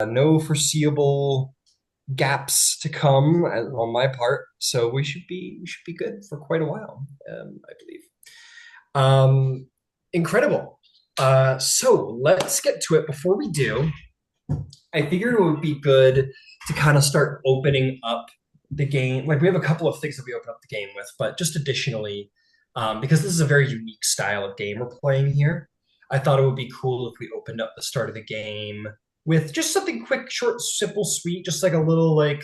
No foreseeable gaps to come on my part, so we should be good for quite a while, I believe. Um, Incredible. So let's get to it. Before we do, I figured it would be good to kind of start opening up the game. Like we have a couple of things that we open up the game with, but just additionally, because this is a very unique style of game we're playing here, I thought it would be cool if we opened up the start of the game with just something quick, short, simple, sweet, just like a little like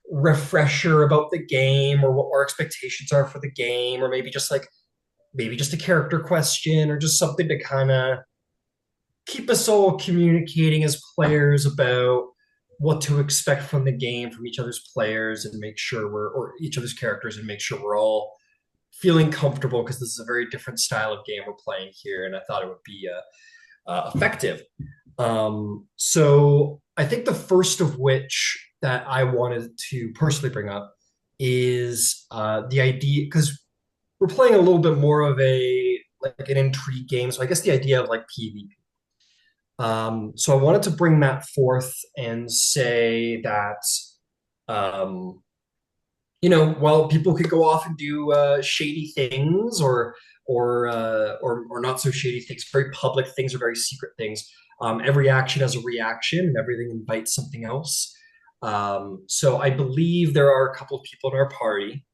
refresher about the game or what our expectations are for the game, or maybe just a character question or just something to kind of keep us all communicating as players about what to expect from the game from each other's players and make sure or each other's characters and make sure we're all feeling comfortable because this is a very different style of game we're playing here, and I thought it would be effective. So I think the first of which that I wanted to personally bring up is the idea, because we're playing a little bit more of a like an intrigue game. So I guess the idea of like PvP. So I wanted to bring that forth and say that, um, while people could go off and do shady things or not so shady things, very public things or very secret things, every action has a reaction and everything invites something else. So I believe there are a couple of people in our party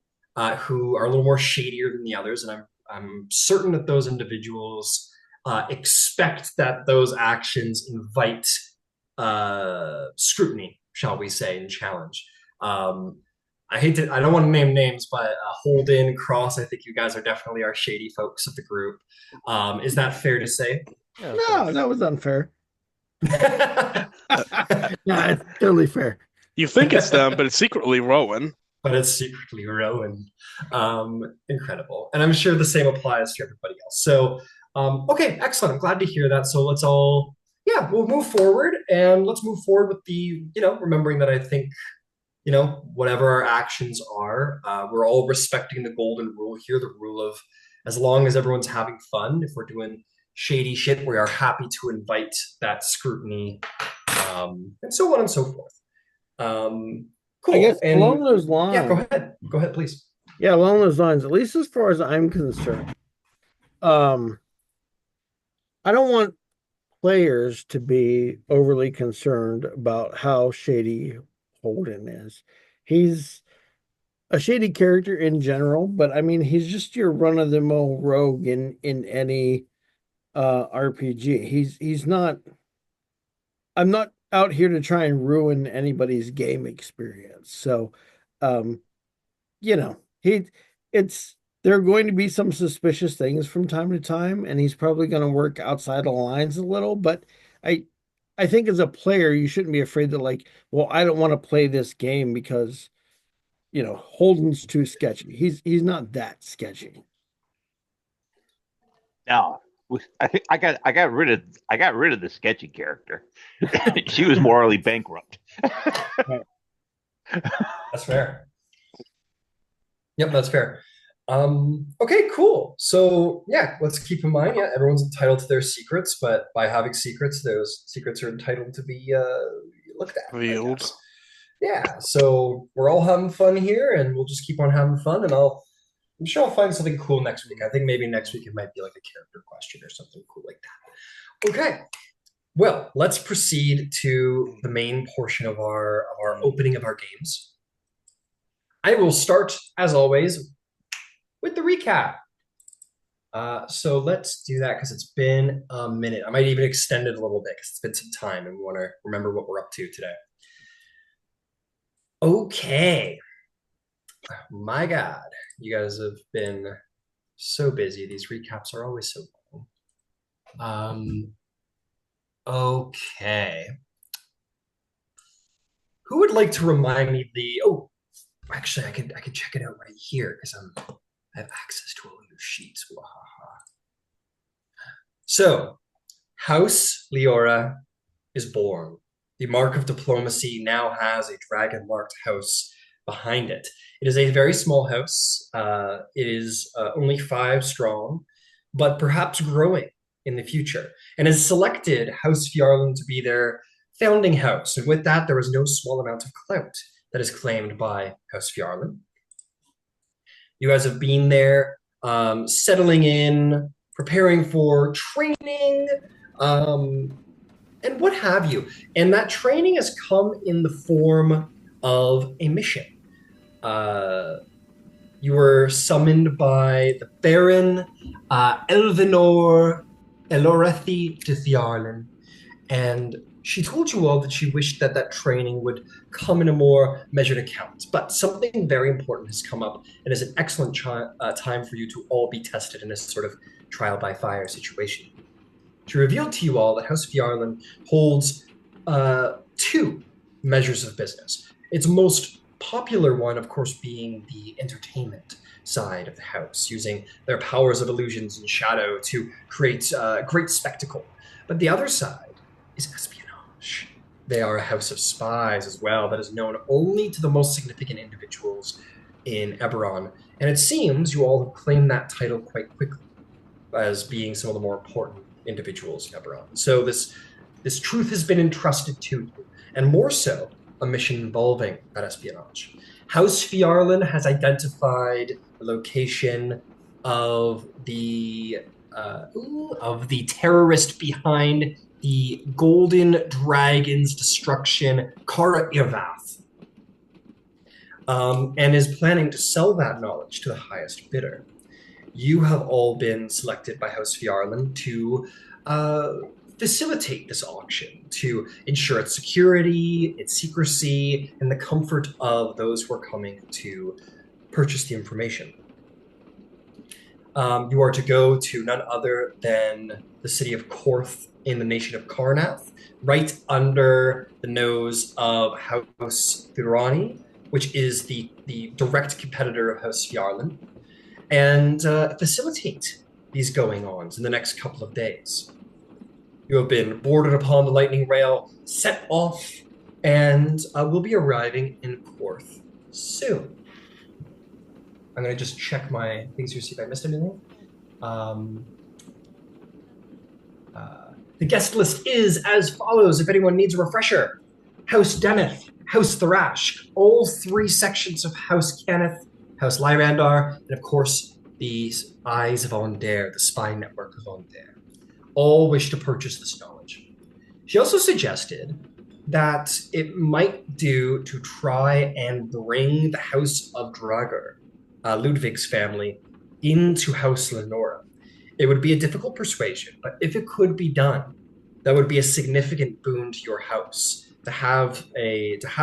who are a little more shadier than the others, and I'm certain that those individuals expect that those actions invite scrutiny, shall we say, and challenge. Um, I don't want to name names, but Holden, Cross, I think you guys are definitely our shady folks of the group. Is that fair to say? Yeah, of No, course. that was unfair. Uh, Yeah, it's totally fair. you think it's them, but it's secretly Rowan. But it's secretly Rowan. Incredible. And I'm sure the same applies to everybody else. So, okay, excellent. I'm glad to hear that. So let's all, yeah, we'll move forward and let's move forward with remembering that I think, whatever our actions are, we're all respecting the golden rule here, the rule of as long as everyone's having fun, if we're doing shady shit, we are happy to invite that scrutiny, and so on and so forth. I guess Cool. along And those yeah, go lines, ahead. Go ahead, please. yeah, along those lines, at least as far as I'm concerned, um, I don't want players to be overly concerned about how shady Holden is. He's a shady character in general, but I mean, he's just your run-of-the-mill rogue in any RPG. He's not. I'm not out here to try and ruin anybody's game experience. So, um, he it's there are going to be some suspicious things from time to time, and he's probably going to work outside the lines a little. But I I think as a player, you shouldn't be afraid to like, well, I don't want to play this game because Holden's too sketchy. He's not that sketchy. No, I got rid of the sketchy character. She was morally bankrupt. Right. That's fair. Yep, that's fair. Okay, cool. So yeah, let's keep in mind, yeah, everyone's entitled to their secrets, but by having secrets, those secrets are entitled to be looked at, I Revealed. guess. Yeah, so we're all having fun here, and we'll just keep on having fun, and I'm sure I'll find something cool next week. I think maybe next week it might be like a character question or something cool like that. Okay. Well, let's proceed to the main portion of our opening of our games. I will start, as always, with the recap. So let's do that because it's been a minute. I might even extend it a little bit because it's been some time and we want to remember what we're up to today. Okay. My God, you guys have been so busy. These recaps are always so long. Okay. Who would like to remind me oh, actually I could check it out right here because I have access to all your sheets. Wahaha. So, House Leora is born. The mark of diplomacy now has a dragon marked house behind it. It is a very small house. It is only 5 strong, but perhaps growing in the future, and has selected House Fjarlund to be their founding house, and with that, there is no small amount of clout that is claimed by House Fjarlin. You guys have been there, settling in, preparing for training, and what have you. And that training has come in the form of a mission. You were summoned by the Baron Elvinor Elorethi de Thiarlin, and she told you all that she wished that that training would come in a more measured account. But something very important has come up, and is an excellent time for you to all be tested in a sort of trial by fire situation. She revealed to you all that House Fjarlin holds two measures of business. Its most popular one, of course, being the entertainment side of the house, using their powers of illusions and shadow to create great spectacle. But the other side is espionage. They are a house of spies as well that is known only to the most significant individuals in Eberron. And it seems you all have claimed that title quite quickly as being some of the more important individuals in Eberron. So this truth has been entrusted to you, and more so, a mission involving that espionage. House Fjarlin has identified the location of the terrorist behind the Golden Dragon's destruction, Kara Irvath, and is planning to sell that knowledge to the highest bidder. You have all been selected by House Fjarlin to facilitate this auction, to ensure its security, its secrecy, and the comfort of those who are coming to purchase the information. You are to go to none other than the city of Karth in the nation of Karnath, right under the nose of House Firani, which is the direct competitor of House Fjarlin, and facilitate these going-ons in the next couple of days. You have been boarded upon the lightning rail, set off, and will be arriving in Karth soon. I'm going to just check my things here, see if I missed anything. The guest list is as follows, if anyone needs a refresher. House Deneth, House Thrash, all three sections of House Kenneth, House Lyrandar, and of course, the Eyes of Onder, the spy network of Onder. All wish to purchase this knowledge. She also suggested that it might do to try and bring the House of Dragar, Ludwig's family, into House Leora. It would be a difficult persuasion, but if it could be done, that would be a significant boon to your house to have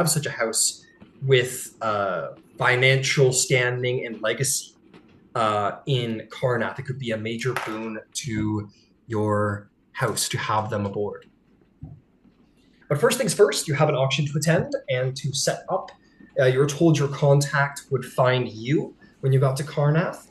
such a house with financial standing and legacy in Karnath. It could be a major boon to your house to have them aboard. But first things first, you have an auction to attend and to set up. You were told your contact would find you when you got to Karnath.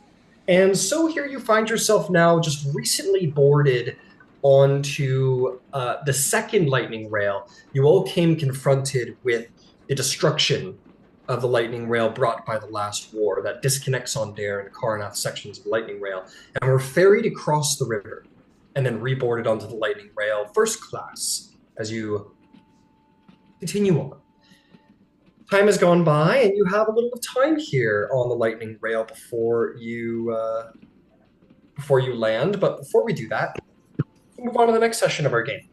And so here you find yourself now just recently boarded onto the second lightning rail. You all came confronted with the destruction of the lightning rail brought by the last war that disconnects Onder and Karnath sections of the lightning rail, and were ferried across the river and then reboarded onto the lightning rail first class as you continue on. Time has gone by, and you have a little of time here on the lightning rail before you land. But before we do that, we'll move on to the next session of our game.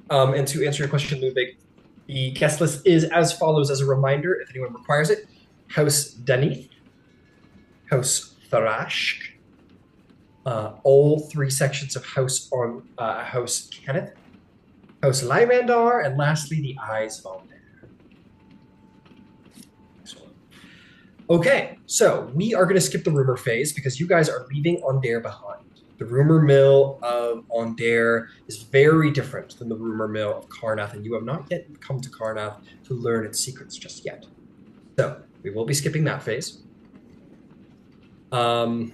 And to answer your question, Ludwig, the guest list is as follows as a reminder, if anyone requires it. House Denith, House Thrash, all three sections of House Kenneth, House Lyrandar, and lastly, the Eyes of Onder. Okay, so we are going to skip the rumor phase because you guys are leaving Onder behind. The rumor mill of Onder is very different than the rumor mill of Karnath, and you have not yet come to Karnath to learn its secrets just yet. So we will be skipping that phase. We're going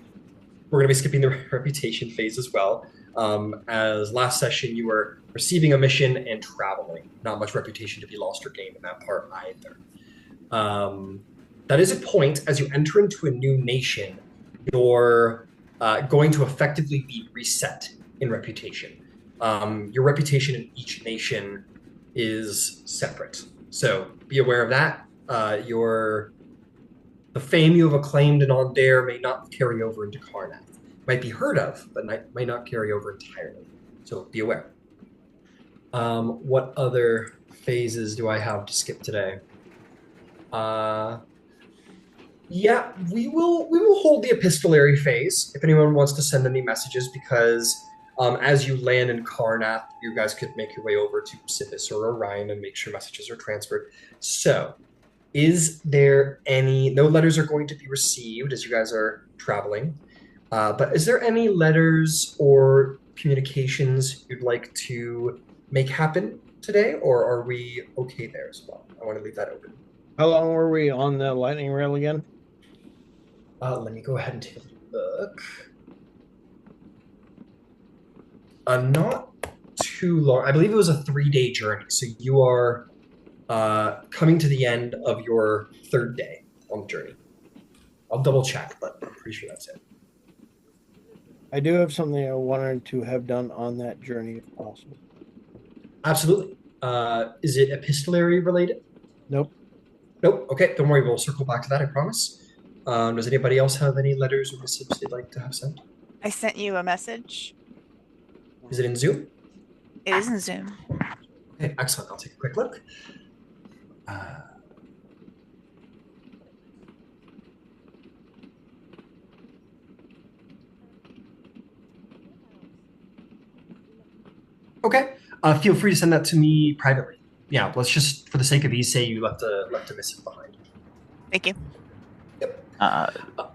to be skipping the reputation phase as well. As last session, you were receiving a mission and traveling. Not much reputation to be lost or gained in that part either. That is a point as you enter into a new nation, you're going to effectively be reset in reputation. Your reputation in each nation is separate. So be aware of that. The fame you have acclaimed in Aldair may not carry over into Karnath. Might be heard of, but might not carry over entirely. So be aware. What other phases do I have to skip today? Yeah, we will hold the epistolary phase if anyone wants to send any messages, because as you land in Karnath, you guys could make your way over to Sippis or Orion and make sure messages are transferred. So, is there any? No letters are going to be received as you guys are traveling, but is there any letters or communications you'd like to make happen today, or are we okay there as well? I want to leave that open. How long were we on the lightning rail again? Let me go ahead and take a look. Not too long. I believe it was a 3-day journey. So you are coming to the end of your 3rd day on the journey. I'll double check, but I'm pretty sure that's it. I do have something I wanted to have done on that journey if possible. Absolutely. Is it epistolary related? Nope. Nope. Okay, don't worry. We'll circle back to that, I promise. Does anybody else have any letters or missives they'd like to have sent? I sent you a message. Is it in Zoom? It is in Zoom. Okay, excellent. I'll take a quick look. Okay. Feel free to send that to me privately. Yeah, let's just, for the sake of ease, say you left a missive behind. Thank you.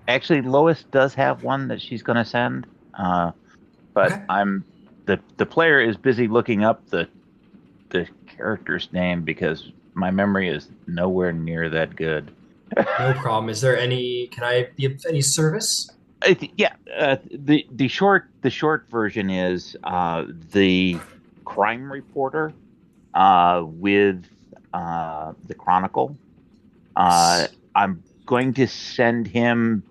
Actually, Lois does have one that she's going to send, but Okay. the player is busy looking up the character's name because my memory is nowhere near that good. No problem. Is there any? Can I be of any service? The short version is the crime reporter with the Chronicle. I'm going to send him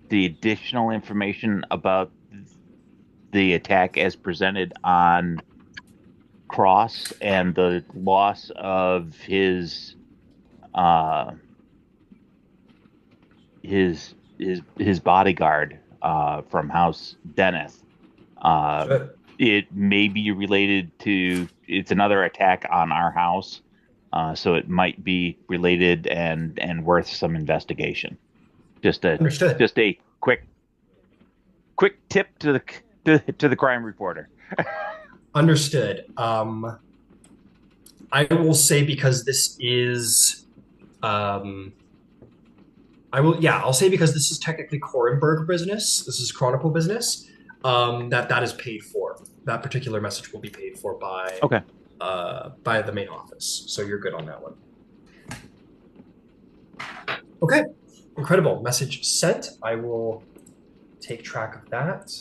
the additional information about the attack as presented on Cross and the loss of his bodyguard from House Dennis. Good. It may be related to, it's another attack on our house, so it might be related and worth some investigation. Understood. Just a quick tip to the crime reporter. Understood. I will say, because this is I'll say, because this is technically Korenberg business, this is Chronicle business, that is paid for. That particular message will be paid for by the main office. So you're good on that one. Okay. Incredible. Message sent. I will take track of that.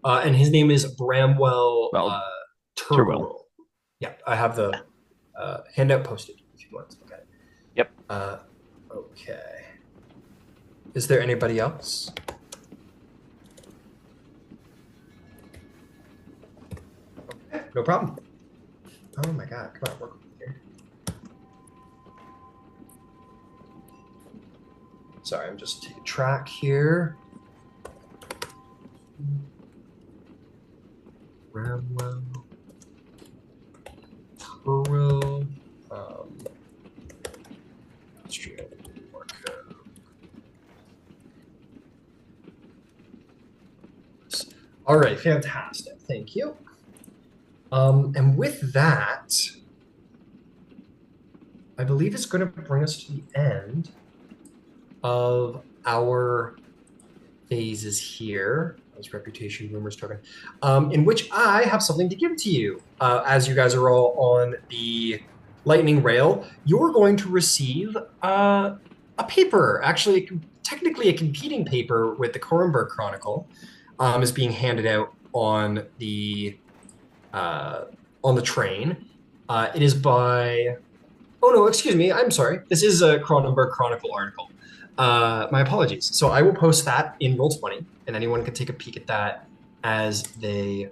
And his name is Bramwell Turwell. Yeah, I have the handout posted if you want to look at it. Yep. Okay. Is there anybody else? Okay, no problem. Oh my God, come on, work with me here. Sorry, I'm just taking track here. Bramwell. Turwell. All right, fantastic. Thank you. And with that, I believe it's going to bring us to the end of our phases here. As reputation, rumors, token, in which I have something to give to you. As you guys are all on the lightning rail, you're going to receive a paper, actually, technically a competing paper with the Korenberg Chronicle, is being handed out on the train. It is by... Oh, no, excuse me. I'm sorry. This is a Cronenberg Chronicle article. My apologies. So I will post that in Roll20, and anyone can take a peek at that as they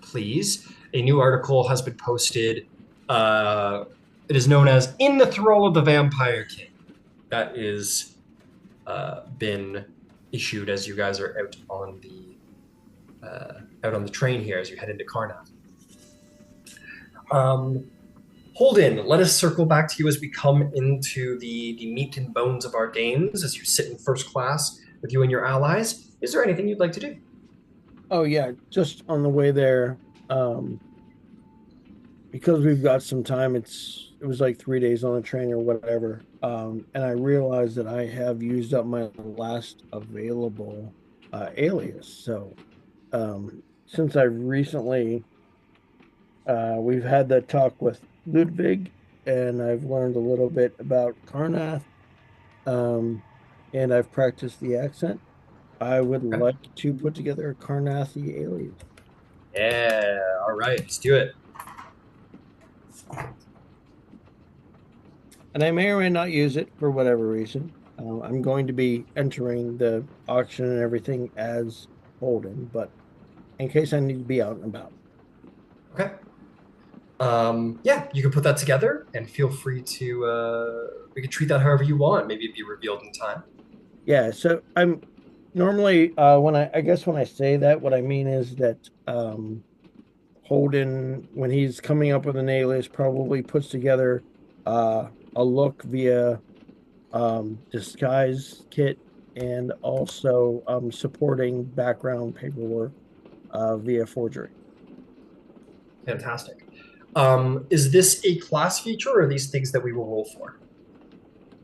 please. A new article has been posted. It is known as "In the Thrall of the Vampire King." That is been issued as you guys are out on the train here as you head into Karnath. Holden, let us circle back to you as we come into the meat and bones of our games as you sit in first class with you and your allies. Is there anything you'd like to do? Oh yeah, just on the way there, because we've got some time, it was like 3 days on the train or whatever. And I realized that I have used up my last available alias. So since I've recently we've had that talk with Ludwig, and I've learned a little bit about Karnath, and I've practiced the accent. I would Okay. like to put together a Karnathi alias. Yeah, all right, let's do it. And I may or may not use it for whatever reason. I'm going to be entering the auction and everything as Holden, but in case I need to be out and about. Okay. Yeah, you can put that together and feel free to we can treat that however you want. Maybe it'd be revealed in time. Yeah, so I'm normally when I guess when I say that, what I mean is that Holden, when he's coming up with an alias, probably puts together a look via disguise kit and also supporting background paperwork via forgery. Fantastic. Is this a class feature or are these things that we will roll for?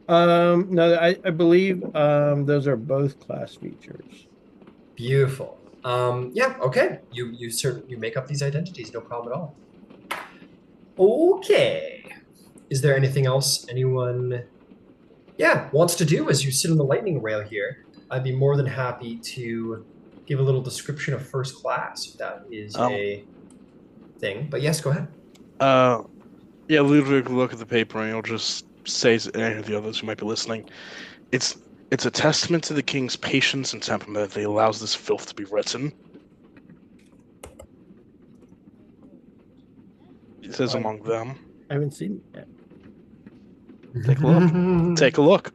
No, I believe those are both class features. Beautiful. Yeah, okay. You make up these identities, no problem at all. Okay. Is there anything else anyone wants to do as you sit on the lightning rail here? I'd be more than happy to give a little description of first class if that is a thing. But yes, go ahead. Yeah, Ludwig will look at the paper and he'll just say to any of the others who might be listening, it's a testament to the king's patience and temperament that he allows this filth to be written. It says among them. I haven't seen it yet. Take a look. Take a look.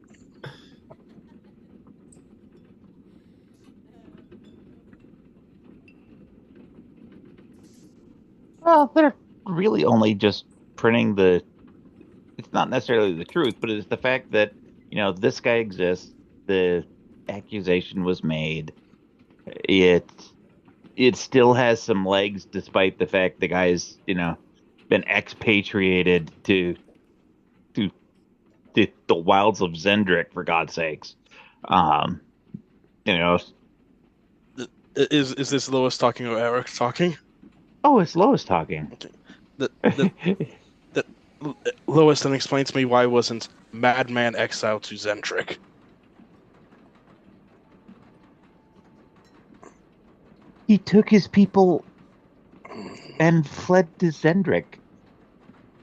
Well, they're really only just printing it's not necessarily the truth, but it's the fact that, this guy exists, the accusation was made. It still has some legs despite the fact the guy's, been expatriated to the wilds of Zendrick, for God's sakes. You know, Is this Lois talking or Eric talking? oh, it's Lois talking. That Lois then explains to me why wasn't Madman exiled to Zendrick. He took his people and fled to Zendrick.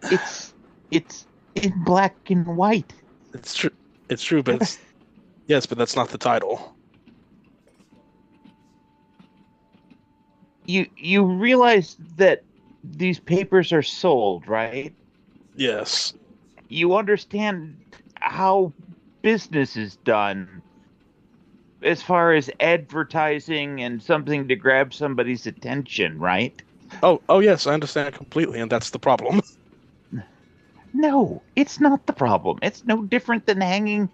It's in black and white. It's true. It's true, but it's yes, but that's not the title. You realize that these papers are sold, right? Yes. You understand how business is done as far as advertising and something to grab somebody's attention, right? Oh yes, I understand completely, and that's the problem. No, it's not the problem. It's no different than hanging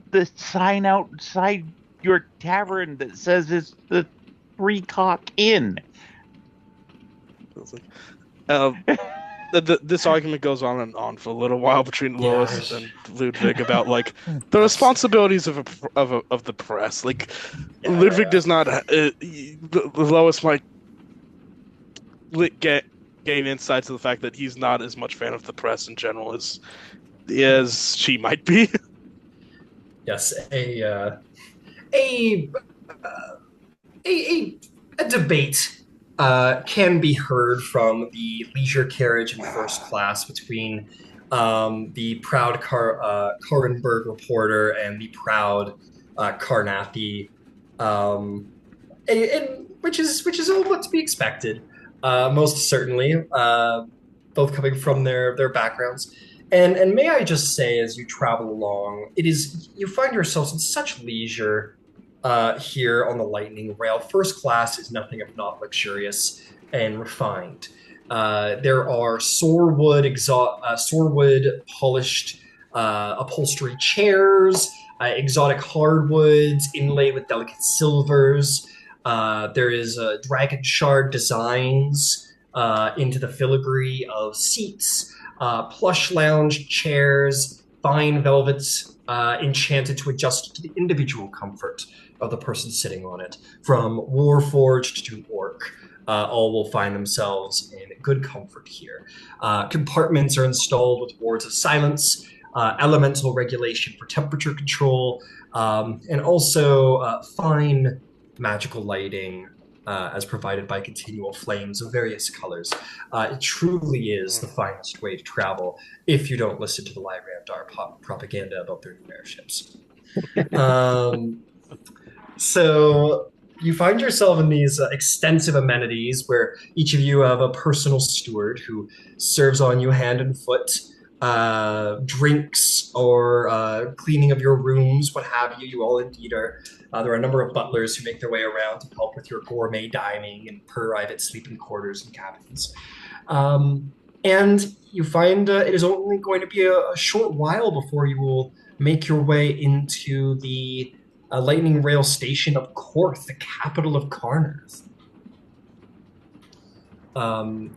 the sign outside your tavern that says it's the Three Cock Inn. This argument goes on and on for a little while between Lois and Ludwig about like the responsibilities of the press. Like Ludwig does not. Lois might gain insight to the fact that he's not as much fan of the press in general as she might be. Yes, a debate can be heard from the leisure carriage in first class between the proud Karenberg reporter and the proud Karnathi, and which is all what to be expected, most certainly, both coming from their backgrounds. And may I just say, as you travel along, you find yourselves in such leisure here on the Lightning Rail. First class is nothing if not luxurious and refined. There are sorewood polished upholstery chairs, exotic hardwoods inlaid with delicate silvers. There is dragon shard designs into the filigree of seats, plush lounge chairs, fine velvets enchanted to adjust to the individual comfort of the person sitting on it, from warforged to orc. All will find themselves in good comfort here. Compartments are installed with wards of silence, elemental regulation for temperature control, and also fine magical lighting as provided by continual flames of various colors. It truly is the finest way to travel if you don't listen to the Lyran propaganda about their new airships. So you find yourself in these extensive amenities where each of you have a personal steward who serves on you hand and foot, drinks or cleaning of your rooms, what have you. You all indeed are. There are a number of butlers who make their way around to help with your gourmet dining and private sleeping quarters and cabins. And you find it is only going to be a short while before you will make your way into the lightning rail station of Karth, the capital of Karnath.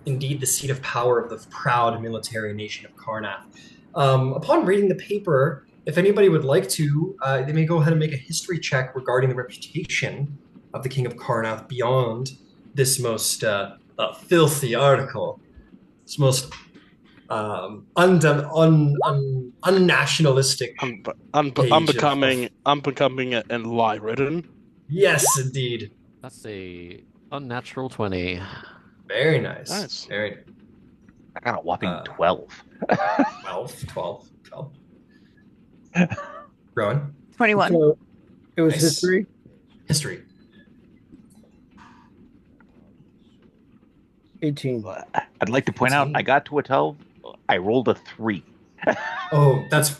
Indeed, the seat of power of the proud military nation of Karnath. Upon reading the paper, if anybody would like to, they may go ahead and make a history check regarding the reputation of the King of Karnath beyond this most filthy article. This most unnationalistic unbecoming and lie ridden. Yes, indeed. That's a unnatural 20. Very nice. Nice. Very. I got a whopping 12. 12. Rowan? 21. So it was Nice. history. History. 18. I'd like to point out I got to a 12. I rolled a 3. Oh, that's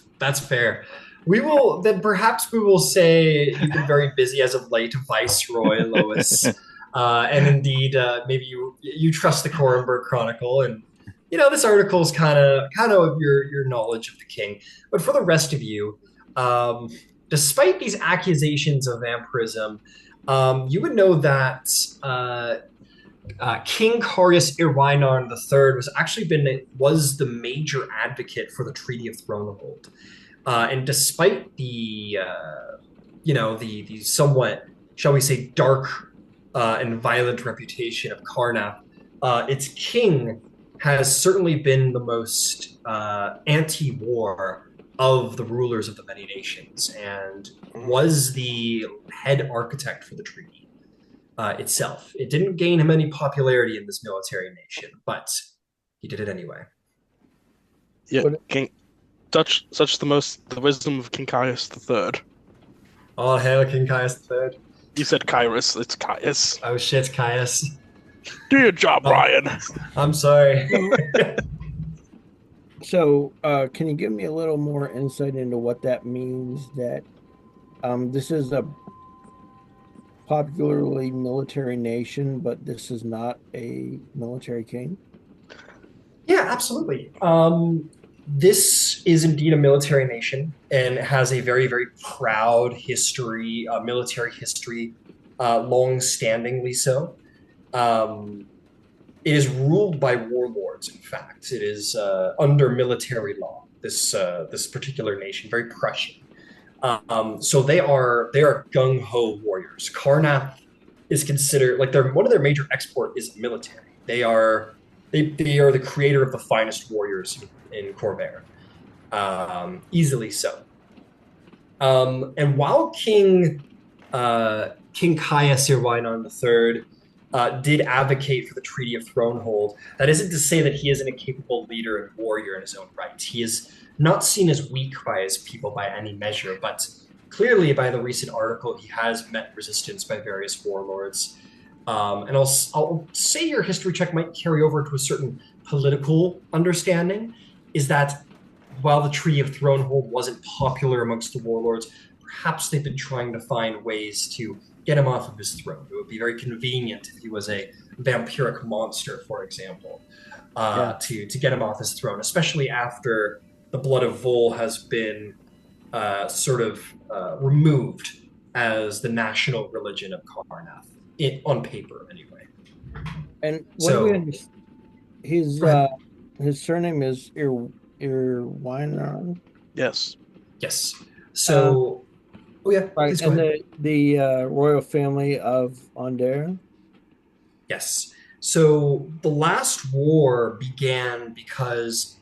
fair. Perhaps we will say you've been very busy as of late, Viceroy Lois. And indeed, maybe you trust the Korenberg Chronicle, and this article is kind of your knowledge of the king. But for the rest of you, despite these accusations of vampirism, you would know that King Carius Irwinar III was the major advocate for the Treaty of Thronehold, and despite the somewhat, shall we say, dark and violent reputation of Karnath, its king has certainly been the most anti-war of the rulers of the many nations, and was the head architect for the treaty itself. It didn't gain him any popularity in this military nation, but he did it anyway. Yeah, King. Such the wisdom of King Caius III. All hail King Caius III. You said Kyrus, it's Caius. Oh shit, Caius. Do your job, Ryan. I'm sorry. So, can you give me a little more insight into what that means? That this is a popularly military nation, but this is not a military king? Yeah, absolutely. This is indeed a military nation and has a very, very proud history, military history, long-standingly so. It is ruled by warlords, in fact. It is under military law, this particular nation, very Prussian. So they are gung-ho warriors. Karnath is considered, like, one of their major export is military. They are the creator of the finest warriors in Corvair, easily so. And while King Caius Irwinar III did advocate for the Treaty of Thronehold. That isn't to say that he isn't a capable leader and warrior in his own right. He is not seen as weak by his people by any measure, but clearly by the recent article, he has met resistance by various warlords. And I'll say your history check might carry over to a certain political understanding, is that while the Treaty of Thronehold wasn't popular amongst the warlords, perhaps they've been trying to find ways to get him off of his throne. It would be very convenient if he was a vampiric monster, for example, to get him off his throne, especially after the blood of Vol has been removed as the national religion of Karnath, on paper anyway. And his surname is Irwinar. Yes. Yes. So, right, and the royal family of Onder. Yes. So the last war began because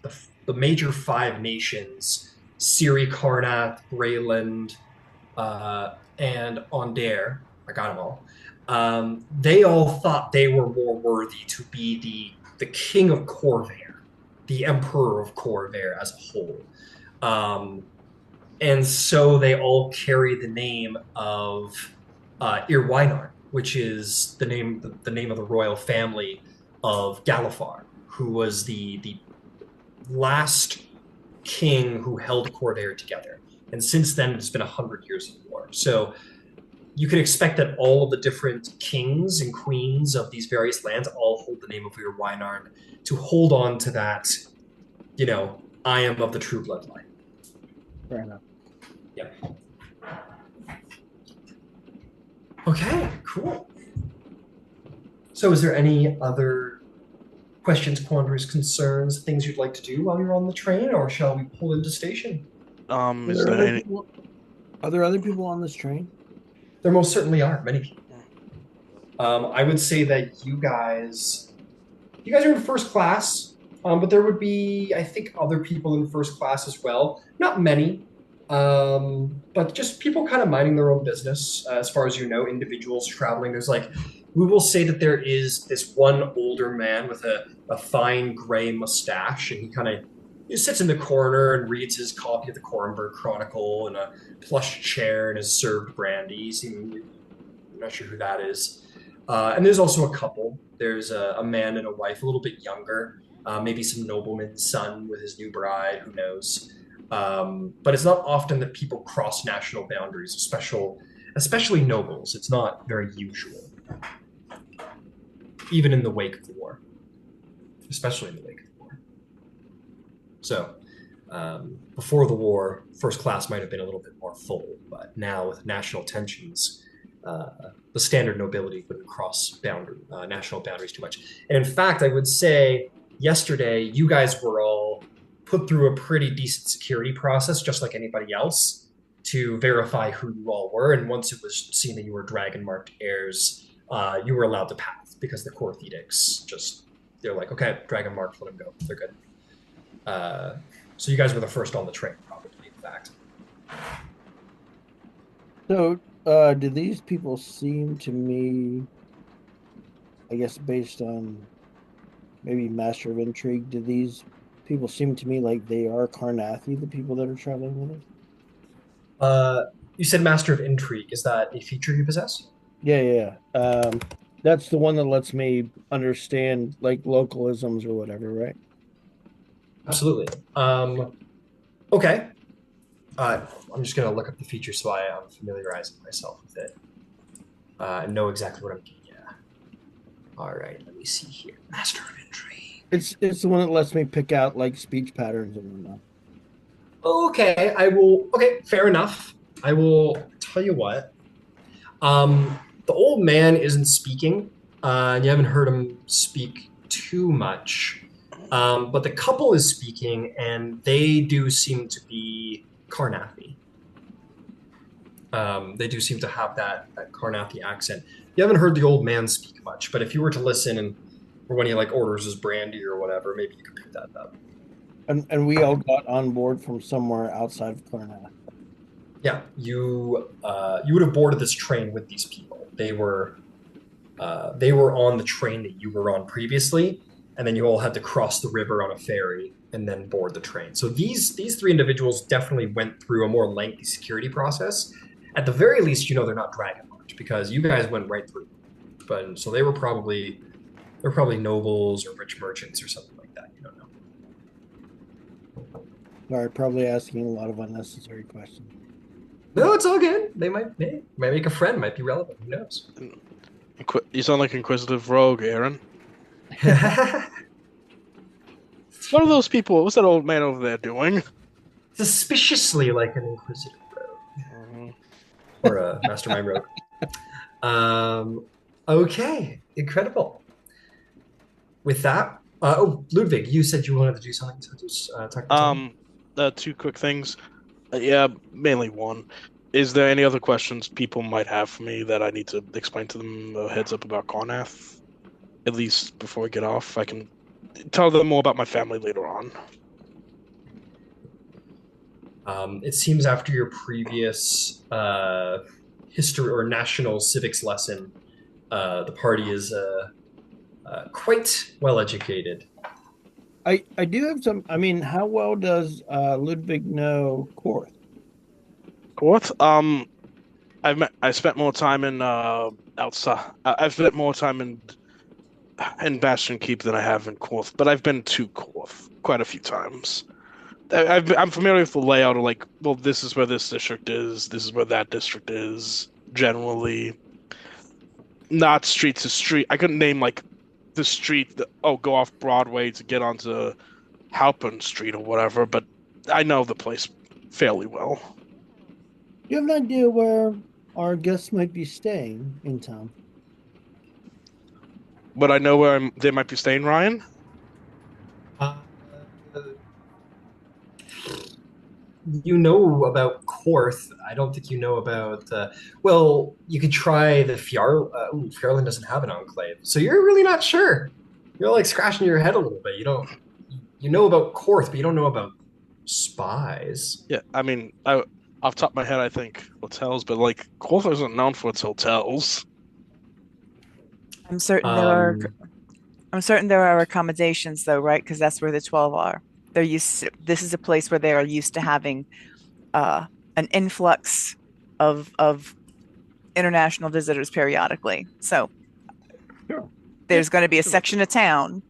the major five nations, Siri, Karnath, Greyland, and Onder, I got them all. They all thought they were more worthy to be the king of Corvair, the emperor of Corvair as a whole. And so they all carry the name of Irwinar, which is the name of the royal family of Galifar, who was the last king who held Corvair together. And since then, it's been 100 years of war. So you could expect that all of the different kings and queens of these various lands all hold the name of Irwinar to hold on to that, I am of the true bloodline. Fair enough. Yep. Okay, cool. So is there any other questions, quandaries, concerns, things you'd like to do while you're on the train, or shall we pull into station? Are there other people on this train? There most certainly are, many people. I would say that you guys are in first class, but there would be, I think, other people in first class as well. Not many, but just people kind of minding their own business. As far as you know, individuals traveling. We will say that there is this one older man with a fine gray mustache, and he sits in the corner and reads his copy of the Korenberg Chronicle in a plush chair and is served brandy. I'm not sure who that is. And there's also a couple. There's a man and a wife, a little bit younger, maybe some nobleman's son with his new bride, who knows. But it's not often that people cross national boundaries, especially nobles. It's not very usual, even in the wake of the war, especially in the wake of the war. So before the war, first class might have been a little bit more full, but now with national tensions, the standard nobility wouldn't cross national boundaries too much. And in fact, I would say yesterday, you guys were all put through a pretty decent security process, just like anybody else, to verify who you all were. And once it was seen that you were dragon-marked heirs, you were allowed to pass because the Karth edicts they're like, okay, dragon-marked, let them go. They're good. So you guys were the first on the train, probably, in fact. So, do these people seem to me, I guess based on maybe Master of Intrigue, do these people seem to me like they are Karnathi, the people that are traveling with us? You said Master of Intrigue. Is that a feature you possess? Yeah. That's the one that lets me understand like localisms or whatever, right? Absolutely. Okay. I'm just going to look up the feature so I'm familiarizing myself with it and know exactly what I'm getting at. All right, let me see here. Master of Intrigue. It's the one that lets me pick out like speech patterns and whatnot. Okay, I will. Okay, fair enough. I will tell you what. The old man isn't speaking, and you haven't heard him speak too much. But the couple is speaking, and they do seem to be Karnathi. They do seem to have that Karnathi accent. You haven't heard the old man speak much, but if you were to listen or when he orders his brandy or whatever, maybe you could pick that up. And we all got on board from somewhere outside of Karnath. Yeah, you would have boarded this train with these people. They were They were on the train that you were on previously, and then you all had to cross the river on a ferry and then board the train. So these three individuals definitely went through a more lengthy security process. At the very least, they're not dragon marked because you guys went right through. But so they're probably nobles or rich merchants or something like that. You don't know. Sorry, probably asking a lot of unnecessary questions. No, it's all good. They might make a friend, might be relevant. Who knows? You sound like Inquisitive Rogue, Aaron. What are those people? What's that old man over there doing? Suspiciously like an inquisitive rogue. Or a mastermind rogue. Okay, incredible. With that, Ludwig, you said you wanted to do something. So just talk to two quick things. Yeah, mainly one. Is there any other questions people might have for me that I need to explain to them a heads up about Karth? At least before we get off, I can tell them more about my family later on. It seems after your previous history or national civics lesson, the party is quite well educated. I do have some. I mean, how well does Ludwig know Karth? Karth? I spent more time in outside. I've spent more time in Bastion Keep than I have in Karth, but I've been to Karth quite a few times. I'm familiar with the layout of well, this is where this district is, this is where that district is. Generally, not street to street. I couldn't name the street that go off Broadway to get onto Halpern Street or whatever, but I know the place fairly well. Do you have an idea where our guests might be staying in town? But I know where they might be staying, Ryan? You know about Karth. I don't think you know about. Well, you could try the Fjarland doesn't have an enclave, so you're really not sure. You're scratching your head a little bit. You know about Karth, but you don't know about spies. Yeah, I mean, off the top of my head, I think hotels, but Karth isn't known for its hotels. I'm certain there are accommodations though, right? Because that's where the 12 are. This is a place where they are used to having an influx of international visitors periodically. So Sure. there's going to be a section of town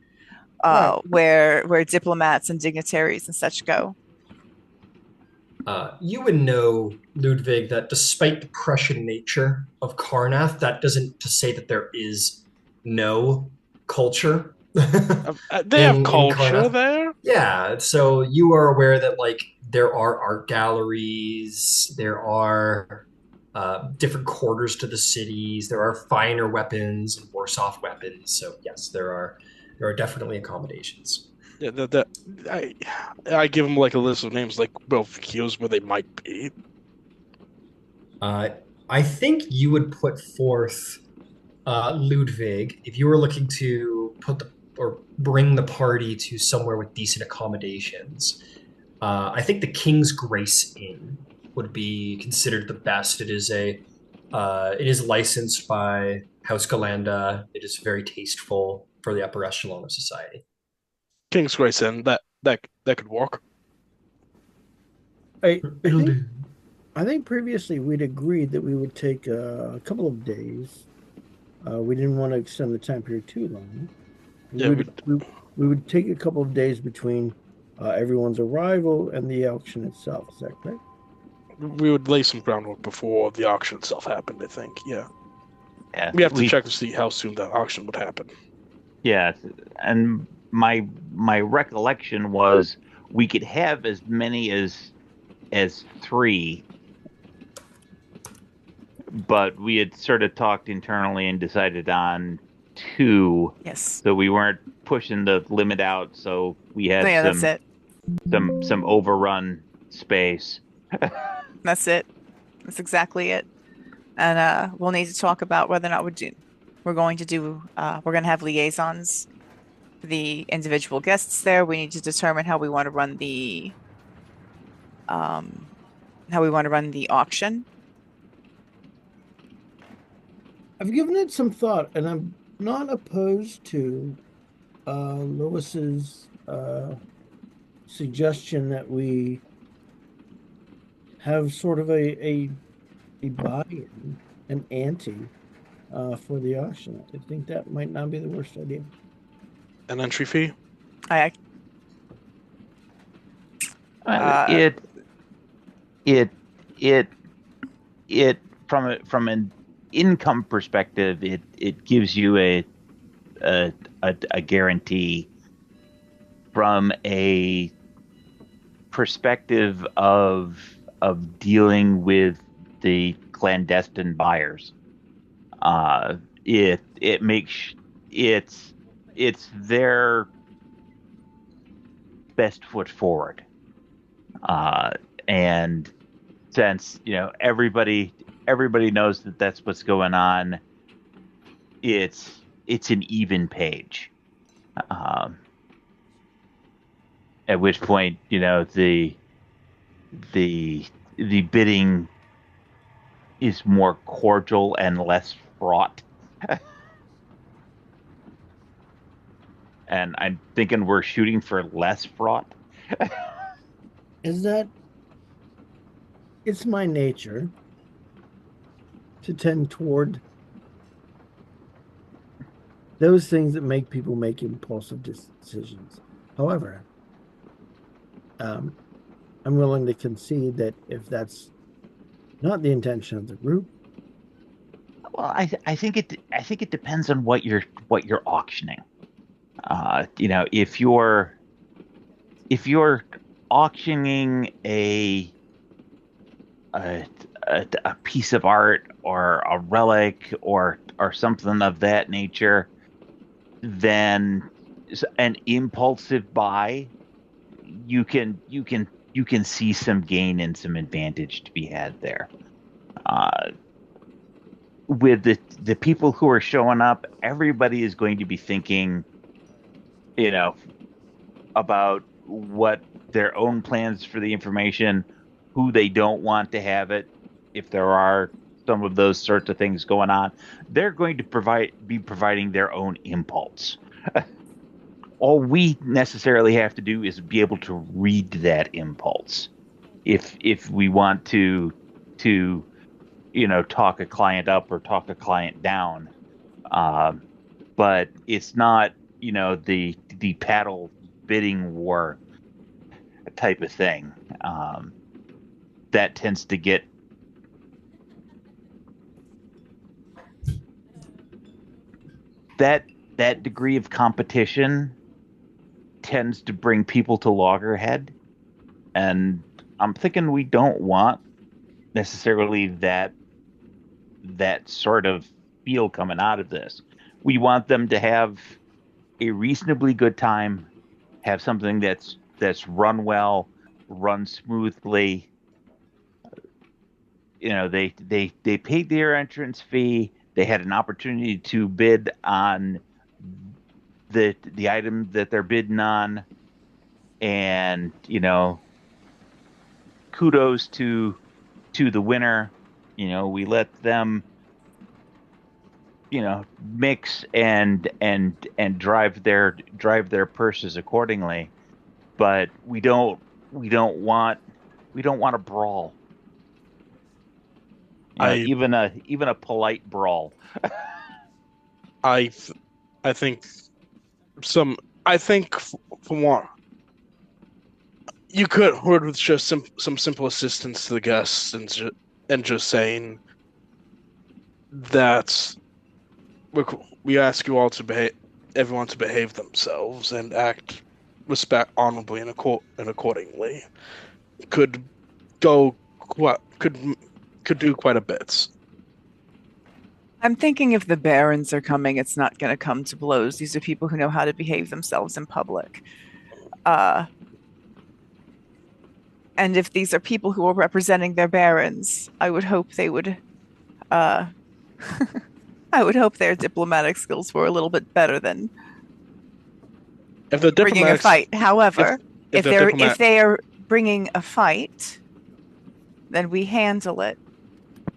where diplomats and dignitaries and such go. You would know, Ludwig, that despite the Prussian nature of Karnath, that doesn't to say that there is no culture. They have culture there? Yeah, so you are aware that there are art galleries, there are different quarters to the cities, there are finer weapons and worse off weapons. So yes, there are definitely accommodations. Yeah, I give them a list of names, here's where they might be. I think you would put forth Ludwig if you were looking to bring the party to somewhere with decent accommodations. I think the King's Grace Inn would be considered the best. It is licensed by House Galanda. It is very tasteful for the upper echelon of society. King's Grace Inn, that could work. I think previously we'd agreed that we would take a couple of days. We didn't want to extend the time period too long. Yeah, we would take a couple of days between everyone's arrival and the auction itself. Is that correct? We would lay some groundwork before the auction itself happened, I think. Yeah. We have to check to see how soon that auction would happen. Yeah, and my recollection was we could have as many as 3, but we had sort of talked internally and decided on 2. Yes. So we weren't pushing the limit out, so we had that's it. some overrun space. That's it. That's exactly it. And we'll need to talk about whether or not we're going to have liaisons for the individual guests there. We need to determine how we want to run the auction. I've given it some thought, and I'm not opposed to Lewis's suggestion that we have sort of a buy-in, an ante for the auction. I think that might not be the worst idea. An entry fee? I Uh, it it it it from an income perspective, it gives you a guarantee. From a perspective of dealing with the clandestine buyers, it makes it's their best foot forward. And since everybody knows that that's what's going on, it's an even page. At which point, the bidding is more cordial and less fraught. And I'm thinking we're shooting for less fraught. Is that it's my nature to tend toward those things that make people make impulsive decisions. However, I'm willing to concede that if that's not the intention of the group. Well, I think it depends on what you're auctioning. If you're auctioning a piece of art or a relic or something of that nature, then an impulsive buy, you can see some gain and some advantage to be had there. With the people who are showing up, everybody is going to be thinking, about what their own plans for the information, who they don't want to have it, if there are some of those sorts of things going on. They're going to be providing their own impulse. All we necessarily have to do is be able to read that impulse. If we want to talk a client up or talk a client down, but it's not the paddle bidding war type of thing. That tends to get that degree of competition tends to bring people to loggerhead, and I'm thinking we don't want necessarily that sort of feel coming out of this. We want them to have a reasonably good time, have something that's run well, run smoothly. They paid their entrance fee. They had an opportunity to bid on the item that they're bidding on, and kudos to the winner. We let them mix and drive their purses accordingly, but we don't want a brawl. Even a polite brawl. I think from what you could word with just some simple assistance to the guests and just saying that we ask you all everyone to behave themselves and act honorably and accordingly. Could do quite a bit. I'm thinking if the barons are coming, it's not going to come to blows. These are people who know how to behave themselves in public. And if these are people who are representing their barons, I would hope they would I would hope their diplomatic skills were a little bit better than bringing a fight. However, if they are bringing a fight, then we handle it.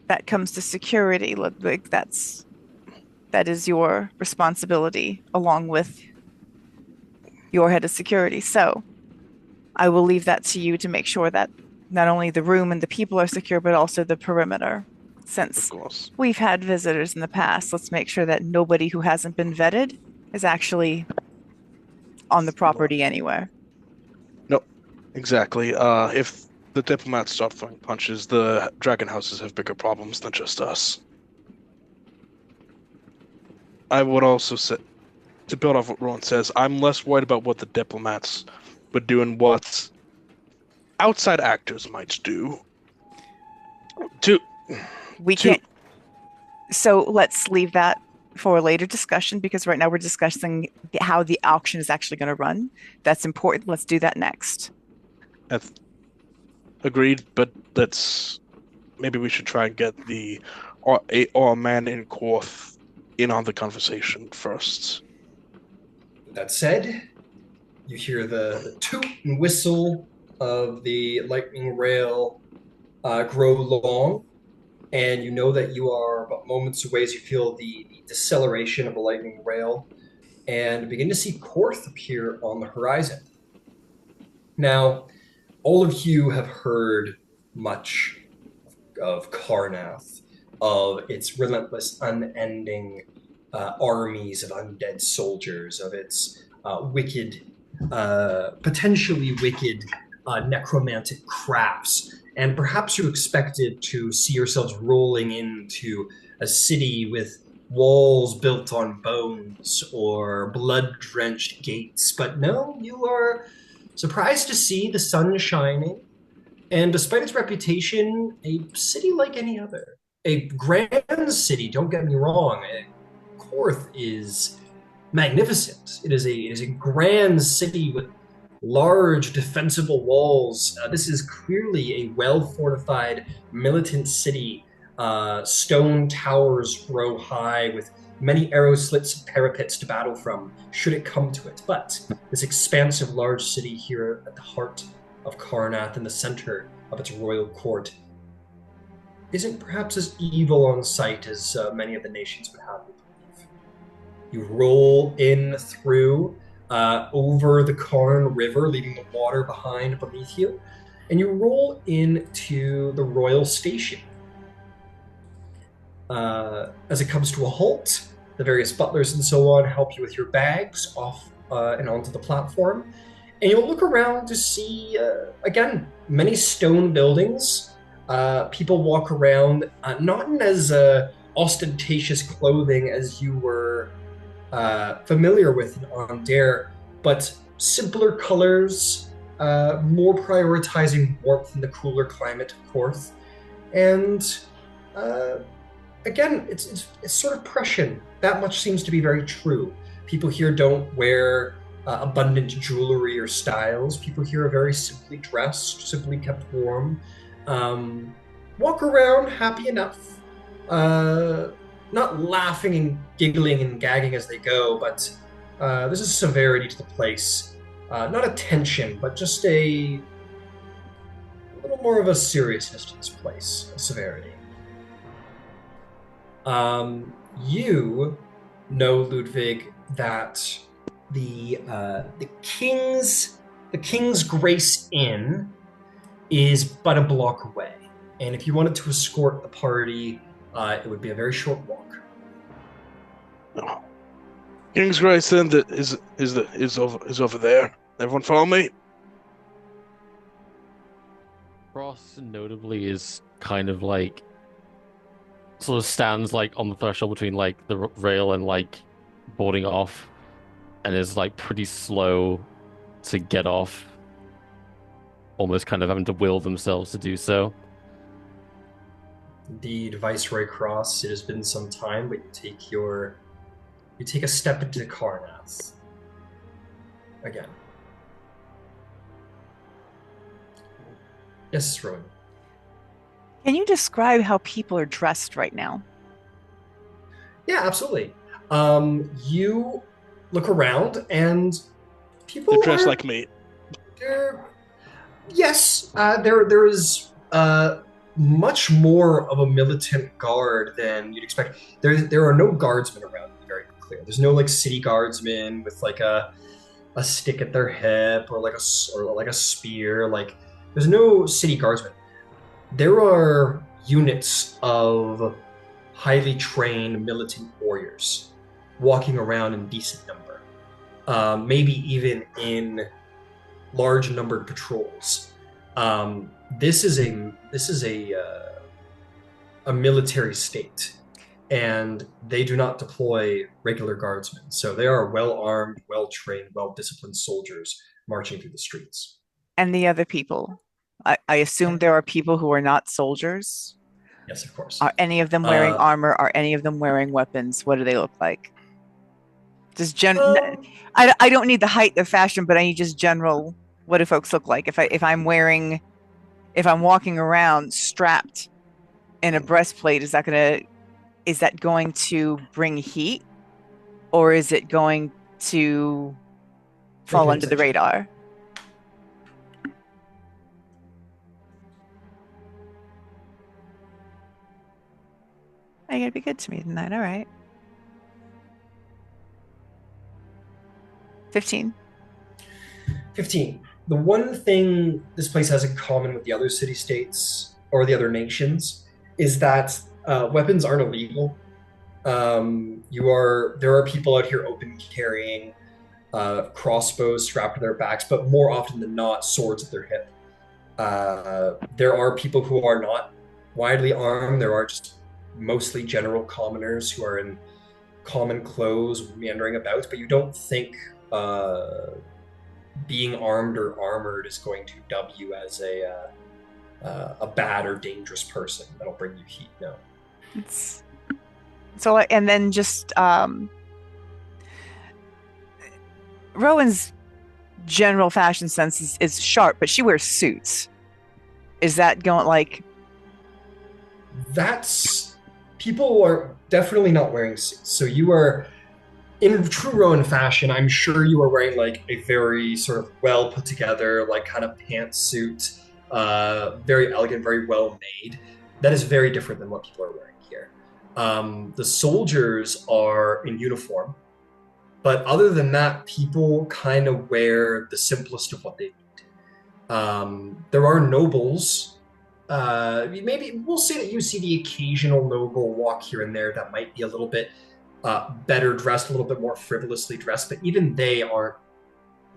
That comes to security. Like that's That is your responsibility, along with your head of security. So I will leave that to you to make sure that not only the room and the people are secure, but also the perimeter. Of Since course. we've had visitors in the past, let's make sure that nobody who hasn't been vetted is actually on the property anywhere. No, exactly. If the diplomats start throwing punches, the dragon houses have bigger problems than just us. I would also say, to build off what Rowan says, I'm less worried about what the diplomats would do and what outside actors might do. To We to can't. So let's leave that for a later discussion because right now we're discussing how the auction is actually going to run. That's important. Let's do that next. agreed, but maybe we should try and get our man in Karth in on the conversation first. That said, you hear the toot and whistle of the lightning rail grow long, and you know that you are but moments away as you feel the deceleration of the lightning rail and begin to see Karth appear on the horizon. Now, all of you have heard much of Karnath, of its relentless, unending armies of undead soldiers, of its potentially wicked necromantic crafts. And perhaps you expected to see yourselves rolling into a city with walls built on bones or blood-drenched gates. But no, you are surprised to see the sun shining, and despite its reputation, a city like any other. A grand city, don't get me wrong. Karth is magnificent. It is a grand city with large defensible walls. This is clearly a well-fortified militant city. Stone towers grow high with many arrow slits and parapets to battle from, should it come to it. But this expansive large city here at the heart of Karnath in the center of its royal court isn't perhaps as evil on sight as many of the nations would have you believe. You roll in through over the Karn River, leaving the water beneath you, and you roll into the royal station. As it comes to a halt, the various butlers and so on help you with your bags off and onto the platform. And you'll look around to see, again, many stone buildings. People walk around, not in as ostentatious clothing as you were familiar with in Ondair, but simpler colors, more prioritizing warmth in the cooler climate, of course. And again, it's sort of Prussian. That much seems to be very true. People here don't wear abundant jewelry or styles. People here are very simply dressed, simply kept warm. Walk around happy enough. Not laughing and giggling and gagging as they go, but there's a severity to the place. Not a tension, but just a little more of a seriousness to this place, a severity. You know, Ludwig, that the King's Grace Inn is but a block away, and if you wanted to escort the party, it would be a very short walk. Oh. King's Grace then is over there. Everyone follow me? Ross notably is kind of like sort of stands like on the threshold between like the rail and like boarding off, and is like pretty slow to get off, almost kind of having to will themselves to do so. Indeed, Viceroy Cross, it has been some time, but you take a step into Karnath again. Yes, Rowan. Can you describe how people are dressed right now? Yeah, absolutely. You look around and people They're dressed are, like me. Yes, there is much more of a militant guard than you'd expect. There are no guardsmen around, to be very clear. There's no like city guardsmen with like a stick at their hip or like a spear. Like there's no city guardsmen. There are units of highly trained militant warriors walking around in decent number, maybe even in large numbered patrols. This is a military state, and they do not deploy regular guardsmen. So they are well armed, well trained, well disciplined soldiers marching through the streets. And the other people. I assume there are people who are not soldiers. Yes, of course. Are any of them wearing Uh, armor? Are any of them wearing weapons? What do they look like? Just um, I don't need the height of fashion, but I need just general. What do folks look like? If I'm walking around strapped in a breastplate, is that going to bring heat, or is it going to fall under the radar? You're gonna be good to me tonight, all right. 15. 15. The one thing this place has in common with the other city-states or the other nations is that weapons aren't illegal. There are people out here open carrying crossbows strapped to their backs, but more often than not, swords at their hip. There are people who are not widely armed. There are just mostly general commoners who are in common clothes meandering about, but you don't think being armed or armored is going to dub you as a bad or dangerous person that'll bring you heat. No. So, and then just Rowan's general fashion sense is sharp, but she wears suits. Is that going like? That's people are definitely not wearing suits. So you are in true Rowan fashion. I'm sure you are wearing like a very sort of well put together, like kind of pantsuit, very elegant, very well made. That is very different than what people are wearing here. The soldiers are in uniform, but other than that, people kind of wear the simplest of what they need. There are nobles. Maybe we'll say that you see the occasional noble walk here and there that might be a little bit better dressed, a little bit more frivolously dressed, but even they aren't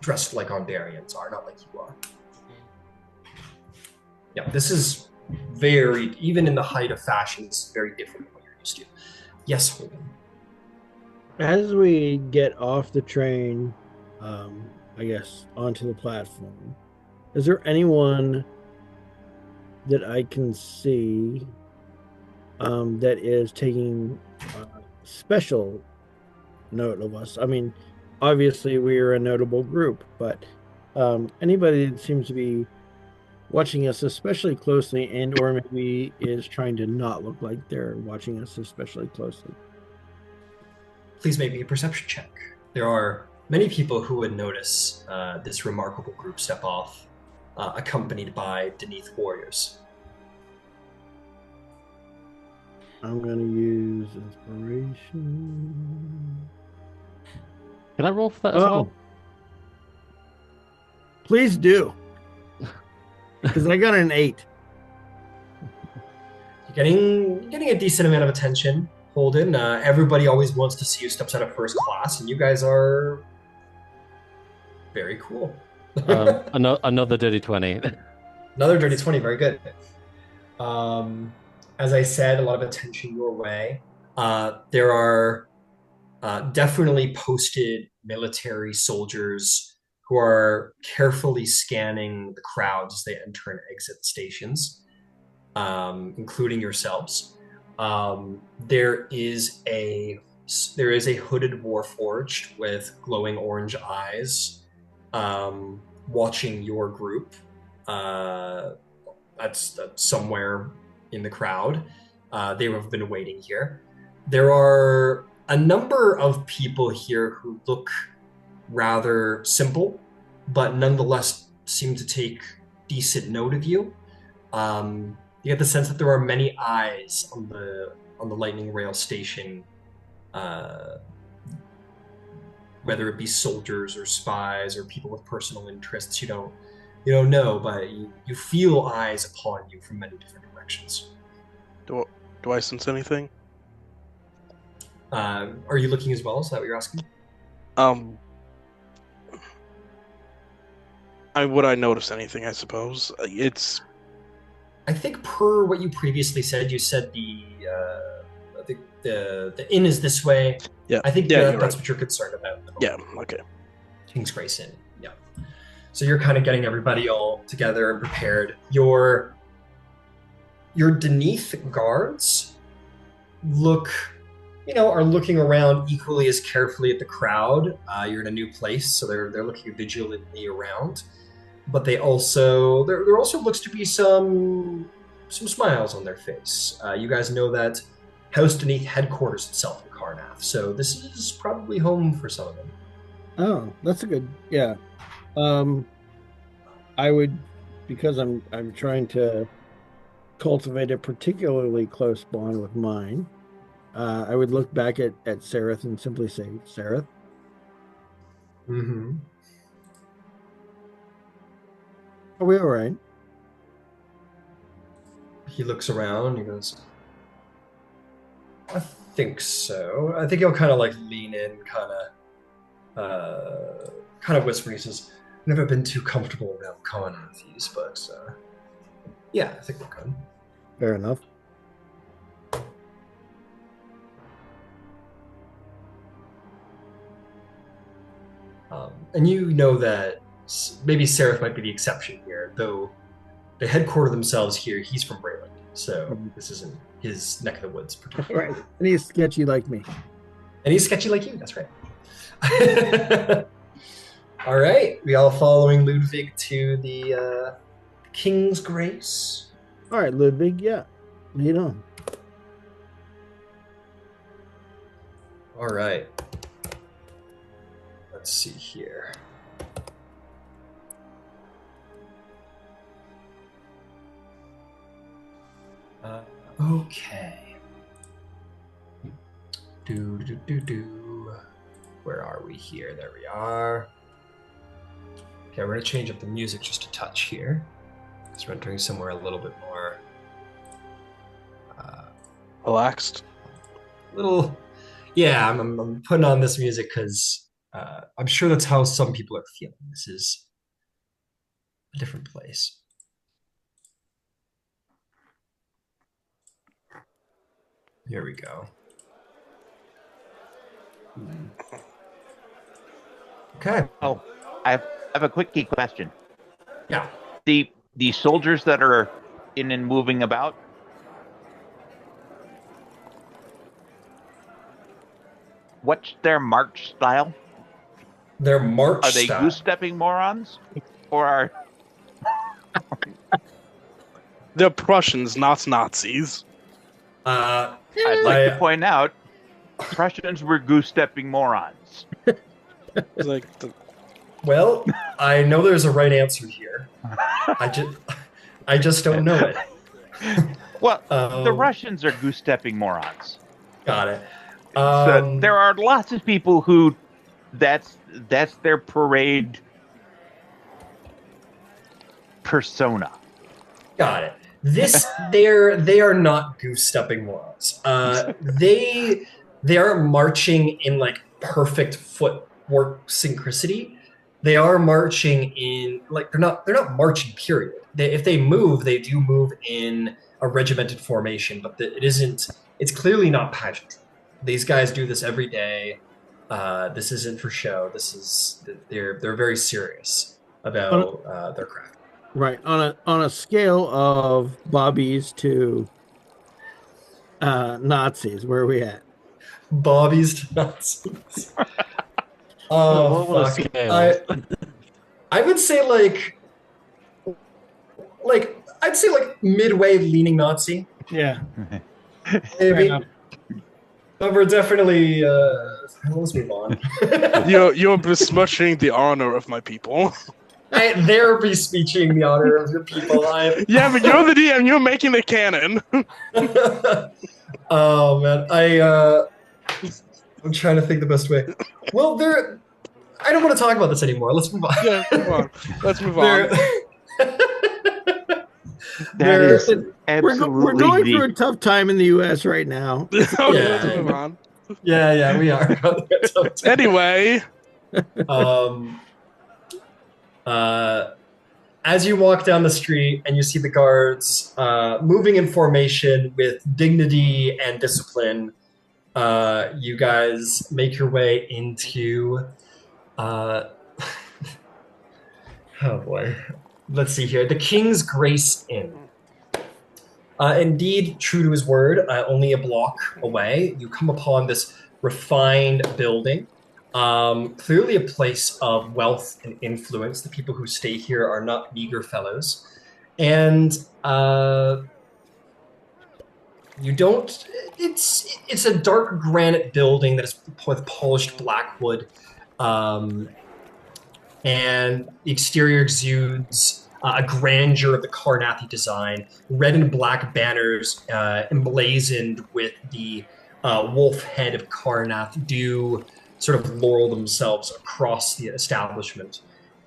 dressed like Ondarians are, not like you are. Yeah, this is very, even in the height of fashion, this is very different than what you're used to. Yes, Holden. As we get off the train, I guess, onto the platform, is there anyone that I can see that is taking special note of us? I mean, obviously we are a notable group, but anybody that seems to be watching us especially closely and or maybe is trying to not look like they're watching us especially closely. Please make me a perception check. There are many people who would notice this remarkable group step off, accompanied by Deneath warriors. I'm going to use inspiration. Can I roll for that as well? Please do. Because I got an 8. You're getting a decent amount of attention, Holden. Everybody always wants to see you steps out of first class, and you guys are very cool. Another dirty 20. Another dirty 20, very good. As I said, a lot of attention your way. There are definitely posted military soldiers who are carefully scanning the crowds as they enter and exit stations, including yourselves. There is a hooded warforged with glowing orange eyes, watching your group. That's somewhere in the crowd. They have been waiting here. There are a number of people here who look rather simple, but nonetheless seem to take decent note of you. You get the sense that there are many eyes on the lightning rail station, uh, whether it be soldiers or spies or people with personal interests. You don't know, but you feel eyes upon you from many different directions. Do I sense anything? Are you looking as well? Is that what you're asking? Would I notice anything? I suppose it's. I think per what you previously said, you said the inn is this way. Yeah. I think Yeah, that's you're right. what you're concerned about. Yeah. Okay. King's Grace Inn. Yeah. So you're kind of getting everybody all together and prepared. Your Deneath guards are looking around equally as carefully at the crowd. You're in a new place, so they're looking vigilantly around. But there also looks to be some smiles on their face. You guys know that House Deneath headquarters itself in Karnath, so this is probably home for some of them. Oh, that's a good, yeah. I would, because I'm trying to cultivate a particularly close bond with mine. I would look back at Sareth and simply say, Sareth. Mm-hmm. Are we all right? He looks around. He goes, "I think so." I think he'll kind of like lean in, kind of whisper. He says, "Never been too comfortable around Karnath, but yeah, I think we're good." Fair enough. And you know that maybe Seraph might be the exception here, though they headquarter themselves here. He's from Brayland, so this isn't his neck of the woods particularly. Right. And he's sketchy like me. And he's sketchy like you, that's right. All right, we all following Ludwig to the King's Grace. All right, Ludwig, yeah. Lead on. All right. Let's see here. Okay. Where are we here? There we are. Okay, we're going to change up the music just a touch here. Because we're entering somewhere a little bit more... Relaxed. Yeah, I'm putting on this music because I'm sure that's how some people are feeling. This is a different place. Here we go. Okay. Oh, I have a quickie question. Yeah. The soldiers that are in and moving about, what's their march style? Their march Are they style. goose-stepping morons? Or are... They're Prussians, not Nazis. I'd like to point out, Prussians were goose-stepping morons. Like Well, I know there's a right answer here. I just don't know it. Well, the Russians are goose-stepping morons. Got it. So there are lots of people who that's their parade persona. Got it. They are not goose-stepping morons. They aren't marching in like perfect footwork synchronicity. They are marching in like they're not marching. Period. If they move, they do move in a regimented formation, but it's clearly not pageantry. These guys do this every day. This isn't for show. They're very serious about their craft. Right. On a scale of Bobbies to Nazis, where are we at? Bobbies to Nazis. Oh, fuck. I would say I'd say like midway leaning Nazi. Yeah. Maybe. But we're definitely let's move on. you're besmirching the honor of my people. They're bespeeching the honor of your people. Yeah, but you're the DM. You're making the canon. Oh man, I'm trying to think the best way. Well, I don't want to talk about this anymore. Let's move on. Yeah, move on. Let's move There, on. That is We're absolutely going through a the tough time in the U.S. right now. Okay, let's yeah, move on. yeah, we are. Anyway, Um, uh, as you walk down the street and you see the guards moving in formation with dignity and discipline, you guys make your way into. Uh, oh boy. Let's see here. The King's Grace Inn. Indeed, true to his word, only a block away, you come upon this refined building. Clearly a place of wealth and influence. The people who stay here are not meager fellows. And you don't. It's a dark granite building that is with polished black wood, and the exterior exudes a grandeur of the Karnathi design. Red and black banners emblazoned with the wolf head of Karnath do sort of laurel themselves across the establishment.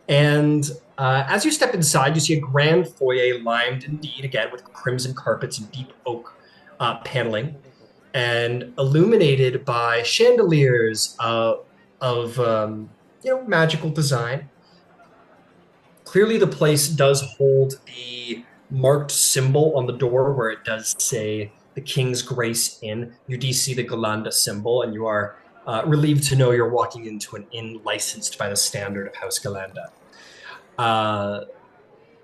And as you step inside, you see a grand foyer lined indeed, again, with crimson carpets and deep oak paneling, and illuminated by chandeliers of magical design. Clearly, the place does hold the marked symbol on the door where it does say the King's Grace Inn. You do see the Galanda symbol, and you are relieved to know you're walking into an inn licensed by the standard of House Galanda.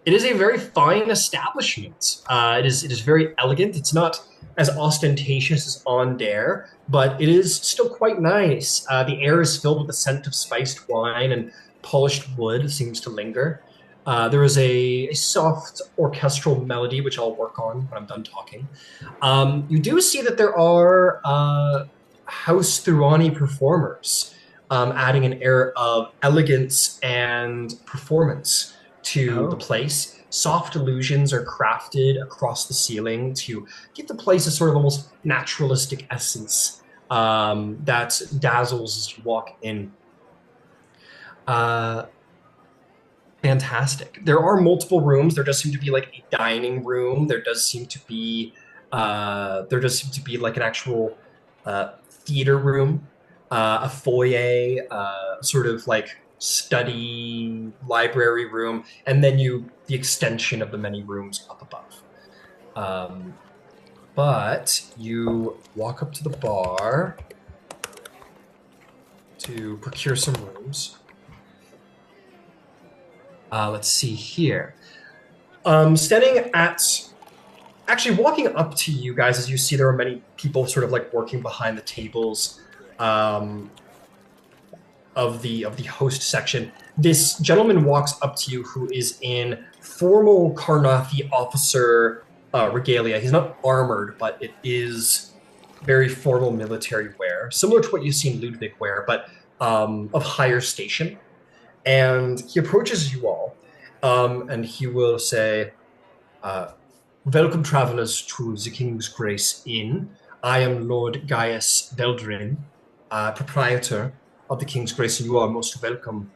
It is a very fine establishment. It is very elegant. It's not as ostentatious as On Dare, but it is still quite nice. The air is filled with the scent of spiced wine, and polished wood seems to linger. There is a soft orchestral melody, which I'll work on when I'm done talking. You do see that there are House Thurani performers, adding an air of elegance and performance to the place. Soft illusions are crafted across the ceiling to give the place a sort of almost naturalistic essence that dazzles as you walk in. Fantastic. There are multiple rooms. There does seem to be like a dining room. There does seem to be like an actual theater room, a foyer, sort of like study library room, and then the extension of the many rooms up above. But you walk up to the bar to procure some rooms. Let's see here. Actually walking up to you guys, as you see, there are many people sort of like working behind the tables of the host section. This gentleman walks up to you who is in formal Karnathi officer regalia. He's not armored, but it is very formal military wear, similar to what you've seen Ludwig wear, but of higher station. And he approaches you all, and he will say, welcome travelers to the King's Grace Inn. I am Lord Gaius Veldrin, proprietor of the King's Grace, and you are most welcome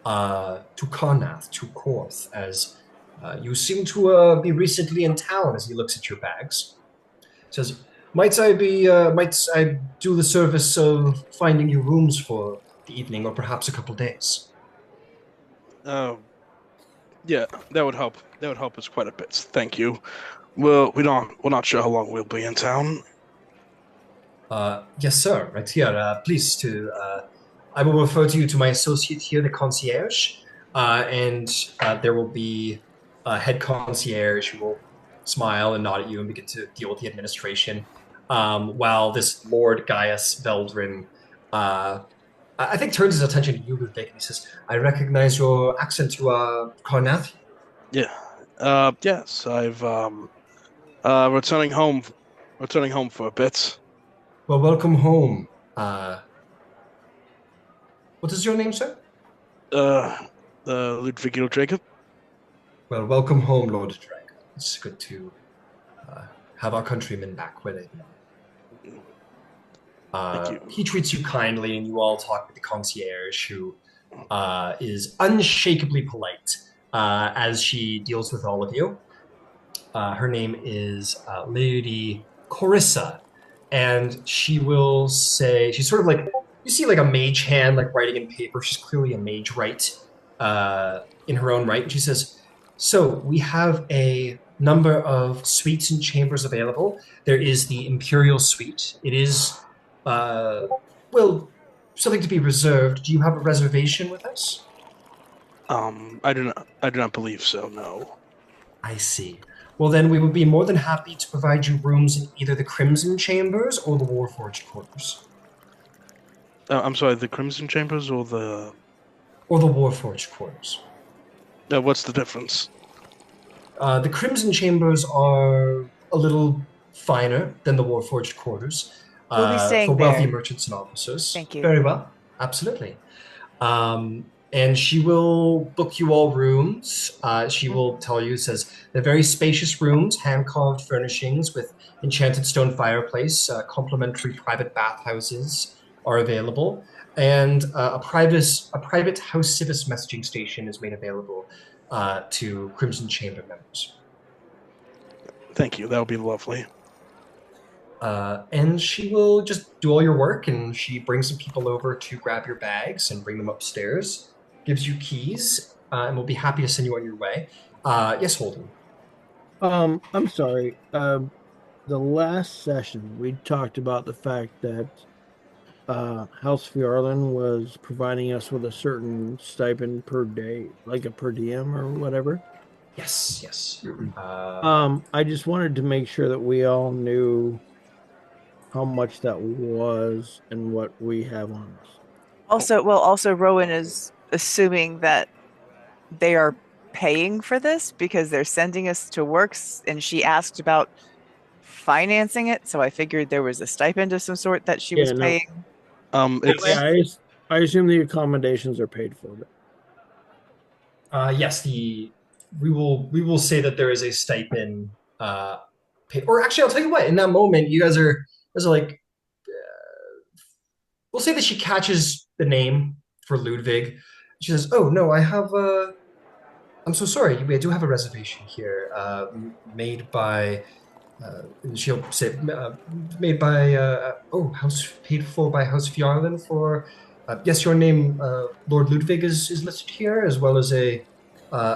to Karnath, to Karth, as you seem to be recently in town. As he looks at your bags, says, might I do the service of finding you rooms for the evening, or perhaps a couple days? Yeah, that would help. That would help us quite a bit. Thank you. Well, we're not sure how long we'll be in town. Yes, sir. Right here. Please I will refer to you to my associate here, the concierge, and there will be a head concierge who will smile and nod at you and begin to deal with the administration, while this Lord Gaius Veldrin, I think, turns his attention to you, Ludwig, and he says, I recognize your accent. You are Karnathi. Yeah. Yes, I've returning home for a bit. Well, welcome home. What is your name, sir? Ludwig Jacob. Well, welcome home, Lord Dragon. It's good to have our countrymen back where they belong. Thank you. He treats you kindly, and you all talk with the concierge, who is unshakably polite as she deals with all of you. Her name is Lady Corissa, and she will say, she's sort of like, you see like a mage hand like writing in paper. She's clearly a mage, right? In her own right. And she says, so we have a number of suites and chambers available. There is the Imperial Suite. It is, well, something to be reserved. Do you have a reservation with us? I do not believe so. No. I see. Well, then we would be more than happy to provide you rooms in either the Crimson Chambers or the Warforged Quarters. I'm sorry, the Crimson Chambers or the Warforged Quarters. what's the difference? The Crimson Chambers are a little finer than the Warforged Quarters We'll be staying for wealthy there. merchants and officers. Thank you. Very well. Absolutely. And she will book you all rooms. She will tell you, says, they're very spacious rooms, hand-carved furnishings with enchanted stone fireplace, complimentary private bathhouses are available, and a private house civis messaging station is made available to Crimson Chamber members. Thank you. That would be lovely. And she will just do all your work, and she brings some people over to grab your bags and bring them upstairs, gives you keys, and we'll be happy to send you on your way. Yes, Holden. I'm sorry. The last session we talked about the fact that House Fjarlin was providing us with a certain stipend per day, like a per diem or whatever. Yes. I just wanted to make sure that we all knew how much that was and what we have on us. Also, Rowan is assuming that they are paying for this because they're sending us to works, and she asked about financing it, so I figured there was a stipend of some sort that she was paying. It's I assume the accommodations are paid for. Yes, we will say that there is a stipend. Or actually, I'll tell you what. In that moment, you guys are like, we'll say that she catches the name for Ludwig. She says, "Oh no, I have I'm so sorry. I do have a reservation here, made by." She'll say, "Made by house paid for by House Fjarlin for." Yes, your name, Lord Ludwig, is listed here, as well as a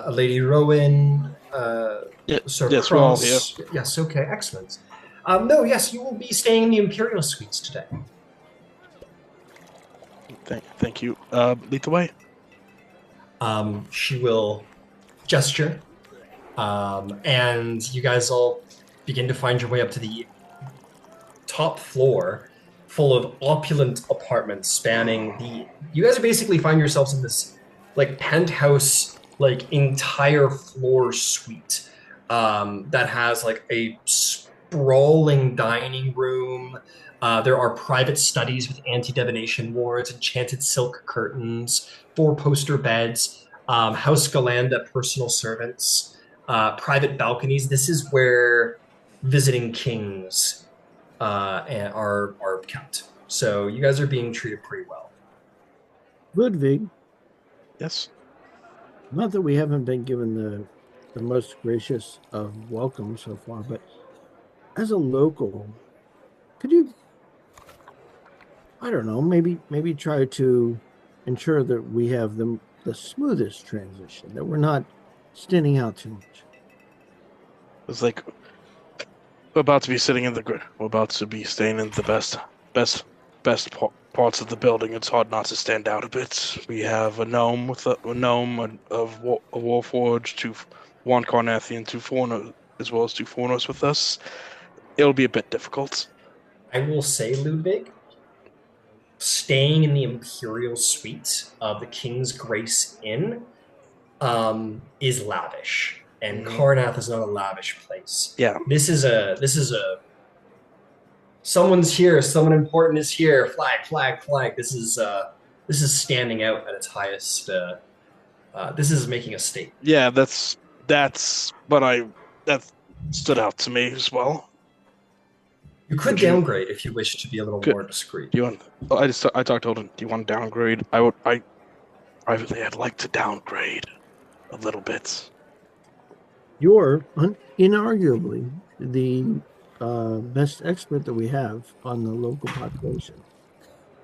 Lady Rowan, Sir yes, we're all Cross. Yes, okay, excellent. No, yes, you will be staying in the Imperial Suites today. Thank you. Lead the way. She will gesture, and you guys all begin to find your way up to the top floor, full of opulent apartments spanning the. You guys basically find yourselves in this like penthouse, like entire floor suite that has like a sprawling dining room. There are private studies with anti-divination wards, enchanted silk curtains, four-poster beds, House Galanda personal servants, private balconies. This is where visiting kings are kept. So you guys are being treated pretty well. Ludwig. Yes. Not that we haven't been given the most gracious of welcomes so far, but as a local, could you, I don't know, maybe try to ensure that we have the smoothest transition, that we're not standing out too much. It's like we're about to be we're about to be staying in the best parts of the building. It's hard not to stand out a bit. We have a gnome of a Warforged, one Carnathian, two foreigners, as well as two foreigners with us. It'll be a bit difficult. I will say, Ludwig, staying in the Imperial Suite of the King's Grace Inn is lavish, and Karnath is not a lavish place. Yeah, this is a someone's here, someone important is here. Flag. This is standing out at its highest This is making a statement. Yeah, that's that stood out to me as well. You could Would you- downgrade if you wish to be a little Good. more discreet. Do you want? Oh, I talked to Holden. Do you want to downgrade? I privately, I'd like to downgrade a little bit. You're inarguably the best expert that we have on the local population.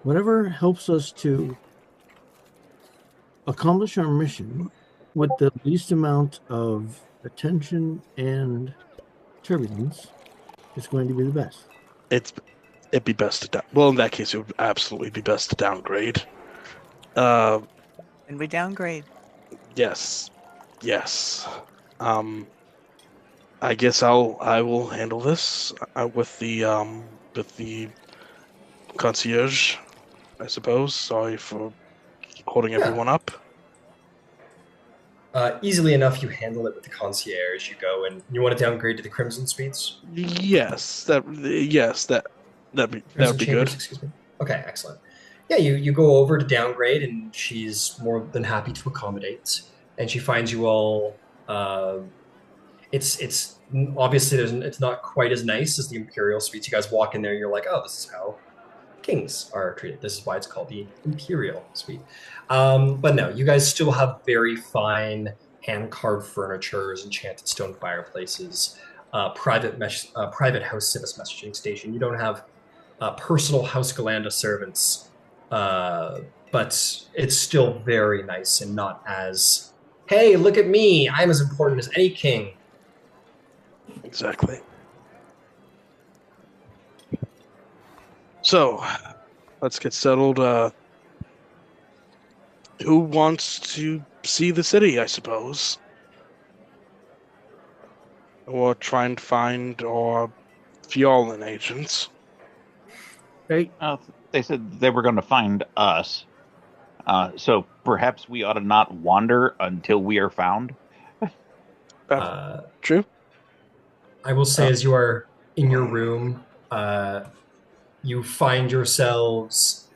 Whatever helps us to accomplish our mission with the least amount of attention and turbulence is going to be the best. It'd be best to well, in that case, it would absolutely be best to downgrade. And we downgrade. Yes. I guess I will handle this with the concierge, I suppose. Sorry for holding everyone up. Easily enough, you handle it with the concierge. You go and you want to downgrade to the Crimson Suites? That'd be Crimson good. Chambers, excuse me. Okay, excellent. Yeah, you go over to downgrade, and she's more than happy to accommodate. And she finds you all. It's obviously it's not quite as nice as the Imperial Suites. You guys walk in there, you're like, oh, this is how kings are treated. This is why it's called the Imperial Suite. But no, you guys still have very fine hand-carved furnitures, enchanted stone fireplaces, private house civis messaging station. You don't have personal House Galanda servants, but it's still very nice and not as, hey, look at me, I'm as important as any king. Exactly. So, let's get settled. Who wants to see the city, I suppose? Or try and find our Fiolan agents? Right? They said they were going to find us. So perhaps we ought to not wander until we are found. True. I will say, as you are in your room, you find yourselves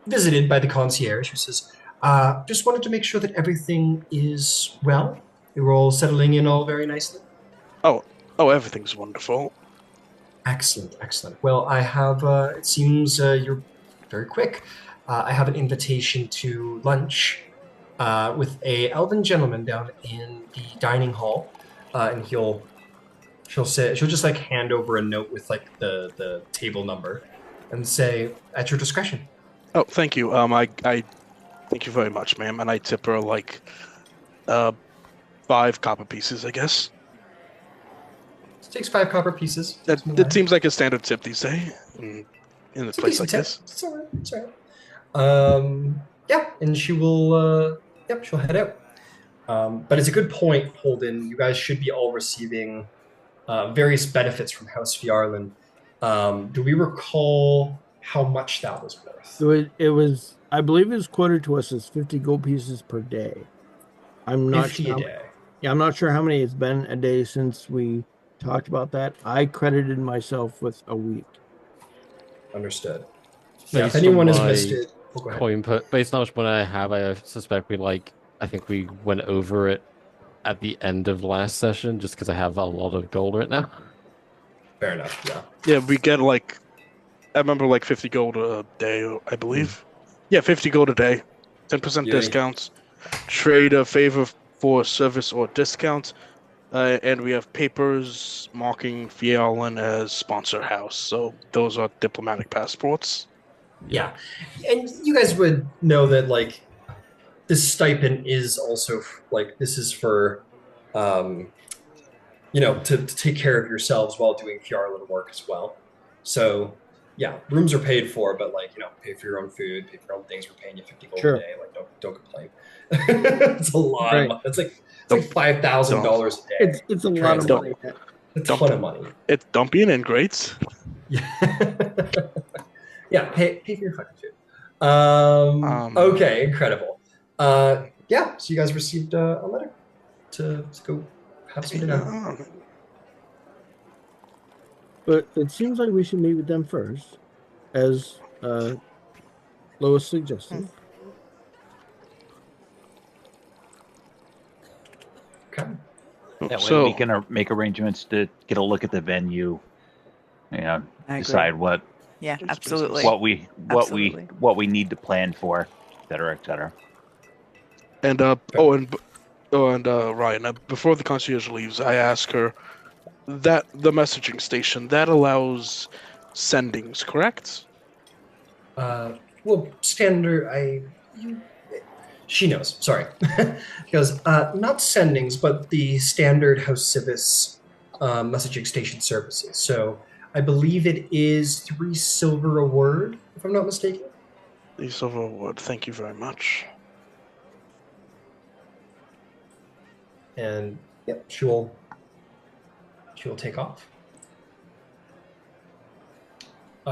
visited by the concierge, who says, just wanted to make sure that everything is well. You're all settling in all very nicely. Oh, everything's wonderful. Excellent. Well, I have, it seems you're very quick. I have an invitation to lunch with a elven gentleman down in the dining hall. And she'll just like hand over a note with like the table number and say, at your discretion. Oh, thank you. I thank you very much, ma'am. And I tip her like 5 copper pieces, I guess. It takes 5 copper pieces. That seems like a standard tip these days in a place like this. It's all right. Yeah, and she will. She'll head out. But it's a good point, Holden. You guys should be all receiving various benefits from House Fjarlin. Do we recall how much that was worth? It was, I believe it was quoted to us as 50 gold pieces per day. I'm not 50 sure. a day. Yeah, I'm not sure how many it's been a day since we talked about that. I credited myself with a week. Understood. Yeah, if Based anyone on has my missed it, go ahead. coin put, based on how much money I have, I suspect I think we went over it at the end of last session, just because I have a lot of gold right now. Fair enough. Yeah. Yeah, we get like, I remember like 50 gold a day, I believe. Yeah, 50 gold a day, 10% discounts, trade a favor for service or discount, and we have papers marking Fjarlin as sponsor house. So those are diplomatic passports. Yeah, and you guys would know that like this stipend is also like this is for to take care of yourselves while doing Fjarlin work as well. So yeah, rooms are paid for, but like pay for your own food, pay for your own things. We're paying you 50 gold a day. Like don't complain. It's a lot of money. It's like $5,000 a day. It's a lot of money. It's a ton of money. Don't be an ingrate. Yeah. Yeah, pay for your fucking food. Okay, incredible. Yeah, so you guys received a letter to go have some dinner. But it seems like we should meet with them first, as Lois suggested. That way So, we can make arrangements to get a look at the venue. You know, I agree. decide what Yeah, It's absolutely. business. what we need to plan for, et cetera, et cetera. And Ryan, before the concierge leaves, I ask her that the messaging station that allows sendings, correct? Well, standard. She knows. Sorry. She goes, not sendings, but the standard House Civis messaging station services. So I believe it is 3 silver a word, if I'm not mistaken. The silver word. Thank you very much. And yep, she will take off.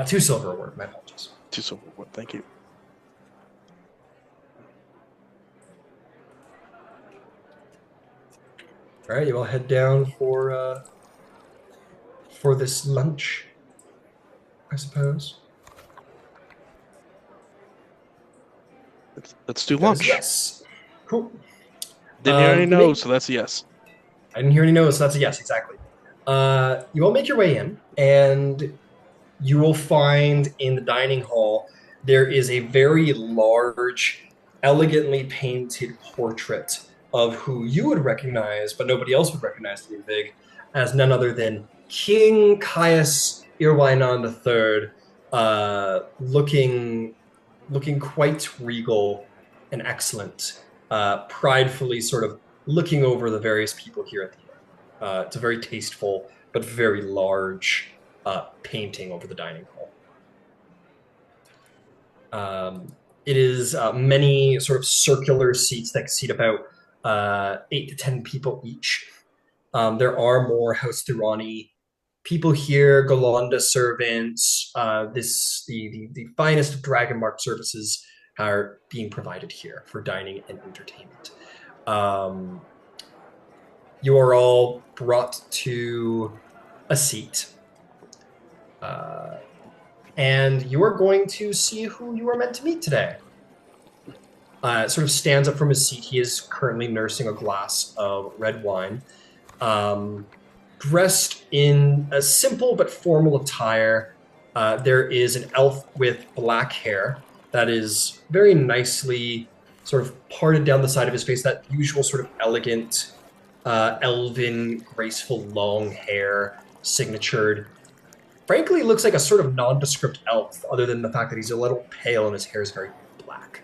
2 silver a word. My apologies. 2 silver word. Thank you. All right, you all head down for this lunch, I suppose. Let's do That is lunch. yes. Cool. Didn't hear any You no, make- so that's a yes. I didn't hear any no's, so that's a yes, exactly. You all make your way in, and you will find in the dining hall there is a very large, elegantly painted portrait of who you would recognize, but nobody else would recognize Ludwig, as none other than King Caius Irwainon III, looking quite regal and excellent, pridefully sort of looking over the various people here at the inn. It's a very tasteful but very large painting over the dining hall. It is many sort of circular seats that seat about 8 to 10 people each. There are more House Thurani people here, Golanda servants. The finest of Dragonmark services are being provided here for dining and entertainment. You are all brought to a seat. And you are going to see who you are meant to meet today. Sort of stands up from his seat. He is currently nursing a glass of red wine. Dressed in a simple but formal attire. There is an elf with black hair that is very nicely sort of parted down the side of his face, that usual sort of elegant, elven, graceful, long hair, signatured. Frankly, looks like a sort of nondescript elf, other than the fact that he's a little pale and his hair is very black.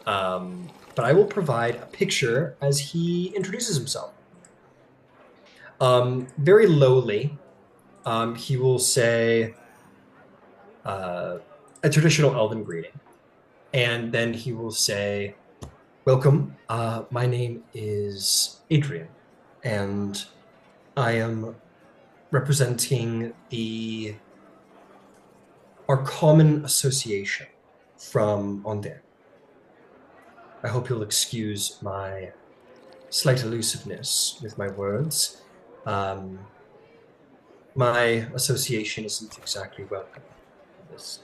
But I will provide a picture as he introduces himself. Very lowly, he will say a traditional elven greeting. And then he will say, welcome, my name is Adrian, and I am representing our common association from Ondair. I hope you'll excuse my slight elusiveness with my words. My association isn't exactly welcome in this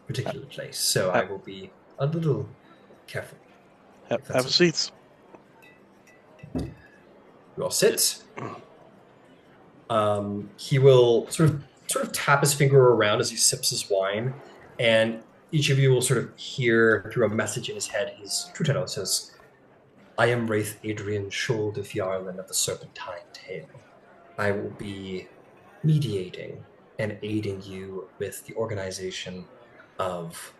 particular place, so I will be a little careful. Have a seat. You all sit. He will sort of tap his finger around as he sips his wine, and each of you will sort of hear through a message in his head. His Trutano says, I am Wraith Adrian Shoal de Fjarlin of the Serpentine Tale. I will be mediating and aiding you with the organization of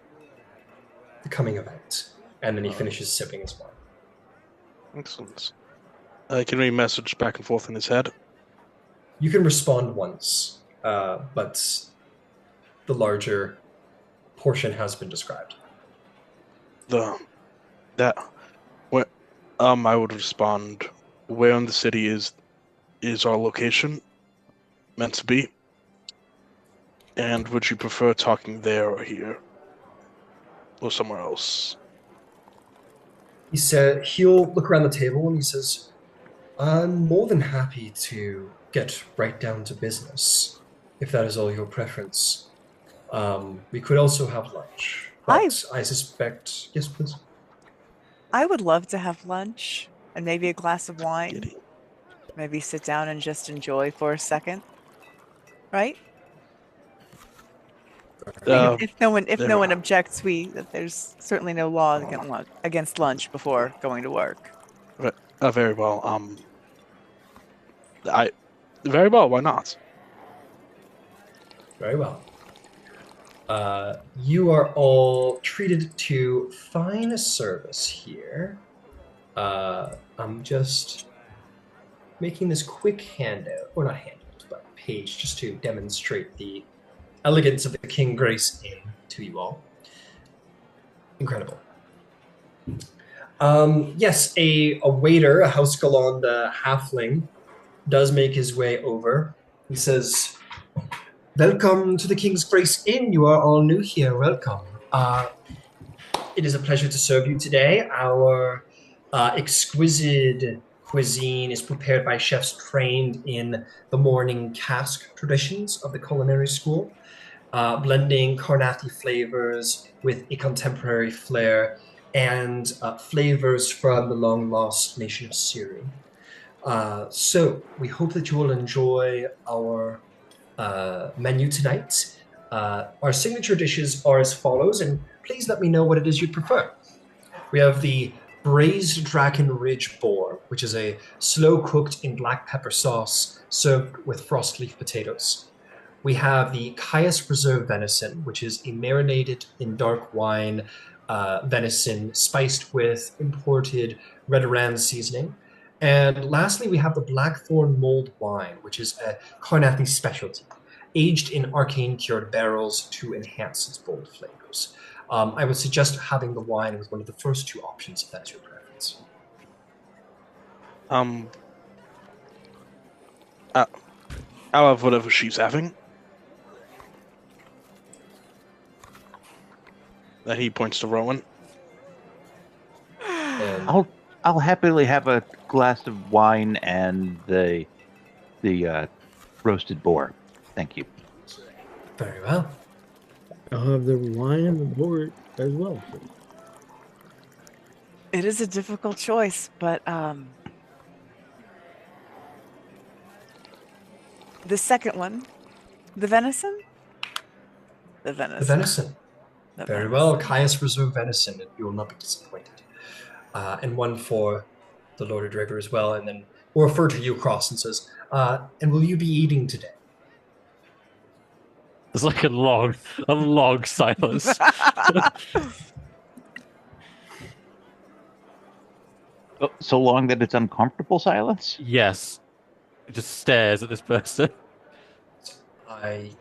the coming event. And then he finishes sipping his wine. Excellent. Can we message back and forth in his head? You can respond once, but the larger portion has been described. I would respond, where in the city is our location meant to be? And would you prefer talking there or here? Or somewhere else? He said he'll look around the table and he says, I'm more than happy to get right down to business, if that is all your preference. We could also have lunch, but I suspect... Yes, please. I would love to have lunch and maybe a glass of wine. maybe sit down and just enjoy for a second, right? If no one objects, there's certainly no law against lunch before going to work. Very well. Very well. Why not? Very well. You are all treated to fine service here. I'm just making this quick handout, or not handout, but page, just to demonstrate the elegance of the King Grace Inn to you all. Incredible. Yes, a waiter, a house gallant halfling, does make his way over. He says, "Welcome to the King's Grace Inn. You are all new here. Welcome. It is a pleasure to serve you today. Our exquisite cuisine is prepared by chefs trained in the morning cask traditions of the culinary school, blending Karnathi flavors with a contemporary flair and flavors from the long-lost nation of Syria. So we hope that you will enjoy our menu tonight. Our signature dishes are as follows, and please let me know what it is you'd prefer. We have the braised Draken Ridge boar, which is a slow cooked in black pepper sauce served with frost leaf potatoes. We have the Caius Reserve venison, which is a marinated in dark wine venison spiced with imported red Aran seasoning. And lastly, we have the Blackthorn mulled wine, which is a Karnathi specialty, aged in arcane cured barrels to enhance its bold flavors. I would suggest having the wine with one of the first two options if that's your preference. I'll have whatever she's having. That he points to Rowan. I'll happily have a glass of wine and the roasted boar. Thank you. Very well. I'll have the wine and the board as well. It is a difficult choice, but the second one, the venison? The venison. The venison. Very well. Caius Reserve venison. You will not be disappointed. And one for the Lord of Draper as well. And then we'll refer to you across and says, and will you be eating today? There's like a long silence. So long that it's uncomfortable silence? Yes. It just stares at this person. I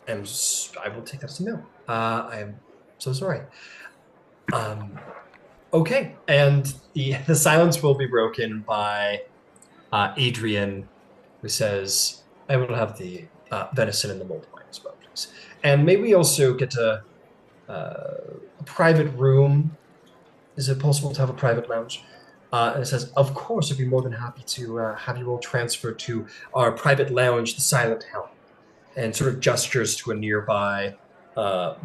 will take that as a no. I am so sorry. Okay, and the silence will be broken by Adrian, who says, "I will have the venison and the mulled wine as well, please. And may we also get a private room? Is it possible to have a private lounge?" And it says, "Of course, I'd be more than happy to have you all transferred to our private lounge, the Silent Helm," and sort of gestures to a nearby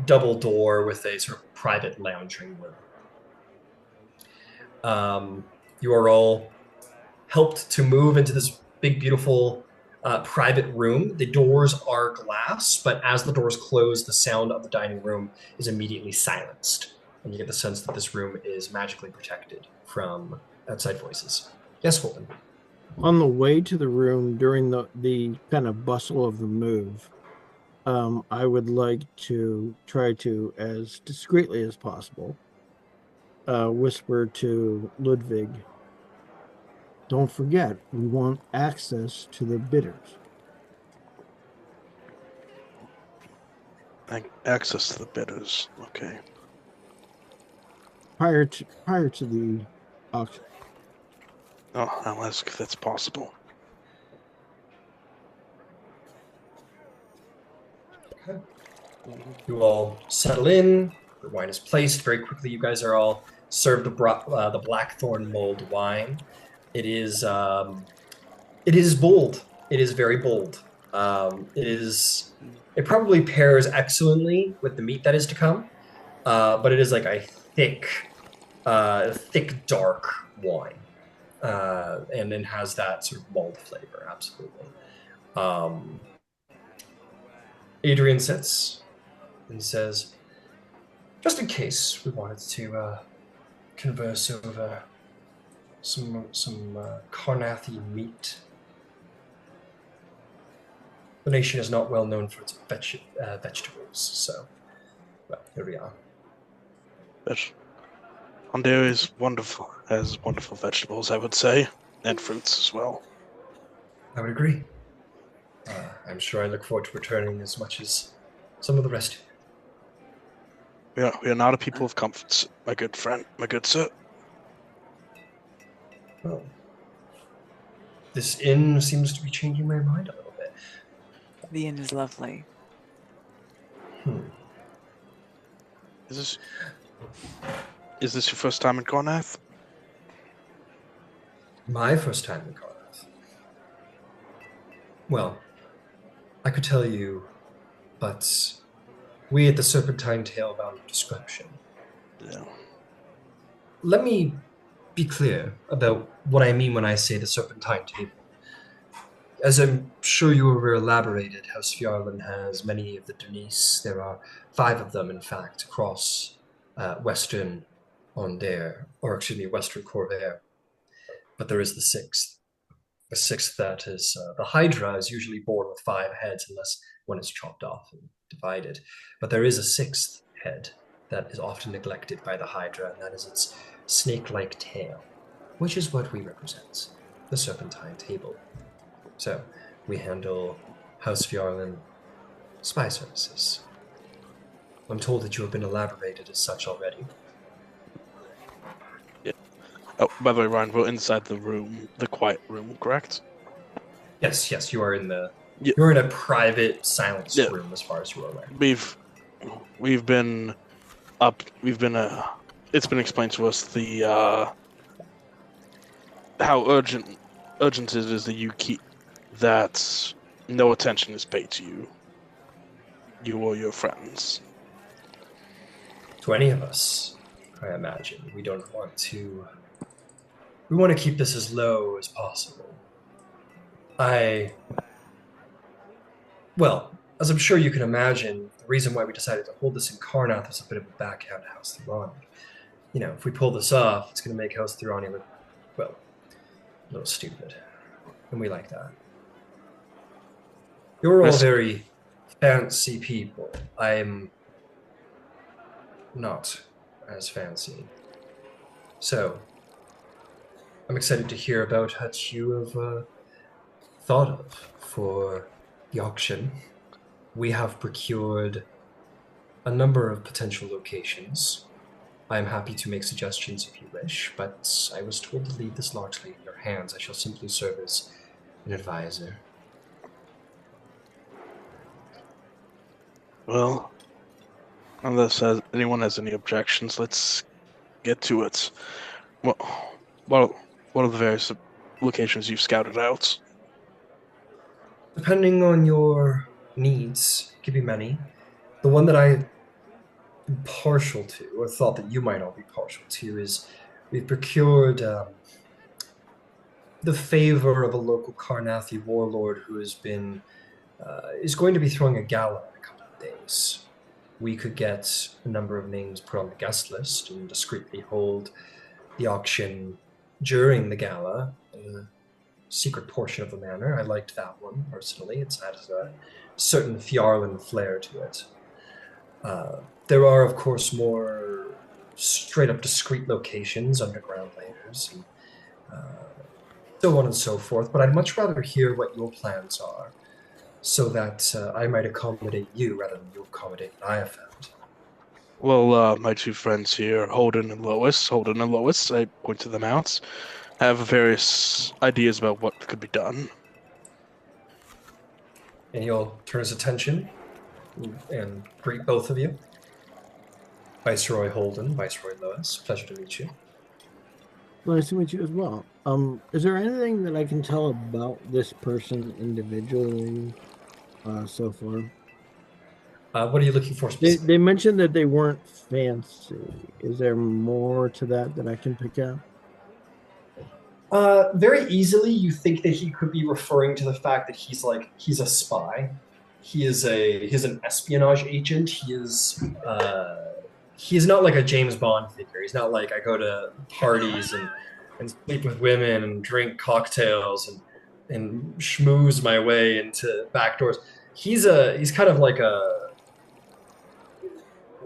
double door with a sort of private lounging room. You are all helped to move into this big, beautiful private room. The doors are glass, but as the doors close, the sound of the dining room is immediately silenced. And you get the sense that this room is magically protected from outside voices. Yes, Holden. On the way to the room during the kind of bustle of the move, I would like to try to, as discreetly as possible, whisper to Ludwig, "Don't forget, we want access to the bitters." Access to the bitters. Okay. Prior to the auction. Oh, I'll ask if that's possible. Okay. You all settle in. The wine is placed very quickly. You guys are all served the Blackthorn mulled wine. It is bold. It is very bold. It probably pairs excellently with the meat that is to come, but it is like a thick, dark wine. and then has that sort of mulled flavor. Absolutely. Um, Adrian sits and says, "Just in case we wanted to converse over some Karnathi meat. The nation is not well known for its vegetables, so well, here we are." But Ontario is wonderful, has wonderful vegetables, I would say, and fruits as well. I would agree. I'm sure I look forward to returning as much as some of the rest of you. We are not a people of comforts, my good friend, my good sir. Well, this inn seems to be changing my mind a little bit. The inn is lovely. Is this your first time in Karnath? My first time in Karth. Well, I could tell you, but we at the Serpentine Tale value description. Yeah. Let me be clear about what I mean when I say the Serpentine Table. As I'm sure you were elaborated, House Fjarlin has many of the Denise. There are 5 of them, in fact, across Western Ondare, or excuse me, Western Corvair. But there is the 6th. The 6th that is the Hydra is usually born with 5 heads, unless when it's chopped off and divided. But there is a 6th head that is often neglected by the Hydra, and that is its snake-like tail, which is what we represent, the Serpentine Table. So, we handle House Fjarlin spy services. I'm told that you have been elaborated as such already. Yeah. Oh, by the way, Ryan, we're inside the room, the quiet room, correct? Yes, you are in the... Yeah. You're in a private, silenced room, as far as you're aware. We've been up. It's been explained to us how urgent it is that you keep that no attention is paid to you or your friends. To any of us, I imagine. We want to keep this as low as possible. Well, as I'm sure you can imagine, the reason why we decided to hold this in Karnath was a bit of a backhand House Thurani. You know, if we pull this off, it's going to make House Thurani look, well, a little stupid. And we like that. You're all very fancy people. I'm not as fancy. So, I'm excited to hear about what you have thought of for the auction. We have procured a number of potential locations. I am happy to make suggestions if you wish, but I was told to leave this largely in your hands. I shall simply serve as an advisor. Well, unless anyone has any objections, let's get to it. What are the various locations you've scouted out? Depending on your needs, it could be many. The one that I am partial to, or thought that you might all be partial to, is we've procured the favor of a local Karnathi warlord who has been is going to be throwing a gala in a couple of days. We could get a number of names put on the guest list and discreetly hold the auction during the gala in a secret portion of the manor. I liked that one personally. It's had a certain Fjarlin flair to it. There are, of course, more straight-up discreet locations, underground lairs, and so on and so forth. But I'd much rather hear what your plans are, so that I might accommodate you rather than you accommodate what I have found. Well, my 2 friends here, Holden and Lois, I point to them out, have various ideas about what could be done. And he'll turn his attention and greet both of you. Viceroy Holden, Viceroy Lois, pleasure to meet you. Nice to meet you as well. Is there anything that I can tell about this person individually so far? What are you looking for specifically? They mentioned that they weren't fancy. Is there more to that I can pick out? Very easily, you think that he could be referring to the fact that he's a spy. He's an espionage agent. He is not like a James Bond figure. He's not like I go to parties and sleep with women and drink cocktails and schmooze my way into back doors. He's kind of like a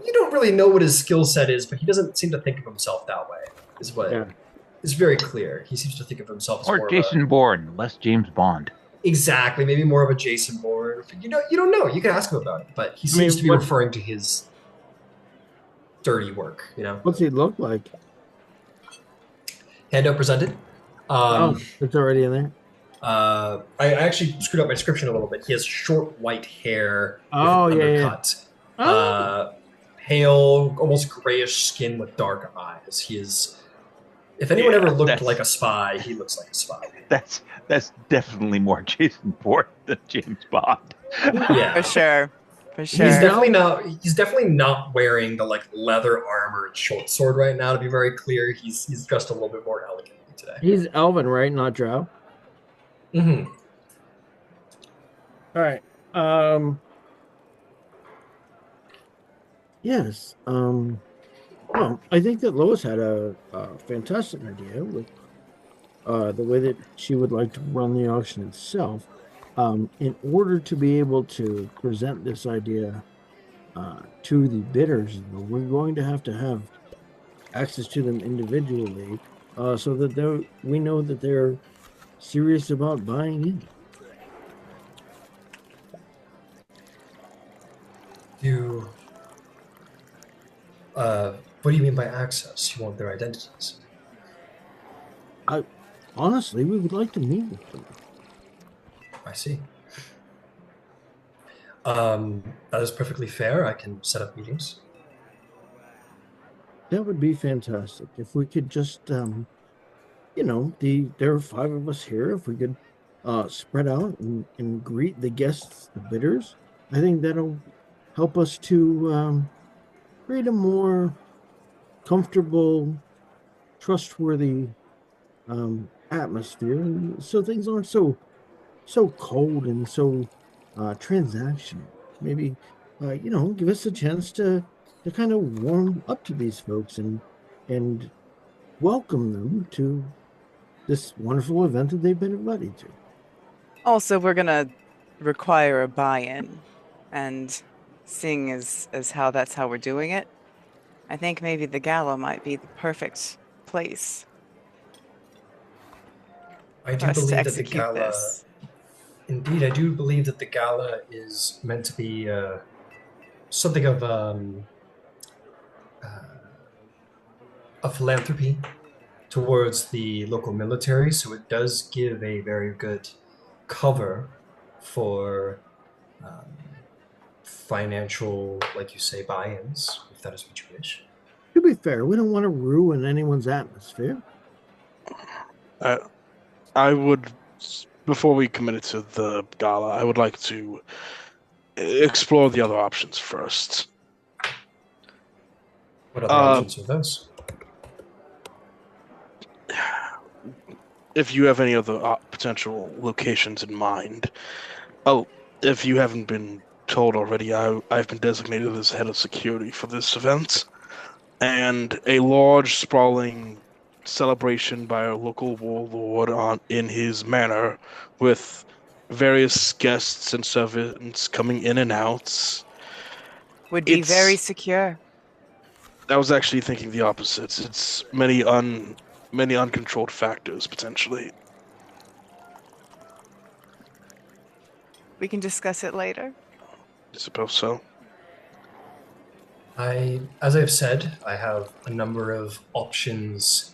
you don't really know what his skill set is, but he doesn't seem to think of himself that way. Is what Yeah. is very clear. He seems to think of himself as Or more of Jason Bourne, less James Bond. exactly, maybe more of a Jason Bourne. You don't know. You can ask him about it, but he seems to be referring to his dirty work. What's he look like? Handout presented. It's already in there. I actually screwed up my description a little bit. He has short white hair with Oh, an yeah, undercut. Oh. Pale, almost grayish skin with dark eyes. He is. If anyone ever looked like a spy, he looks like a spy. That's definitely more Jason Bourne than James Bond. Yeah, For sure. He's definitely not wearing the like leather armor and short sword right now. To be very clear, he's dressed a little bit more elegantly today. He's Elven, right? Not Drow. Mm-hmm. All right. Yes. Well, I think that Lois had a fantastic idea with the way that she would like to run the auction itself. In order to be able to present this idea to the bidders, we're going to have access to them individually, so that we know that they're serious about buying in. What do you mean by access? You want their identities? Honestly, we would like to meet with them. I see. That is perfectly fair. I can set up meetings. That would be fantastic. If we could just, there are 5 of us here. If we could spread out and greet the guests, the bidders, I think that'll help us to create a more comfortable, trustworthy atmosphere, and so things aren't so cold and so transactional. Maybe give us a chance to kind of warm up to these folks and welcome them to this wonderful event that they've been invited to. Also, we're gonna require a buy-in, and seeing as how that's how we're doing it, I think maybe the gala might be the perfect place I for do us to believe that the execute gala. this. Indeed, I do believe that the gala is meant to be something of a philanthropy towards the local military, so it does give a very good cover for um, financial, like you say, buy-ins, if that is what you wish. To be fair, we don't want to ruin anyone's atmosphere. I would, before we committed to the gala, I would like to explore the other options first. What other options are those? If you have any other potential locations in mind. Oh, if you haven't been told already, I've been designated as head of security for this event, and a large, sprawling celebration by a local warlord in his manor, with various guests and servants coming in and out. Would be very secure. I was actually thinking the opposite. It's many uncontrolled factors potentially. We can discuss it later. I suppose so. As I've said, I have a number of options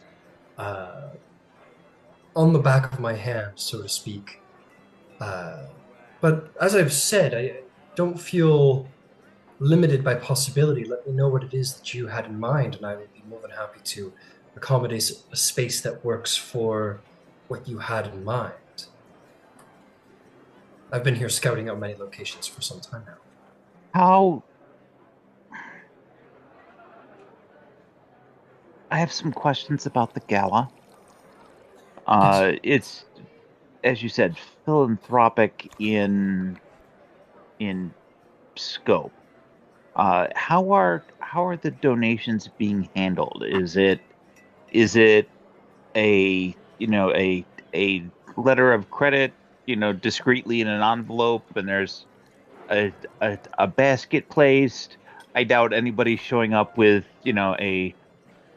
on the back of my hand, so to speak. But as I've said, I don't feel limited by possibility. Let me know what it is that you had in mind, and I would be more than happy to accommodate a space that works for what you had in mind. I've been here scouting out many locations for some time now. I have some questions about the gala. It's, as you said, philanthropic in scope. How are the donations being handled? Is it a letter of credit, discreetly in an envelope, and there's a basket placed? I doubt anybody's showing up with a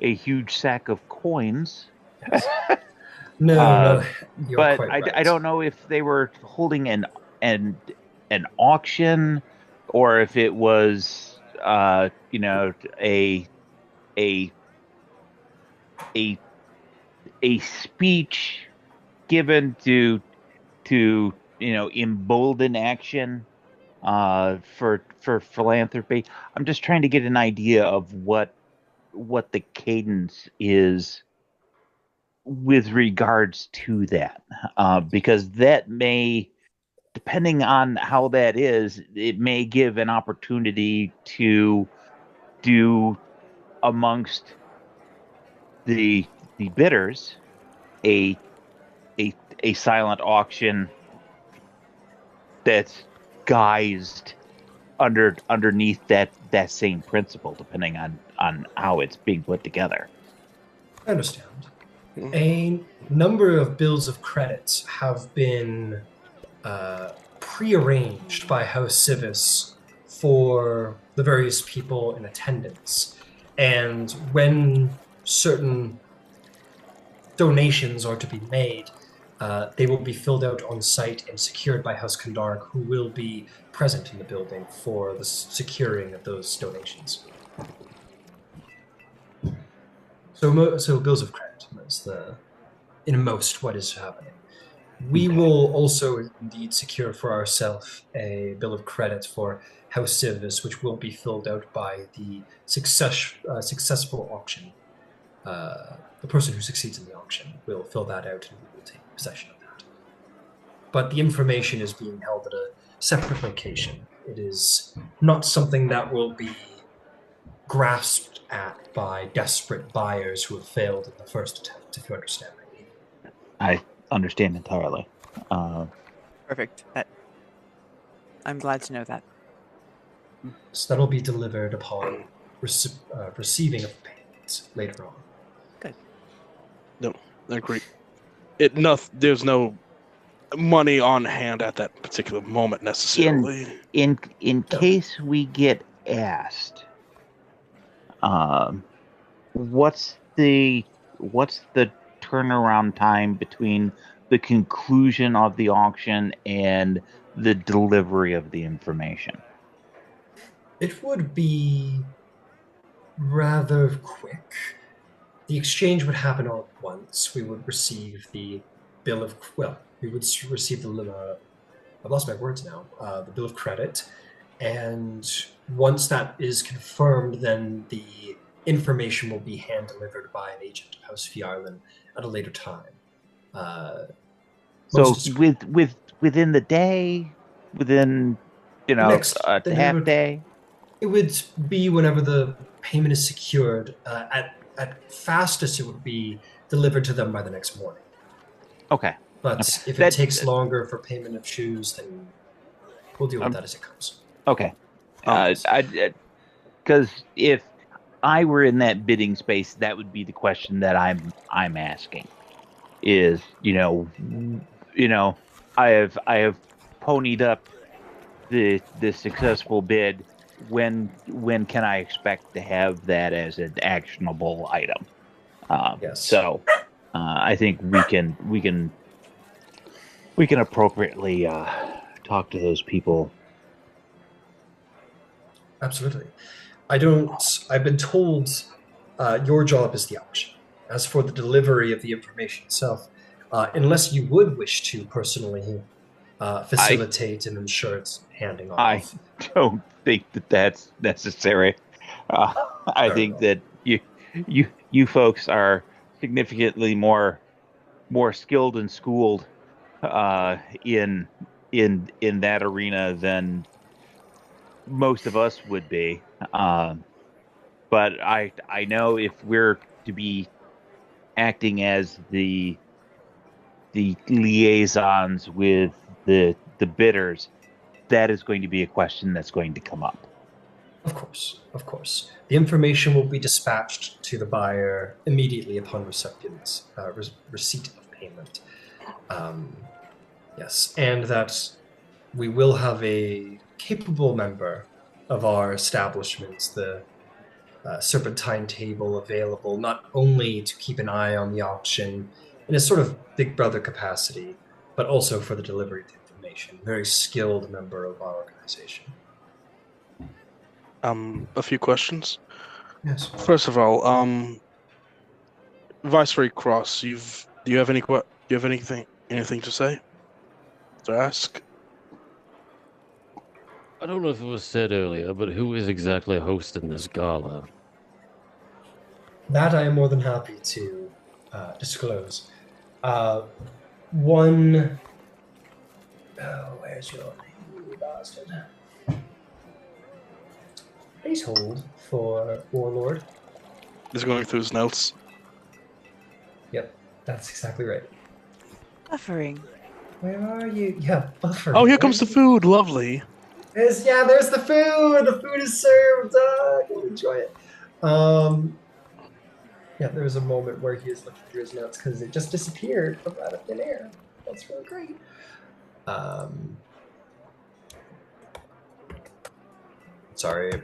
huge sack of coins. No, Uh, no, you're but quite I right. don't know if they were holding an an auction, or if it was a a a a speech given to embolden action for philanthropy. I'm just trying to get an idea of what the cadence is with regards to that, because that may, depending on how that is, it may give an opportunity to do amongst the bidders a a a silent auction that's guised underneath that same principle, depending on how it's being put together. I understand. A number of bills of credit have been prearranged by House Civis for the various people in attendance. And when certain donations are to be made, they will be filled out on site and secured by House Kandark, who will be present in the building for the securing of those donations. So bills of credit is in most what is happening. We Okay. will also indeed secure for ourselves a bill of credit for House Civis, which will be filled out by the successful auction. The person who succeeds in the auction will fill that out and we will take possession of that. But the information is being held at a separate location. It is not something that will be grasped at by desperate buyers who have failed in the first attempt, if you understand my meaning. I understand entirely. Perfect. I'm glad to know that. So that'll be delivered upon receiving of payment later on. Good. No, I agree. There's no money on hand at that particular moment necessarily. In No. case we get asked, what's the turnaround time between the conclusion of the auction and the delivery of the information? It would be rather quick. The exchange would happen all at once. We would receive the bill of, well, we would receive I've lost my words now, the bill of credit. And once that is confirmed, then the information will be hand delivered by an agent of House Fiarlan at a later time. So within the day, within a Then half day. it would be whenever the payment is secured. At fastest, it would be delivered to them by the next morning. Okay. But if it takes longer for payment of shoes, then we'll deal with that as it comes. Okay. Yes. Because if I were in that bidding space, that would be the question that I'm asking. Is I have ponied up the successful bid. When can I expect to have that as an actionable item? Yes. So I think we can appropriately talk to those people. Absolutely. I've been told your job is the auction. As for the delivery of the information itself, unless you would wish to personally facilitate and ensure it's handing off. I don't think that that's necessary. I think that you folks are significantly more skilled and schooled in that arena than most of us would be. But I know if we're to be acting as the the liaisons with the bidders, that is going to be a question that's going to come up. Of course, of course. The information will be dispatched to the buyer immediately upon receipt of payment. Yes, and that we will have a capable member of our establishment, the Serpentine table, available not only to keep an eye on the auction in a sort of big brother capacity, but also for the delivery of the information. Very skilled member of our organization. A few questions. Yes. First of all, Viceroy Cross, do you have anything to say? To ask? I don't know if it was said earlier, but who is exactly hosting this gala? That I am more than happy to disclose. One. Oh, where's your name, you bastard? Please hold for Warlord. He's going through his notes. Yep, that's exactly right. Buffering. Where are you? Yeah, buffer. Oh, here comes the food. Lovely. There's the food. The food is served. I can enjoy it. Yeah, there was a moment where he is looking through his notes because it just disappeared from out of thin air. That's really great. Sorry.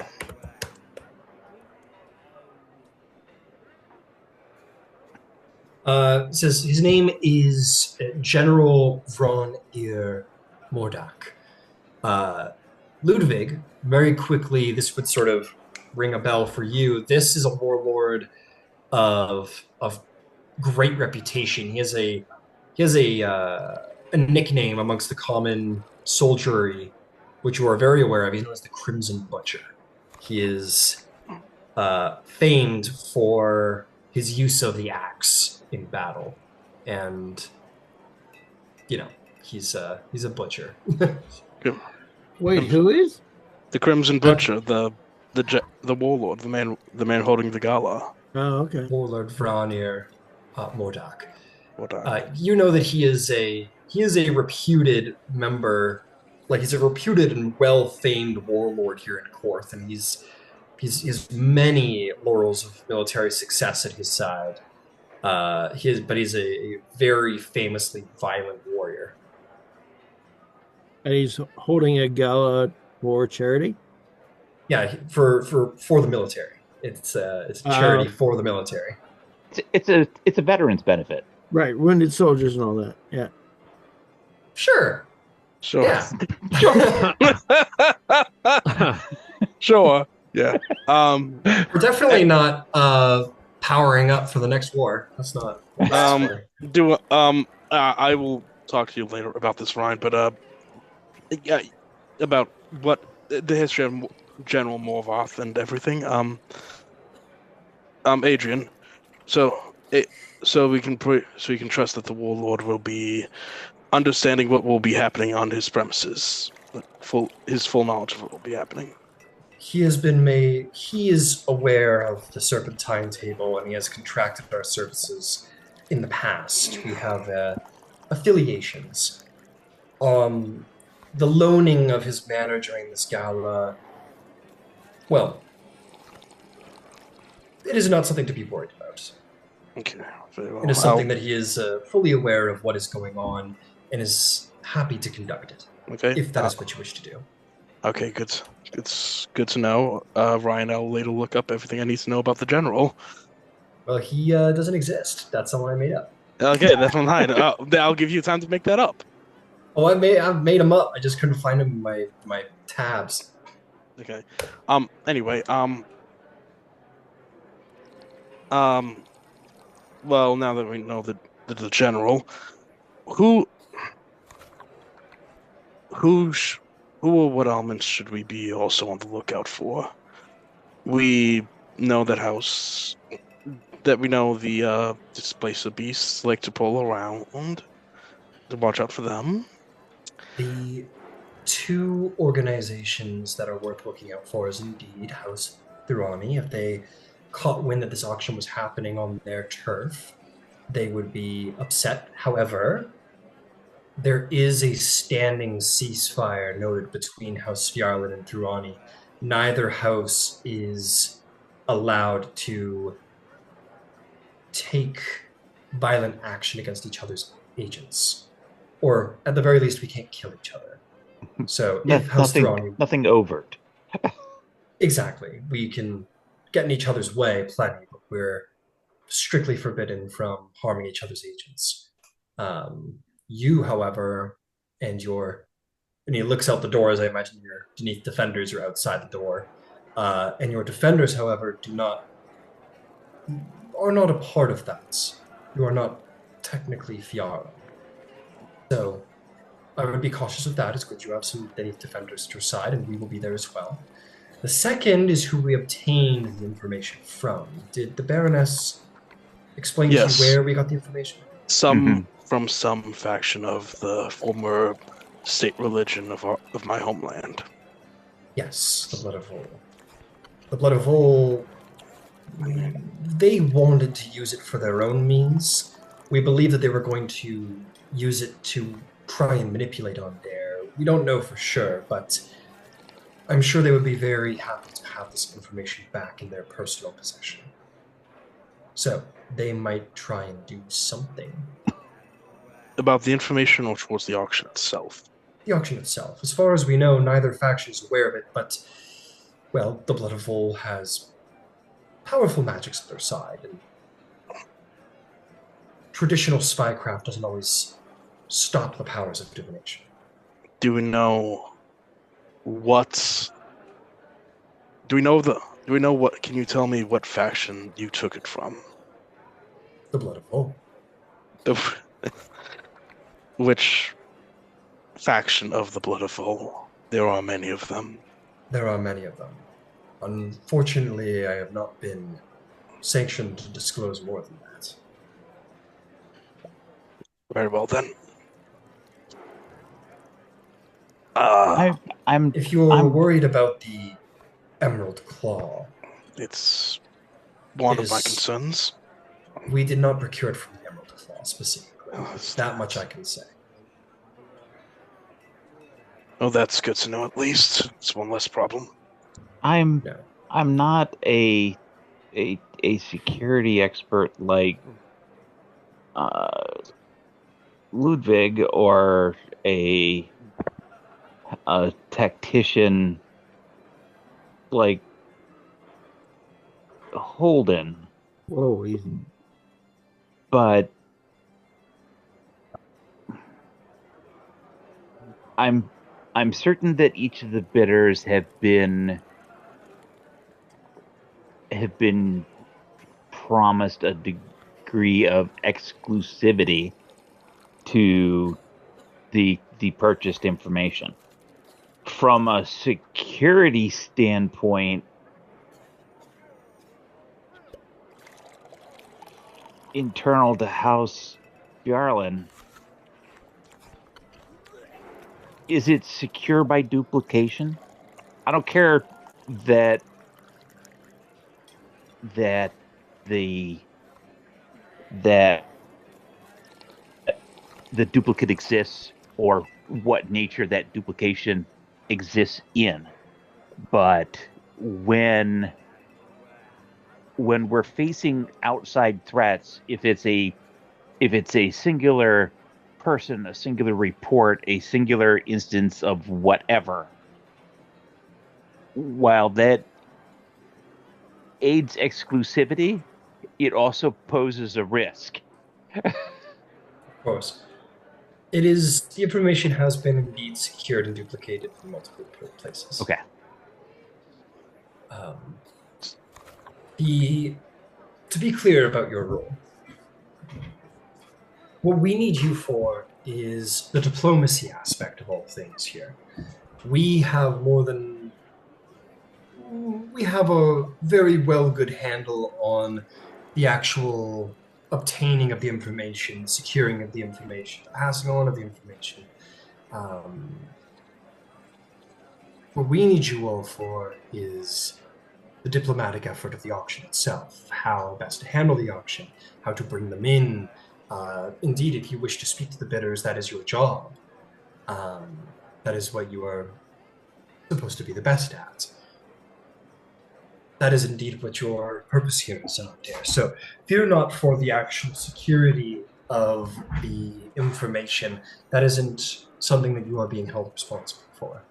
It says his name is General Vron Ir Mordak. Ludwig, very quickly, this would sort of ring a bell for you. This is a warlord of great reputation. He has a nickname amongst the common soldiery, which you are very aware of. He's known as the Crimson Butcher. He is famed for his use of the axe in battle, and he's a butcher. Wait, who is? The Crimson Butcher, the warlord, the man holding the gala. Oh, okay. Warlord Vranir Mordak. What? You know that he is a reputed member, like he's a reputed and well-famed warlord here in Karth, and he's many laurels of military success at his side. But he's a very famously violent warrior. And he's holding a gala for charity? Yeah, for the military. It's a charity for the military. It's a veterans benefit. Right, wounded soldiers and all that. Yeah. Sure. Yeah. Sure. Yeah. We're definitely not powering up for the next war. That's not. I will talk to you later about this, Ryan. But yeah, about what the history of General Morvath and everything. Adrian. So we can trust that the warlord will be understanding what will be happening on his premises. His full knowledge of what will be happening. He is aware of the Serpentine table, and he has contracted our services in the past. We have affiliations. The loaning of his manor during this gala, well, it is not something to be worried about. Okay, very well. It is something that he is fully aware of what is going on and is happy to conduct it. Okay. If that is what you wish to do. Okay, good. It's good to know. Ryan, I'll later look up everything I need to know about the general. Well, he doesn't exist. That's someone I made up. Okay, that's fine. I'll give you time to make that up. Oh, I've made him up. I just couldn't find him in my tabs. Okay. Anyway. Well, now that we know the general, who or what elements should we be also on the lookout for? We know that we know the displacer beasts like to pull around. To watch out for them. The two organizations that are worth looking out for is indeed House Thurani. If they caught wind that this auction was happening on their turf, they would be upset. However, there is a standing ceasefire noted between House Fjarlin and Druani. Neither house is allowed to take violent action against each other's agents. Or at the very least, we can't kill each other. So No, if House Druani, nothing overt. exactly, we can get in each other's way plenty, but we're strictly forbidden from harming each other's agents. You, however, and your and he looks out the door as I imagine your Deneath defenders are outside the door. And your defenders, however, are not a part of that. You are not technically Fiara. So I would be cautious of that. It's good you have some Deneath defenders at your side, and we will be there as well. The second is who we obtained the information from. Did the Baroness explain to you Yes. where we got the information? From some faction of the former state religion of my homeland. Yes, the Blood of Vol. The Blood of Vol, they wanted to use it for their own means. We believe that they were going to use it to try and manipulate on Dare. We don't know for sure, but I'm sure they would be very happy to have this information back in their personal possession. So they might try and do something. About the information or towards the auction itself? The auction itself. As far as we know, neither faction is aware of it, but, well, the Blood of Vol has powerful magics at their side, and traditional spycraft doesn't always stop the powers of divination. Do we know what? Do we know what? Can you tell me what faction you took it from? The Blood of Vol. Which faction of the Blood of Vol? There are many of them. There are many of them. Unfortunately, I have not been sanctioned to disclose more than that. Very well then. If you're worried about the Emerald Claw, it's one of my concerns. We did not procure it from the Emerald Claw specifically. That much I can say. Oh, that's good to know at least. It's one less problem. I'm not a security expert like Ludwig or a tactician like Holden. Whoa, easy. But I'm certain that each of the bidders have been promised a degree of exclusivity to the purchased information. From a security standpoint, internal to House Fjarlin, is it secure by duplication? I don't care that the duplicate exists or what nature that duplication exists in, but when we're facing outside threats, if it's a singular person, a singular report, a singular instance of whatever, while that aids exclusivity, it also poses a risk. Of course. The information has been indeed secured and duplicated from multiple places. Okay. To be clear about your role, what we need you for is the diplomacy aspect of all things here. We have a very well good handle on the actual obtaining of the information, securing of the information, passing on of the information. What we need you all for is the diplomatic effort of the auction itself, how best to handle the auction, how to bring them in, Indeed, if you wish to speak to the bidders, that is your job. Um, that is what you are supposed to be the best at. That is indeed what your purpose here is out there. So fear not for the actual security of the information. That isn't something that you are being held responsible for.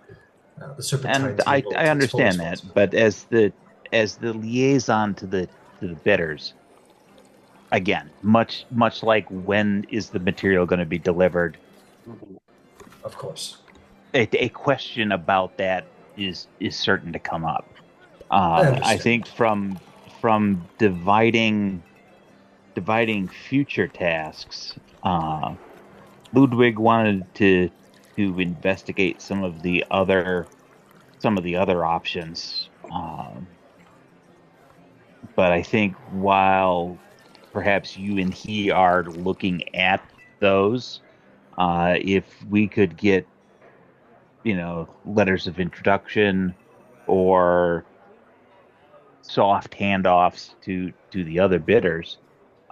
The Serpentine And table I takes full understand that, responsibility. but as the liaison to the bidders, again, much like when is the material going to be delivered, Of course. a question about that is certain to come up. I I think understand. from dividing future tasks, Ludwig wanted to investigate some of the other options. But I think while perhaps you and he are looking at those, if we could get, letters of introduction or soft handoffs to the other bidders,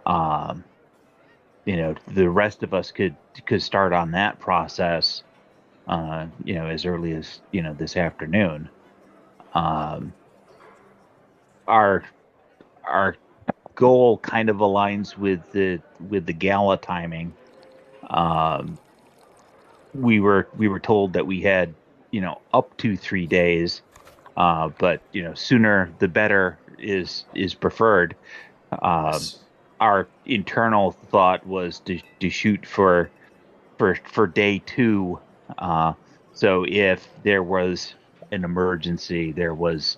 um, the rest of us could start on that process, as early as this afternoon. Um, our our goal kind of aligns with the gala timing. Um, we were told that we had up to 3 days, but sooner the better is preferred. Um, Yes. our internal thought was to shoot for day two. Uh, so if there was an emergency, there was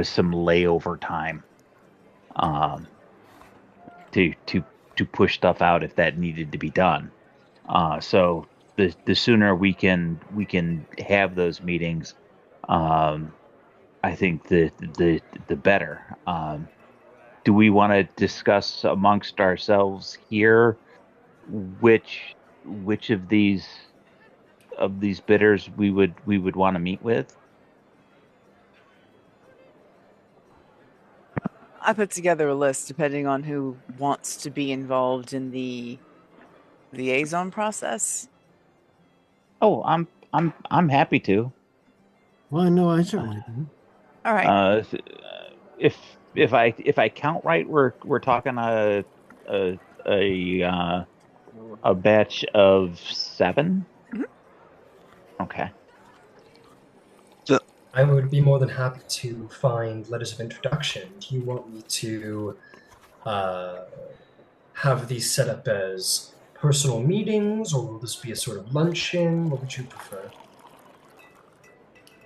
some layover time, um, to to to push stuff out if that needed to be done. So the sooner we can have those meetings, um, I think the better. Do we want to discuss amongst ourselves here which of these bidders we would want to meet with? I put together a list depending on who wants to be involved in the liaison process. Oh, I'm happy to. Well, I know I Uh, certainly do. All right. uh, if I count right, we're talking a a uh, a batch of seven. Mhm. Okay. The, I would be more than happy to find letters of introduction. Do you want me to uh, have these set up as personal meetings, or will this be a sort of luncheon? What would you prefer?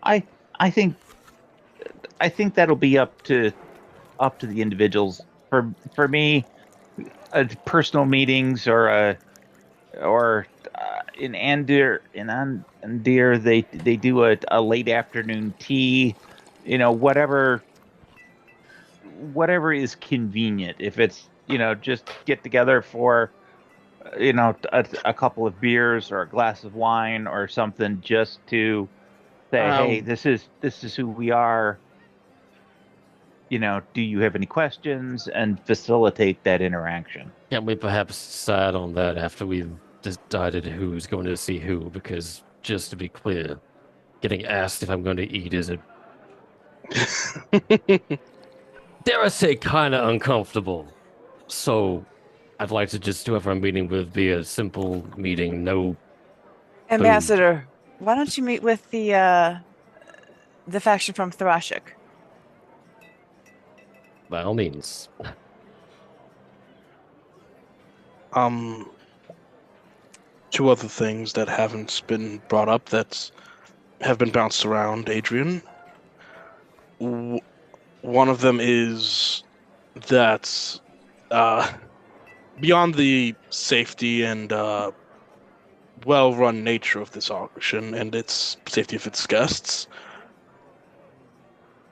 I I think I think that'll be up to the individuals. For me, personal meetings or in Andir they do a late afternoon tea, whatever is convenient. If it's just get together for a couple of beers or a glass of wine or something, just to say, hey, Um, this is who we are. Do you have any questions, and facilitate that interaction? Can we perhaps decide on that after we've decided who's going to see who? Because just to be clear, getting asked if I'm going to eat is a, dare I say, kind of uncomfortable. So I'd like to just whoever I'm meeting with be a simple meeting, no food, Ambassador, why don't you meet with the faction from Thrashik? by all means. um, two other things that haven't been brought up that have been bounced around, Adrian. W One of them is that uh, beyond the safety and well-run nature of this auction and its safety of its guests,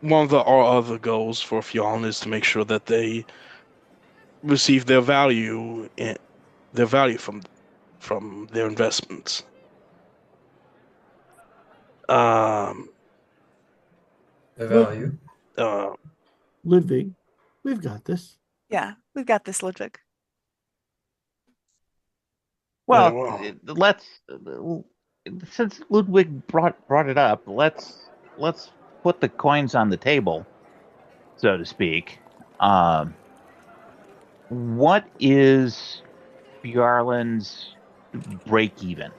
one of our other goals for Fionn is to make sure that they receive their value from their investments. Um, The Lud value. uh, Ludwig, we've got this. Yeah, we've got this, Ludwig. Very Well, well. let's since Ludwig brought it up, let's put the coins on the table, so to speak. Um, what is Bjarlin's break even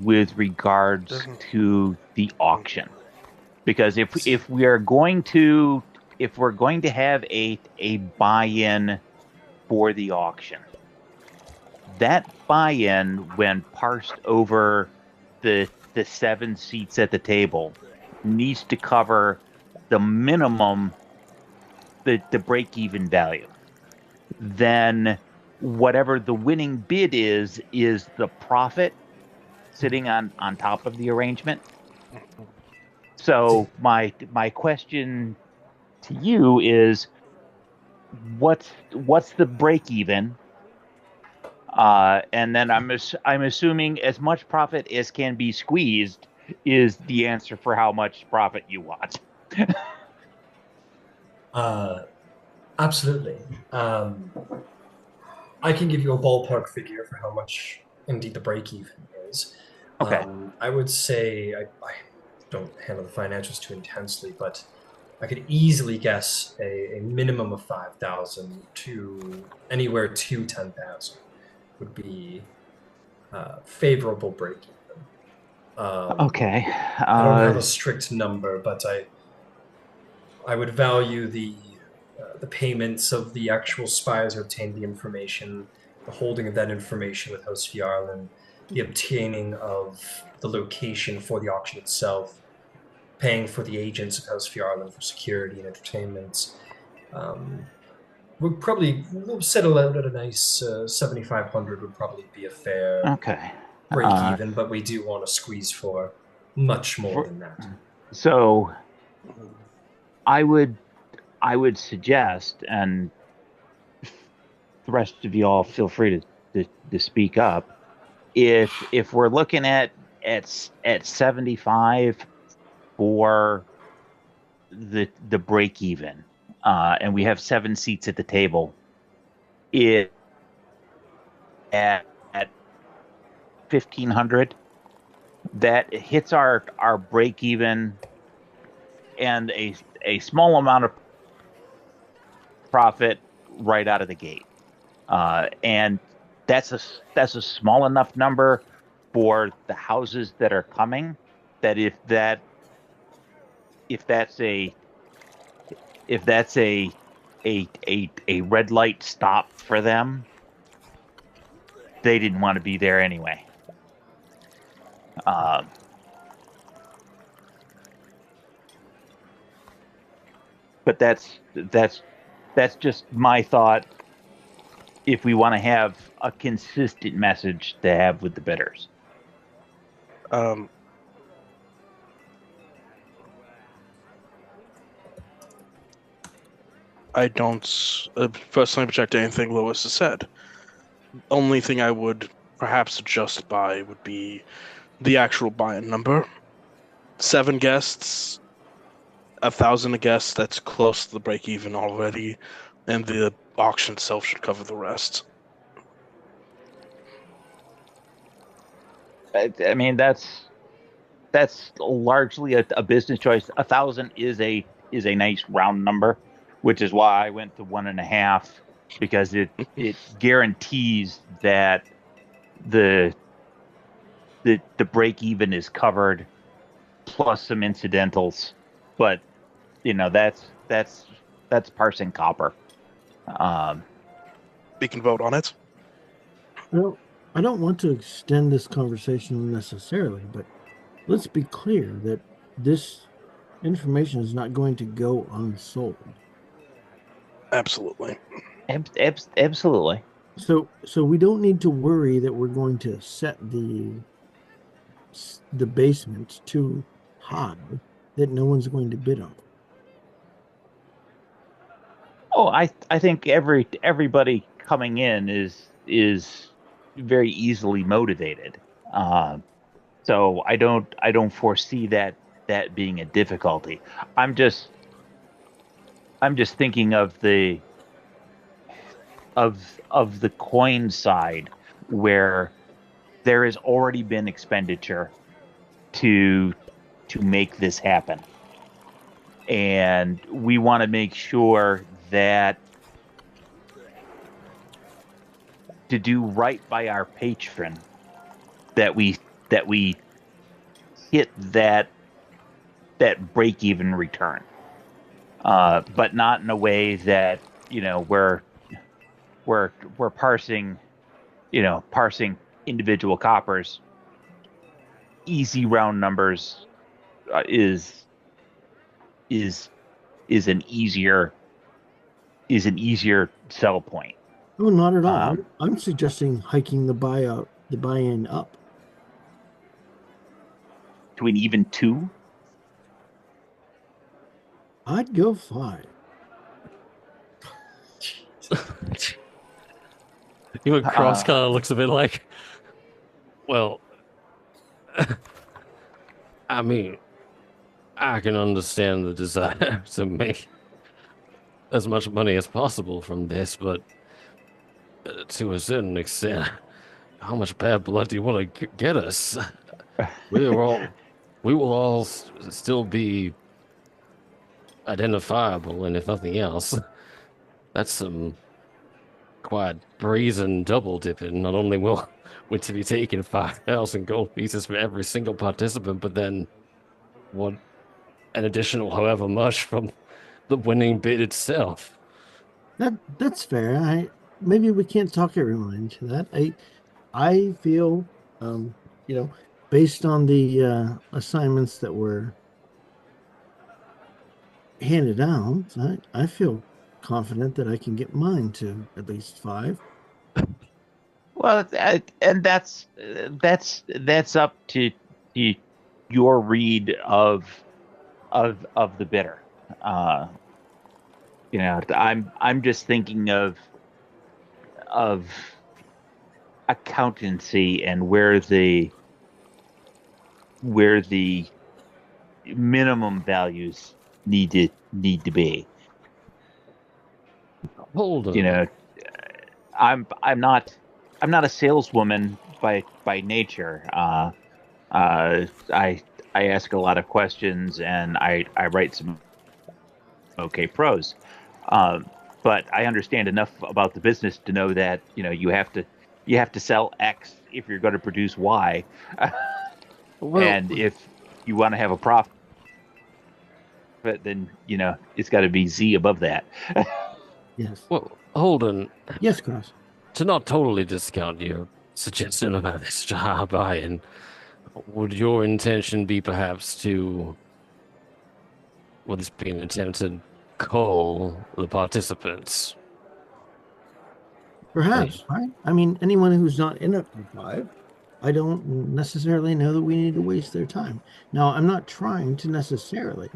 with regards Mhm. to the auction? Because if we are going to if we're going to have a buy-in for the auction, that buy-in, when parsed over the 7 seats at the table, needs to cover the minimum, the break-even value. Then whatever the winning bid is the profit sitting on top of the arrangement. So my question to you is, what's the break even? And then I'm assuming as much profit as can be squeezed is the answer for how much profit you want. Uh, absolutely. I can give you a ballpark figure for how much indeed the break even is. Okay. I would say I don't handle the financials too intensely, but I could easily guess a minimum of 5,000 to anywhere to 10,000 would be favorable break even. Okay. I don't have a strict number, but I would value the payments of the actual spies who obtained the information, the holding of that information with Host Fjarlin, the obtaining of the location for the auction itself, paying for the agents of House Fjarlin for security and entertainment. Um, we'll settle out at a nice 7,500 would probably be a fair Okay. break Uh, even, but we do want to squeeze for much more for, than that. so I would I would suggest, and the rest of you all feel free to speak up. If we're looking at 75 for the break even, and we have 7 seats at the table, it at 1,500, that hits our break even and a small amount of profit right out of the gate. And that's a small enough number for the houses that are coming, that if that's a if that's a red light stop for them, they didn't want to be there anyway. Um, but that's just my thought. If we want to have a consistent message to have with the bidders. Um, I don't personally object to anything Lois has said. Only thing I would perhaps adjust by would be the actual buy-in number. 7 guests, 1,000 a guest. That's close to the break-even already, and the auction itself should cover the rest. I mean, that's largely a business choice. 1,000 is a nice round number, which is why I went to 1.5, because it guarantees that the the break even is covered plus some incidentals. But that's parsing copper. Um, We can vote on it. Well, I don't want to extend this conversation necessarily, but let's be clear that this information is not going to go unsold. Absolutely. Absolutely. So we don't need to worry that we're going to set the basement too high that no one's going to bid on. Oh, I think everybody coming in is very easily motivated. Um, so I don't foresee that being a difficulty. I'm just I'm just thinking of of the coin side where there has already been expenditure to make this happen. And we want to make sure that to do right by our patron, that we hit that break even return, but not in a way that we're parsing individual coppers. Easy round numbers is an easier sell point. Oh, not at all. I'm suggesting hiking the buy-in up to an even 2. I'd go 5. Even Cross kind of looks a bit like, well, I mean, I can understand the desire to make as much money as possible from this, but to a certain extent, how much bad blood do you want to get us? We will all still be identifiable, and if nothing else, that's some quite brazen double dipping. Not only will we to be taking 5,000 gold pieces for every single participant, but then what? An additional however much from the winning bid itself. That's fair. Maybe we can't talk everyone into that. I feel, based on the assignments that were handed out, I feel confident that I can get mine to at least 5. Well, and that's up to your read of the bidder. I'm just thinking of accountancy and where the minimum values need to be. Hold on. I'm not a saleswoman by nature. I ask a lot of questions and I write some okay prose. But I understand enough about the business to know that you have to sell X if you're going to produce Y, and if you want to have a profit, then it's got to be Z above that. Yes. Well, Holden. Yes, Cross. To not totally discount your suggestion about this job buy-in, would your intention be perhaps to, would this be an attempt to call the participants? Perhaps, right? I mean, anyone who's not in it for 5, I don't necessarily know that we need to waste their time. Now, I'm not trying to necessarily,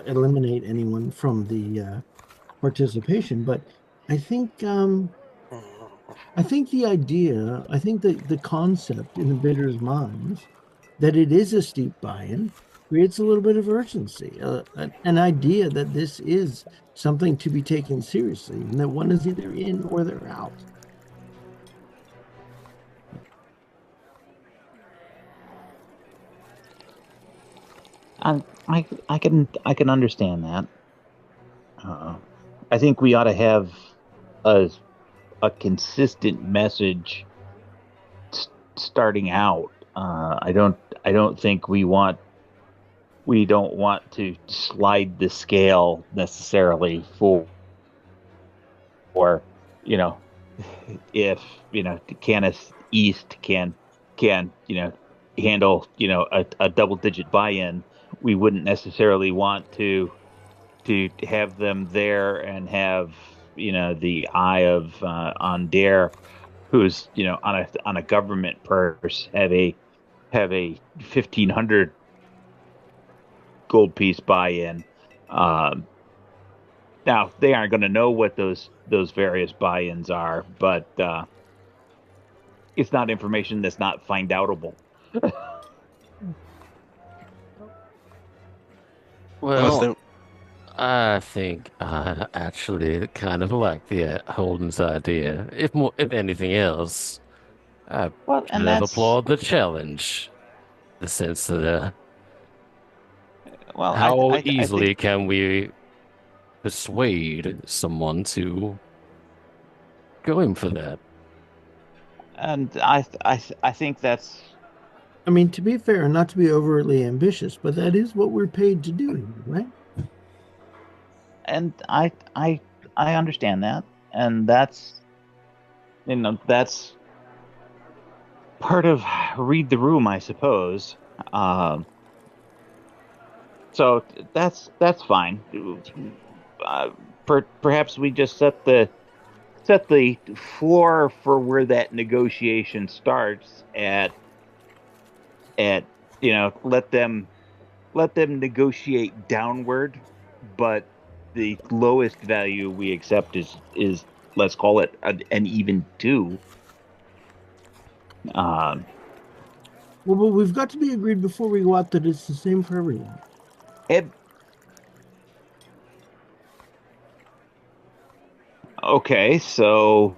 eliminate anyone from the participation, but I think the idea, I think that the concept in the bidders' minds that it is a steep buy-in creates a little bit of urgency, an idea that this is something to be taken seriously, and that one is either in or they're out. I can understand that. I think we ought to have a consistent message starting out. I don't think we don't want to slide the scale necessarily for if Canis East can handle a double digit buy-in, we wouldn't necessarily want to have them there and have the eye of on Dare, who's on a government purse, have a 1,500 gold piece buy-in. Now they aren't going to know what those various buy-ins are, but it's not information that's not find outable. Well, I think I actually kind of like the Holden's idea. If anything else, I Well, and kind of that's applaud the challenge. The sense that well, how I think, easily can we persuade someone to go in for that? and I think that's, I mean, to be fair, not to be overly ambitious, but that is what we're paid to do, right? and I understand that, and that's, that's part of read the room, I suppose. Um, so that's fine. Uh, Perhaps we just set the floor for where that negotiation starts at let them negotiate downward, but the lowest value we accept is let's call it an even two. Um, Well, but we've got to be agreed before we go out that it's the same for everyone. it, okay, so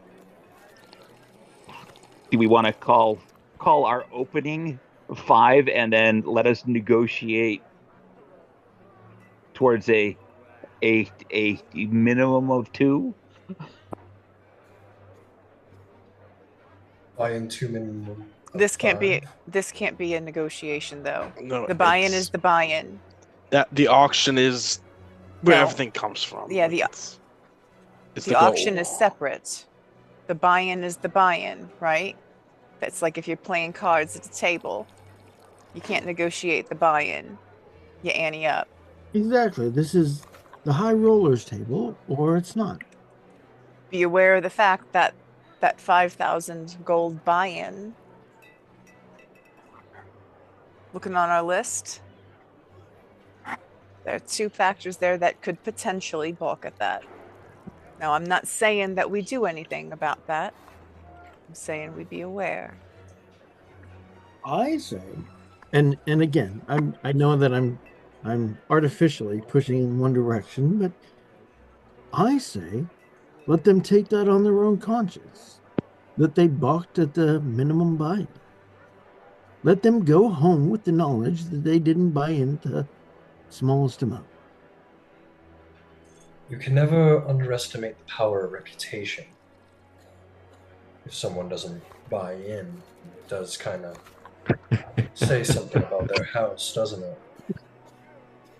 do we want to call our opening five and then let us negotiate towards a minimum of two? Buy into minimum of This can't be 5. this can't be a negotiation though. No, The buy-in is it's the buy-in. that the auction is where No. everything comes from. Yeah, Like, the it's the the auction goal. is separate. The buy-in is the buy-in, right? That's like if you're playing cards at a table, you can't negotiate the buy-in. You ante up. Exactly. This is the high rollers table, or it's not. Be aware of the fact that that 5,000 gold buy-in, looking on our list, there are two factors there that could potentially balk at that. Now, I'm not saying that we do anything about that. I'm saying we be aware. I say, and again, I know that I'm artificially pushing in one direction, but I say let them take that on their own conscience that they balked at the minimum buy. Let them go home with the knowledge that they didn't buy into the smallest amount. You can never underestimate the power of reputation. If someone doesn't buy in, it does kind of say something about their house, doesn't it?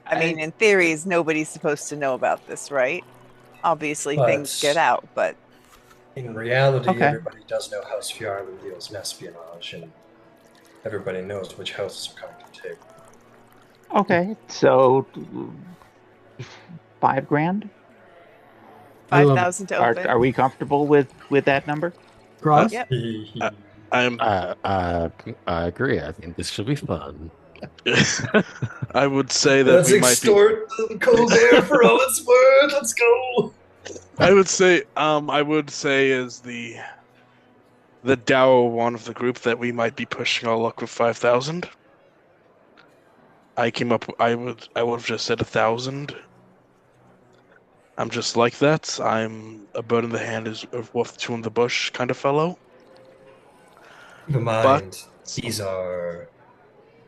I mean, in theories, nobody's supposed to know about this, right? Obviously, things get But out, but in reality, Okay. everybody does know House Fjarlin deals in espionage, and everybody knows which houses are coming to the table. Okay, so 5 grand. I love it. 5,000 to open. Are we comfortable with that number? Cross? Yep. I'm I agree. I think this should be fun. I would say that Let's we might be. extort the Colbert for all it's worth. Let's go. I would say as the dour one of the group that we might be pushing our luck with 5,000. I came up. I would have just said 1,000. I'm just like that. I'm a bird in the hand is worth two in the bush kind of fellow. Keep in But mind, these are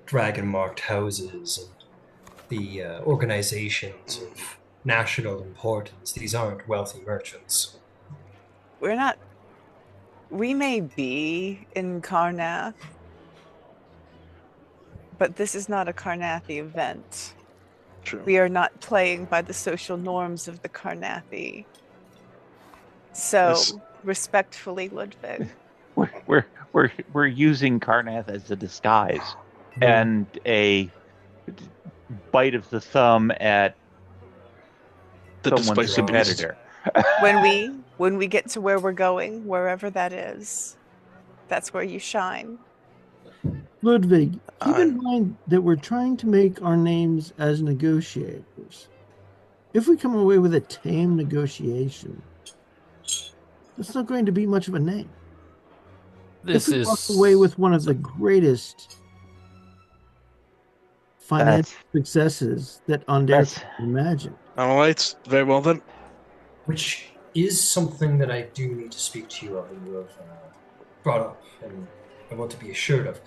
dragon marked houses and the organizations of national importance. These aren't wealthy merchants. We're not. We may be in Karnath, but this is not a Karnathi event. true. We are not playing by the social norms of the Karnathi. So, This- respectfully, Ludwig. We're using Karnath as a disguise and a bite of the thumb at The someone's Displacer Beast. competitor. When we get to where we're going, wherever that is, that's where you shine. Ludwig, keep in I'm- mind that we're trying to make our names as negotiators. If we come away with a tame negotiation, that's not going to be much of a name. This If we is walk away with one of the greatest financial That's successes that Onder that's imagined, All right, very well then. Which is something that I do need to speak to you of, and you have brought up, and I want to be assured of.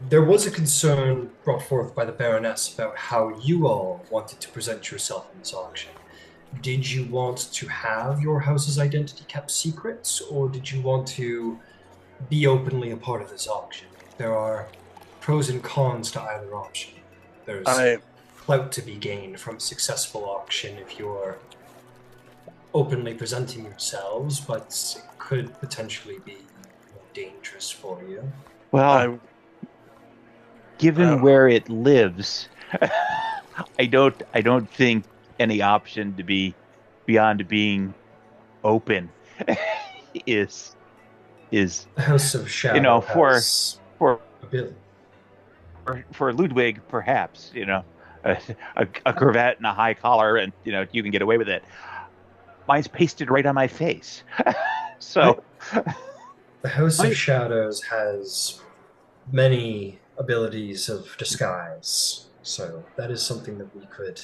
There was a concern brought forth by the Baroness about how you all wanted to present yourself in this auction. Did you want to have your house's identity kept secret, or did you want to be openly a part of this auction? There are pros and cons to either option. There's I clout to be gained from a successful auction if you're openly presenting yourselves, but it could potentially be dangerous for you. Well, given where it lives, I don't think any option to be beyond being open is The House of Shadow has for ability. for Ludwig, perhaps, a cravat and a high collar, and you can get away with it. Mine's pasted right on my face. So The House of Shadows has many abilities of disguise, so that is something that we could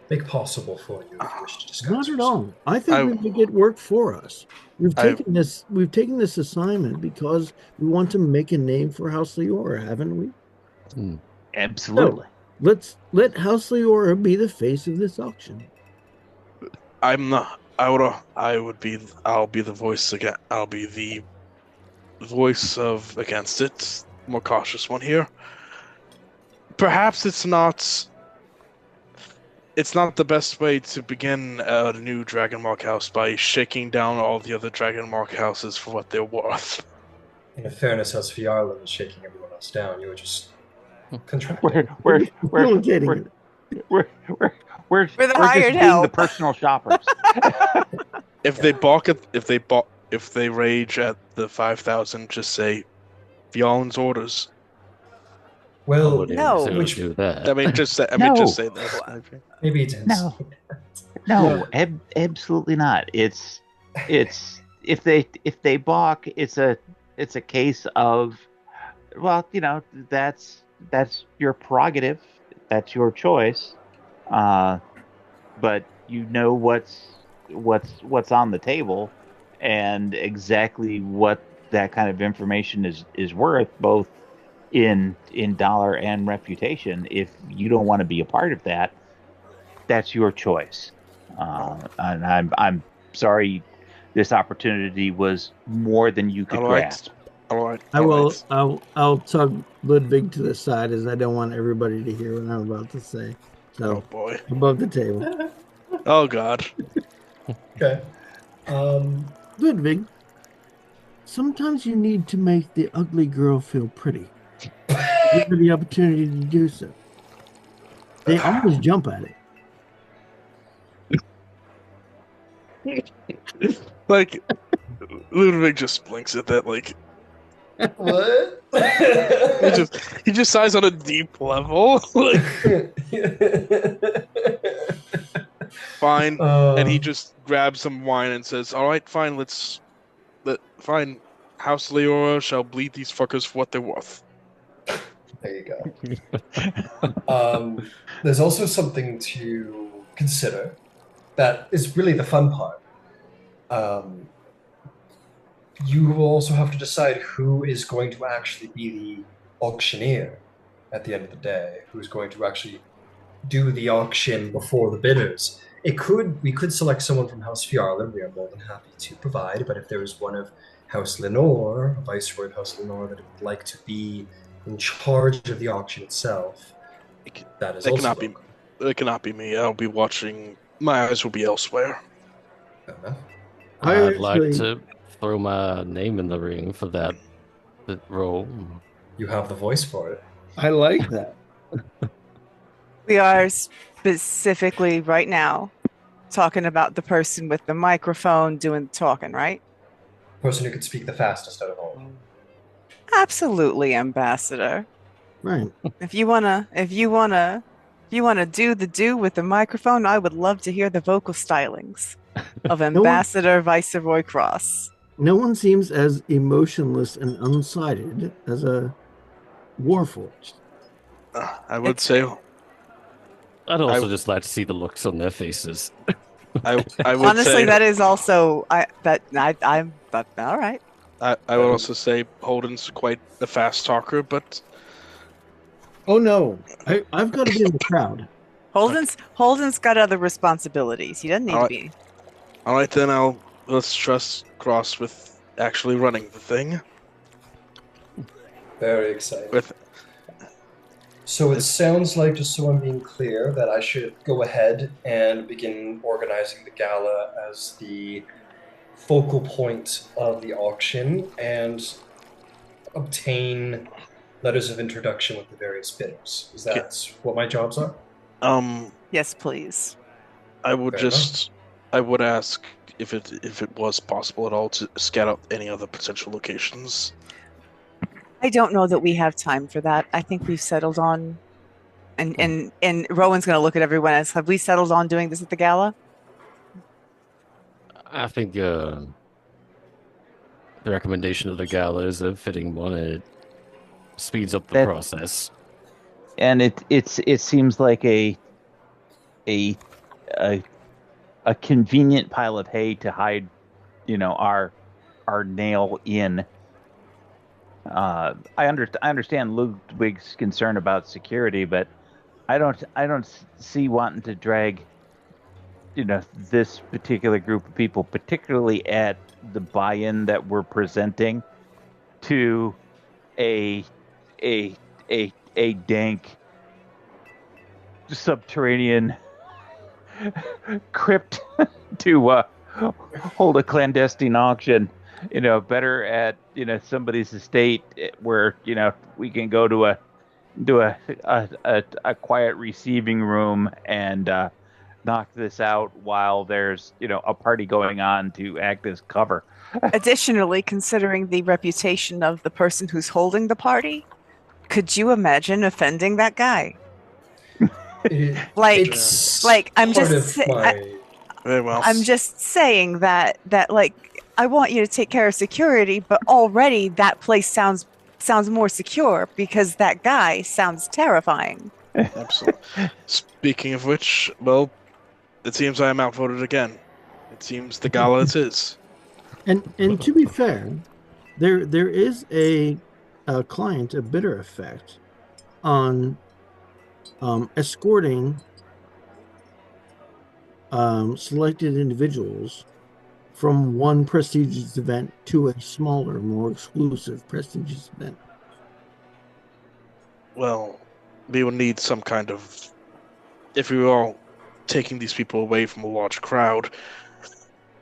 make possible for you if you wish to discuss. Not at all. I think we make it work for us. We've taken this assignment because we want to make a name for House Leora, haven't we? Absolutely. So, let House Leora be the face of this auction. I'm not. I'll be the voice again. I'll be the voice of against it. More cautious one here. Perhaps it's not the best way to begin a new Dragon Mark house by shaking down all the other Dragon Mark houses for what they're worth. In fairness, House Fiarlan is shaking everyone else down. You were just contracting. We're the hired just being help. the personal shoppers. If they rage at the 5,000, just say Fiarlan's orders. Well, no. Which do that. I mean, just say this. Maybe it is. No, absolutely not. It's if they balk, it's a case of, well, that's your prerogative, that's your choice, but what's on the table, and exactly what that kind of information is worth, both in dollar and reputation. If you don't want to be a part of that, that's your choice. And I'm sorry, this opportunity was more than you could grasp. All right. I'll tug Ludwig to the side, as I don't want everybody to hear what I'm about to say. So, oh boy, above the table. Oh god. Okay. Ludwig, sometimes you need to make the ugly girl feel pretty. Give her the opportunity to do so. They always jump at it. Like, Ludwig just blinks at that, like, What? he just sighs on a deep level. Like, fine. And he just grabs some wine and says, all right, fine, fine. House Leora shall bleed these fuckers for what they're worth. There you go. There's also something to consider that is really the fun part. You will also have to decide who is going to actually be the auctioneer at the end of the day, who's going to actually do the auction before the bidders. We could select someone from House Fiarlan. We are more than happy to provide, but if there is one of House Lenore, a viceroy of House Lenore, that would like to be in charge of the auction itself, that is also welcome. It cannot be me. I'll be watching. My eyes will be elsewhere. Fair enough. I'd like to throw my name in the ring for that role. You have the voice for it. I like that. We are specifically right now talking about the person with the microphone doing the talking, right? The person who could speak the fastest out of all. Absolutely, Ambassador. Right. If you wanna do with the microphone, I would love to hear the vocal stylings of Ambassador Viceroy Cross. No one seems as emotionless and unsighted as a Warforged. I would say I'd also just like to see the looks on their faces. I would Honestly, say that is also I'm but all right. I would also say Holden's quite a fast talker, but Oh no, I've got to be in the crowd. Holden's got other responsibilities. He doesn't need to Alright. be. all right then. Let's trust Cross with actually running the thing. Very exciting. With So it sounds like, just so I'm being clear, that I should go ahead and begin organizing the gala as the focal point of the auction and obtain letters of introduction with the various bidders. Is that what my jobs are? Yes, please. I would Fair enough. I would ask if it was possible at all to scout out any other potential locations. I don't know that we have time for that. I think we've settled on, and Rowan's going to look at everyone else. Have we settled on doing this at the gala? I think the recommendation of the gala is a fitting one. It speeds up the That- process. And it seems like a a convenient pile of hay to hide, our nail in. I understand Ludwig's concern about security, but I don't see wanting to drag, this particular group of people, particularly at the buy-in that we're presenting, to a dank subterranean crypt to hold a clandestine auction. Better at somebody's estate where we can go to a quiet receiving room and knock this out while there's a party going on to act as cover. Additionally, considering the reputation of the person who's holding the party, could you imagine offending that guy? It's I'm part just of my. Very well. I'm just saying that like I want you to take care of security, but already that place sounds more secure because that guy sounds terrifying. Absolutely. Speaking of which, well, it seems I am outvoted again. It seems the gala it is. And to be fair, there is a client, a bidder effect on escorting selected individuals from one prestigious event to a smaller, more exclusive prestigious event. Well, we will need some kind of. If we were all taking these people away from a large crowd,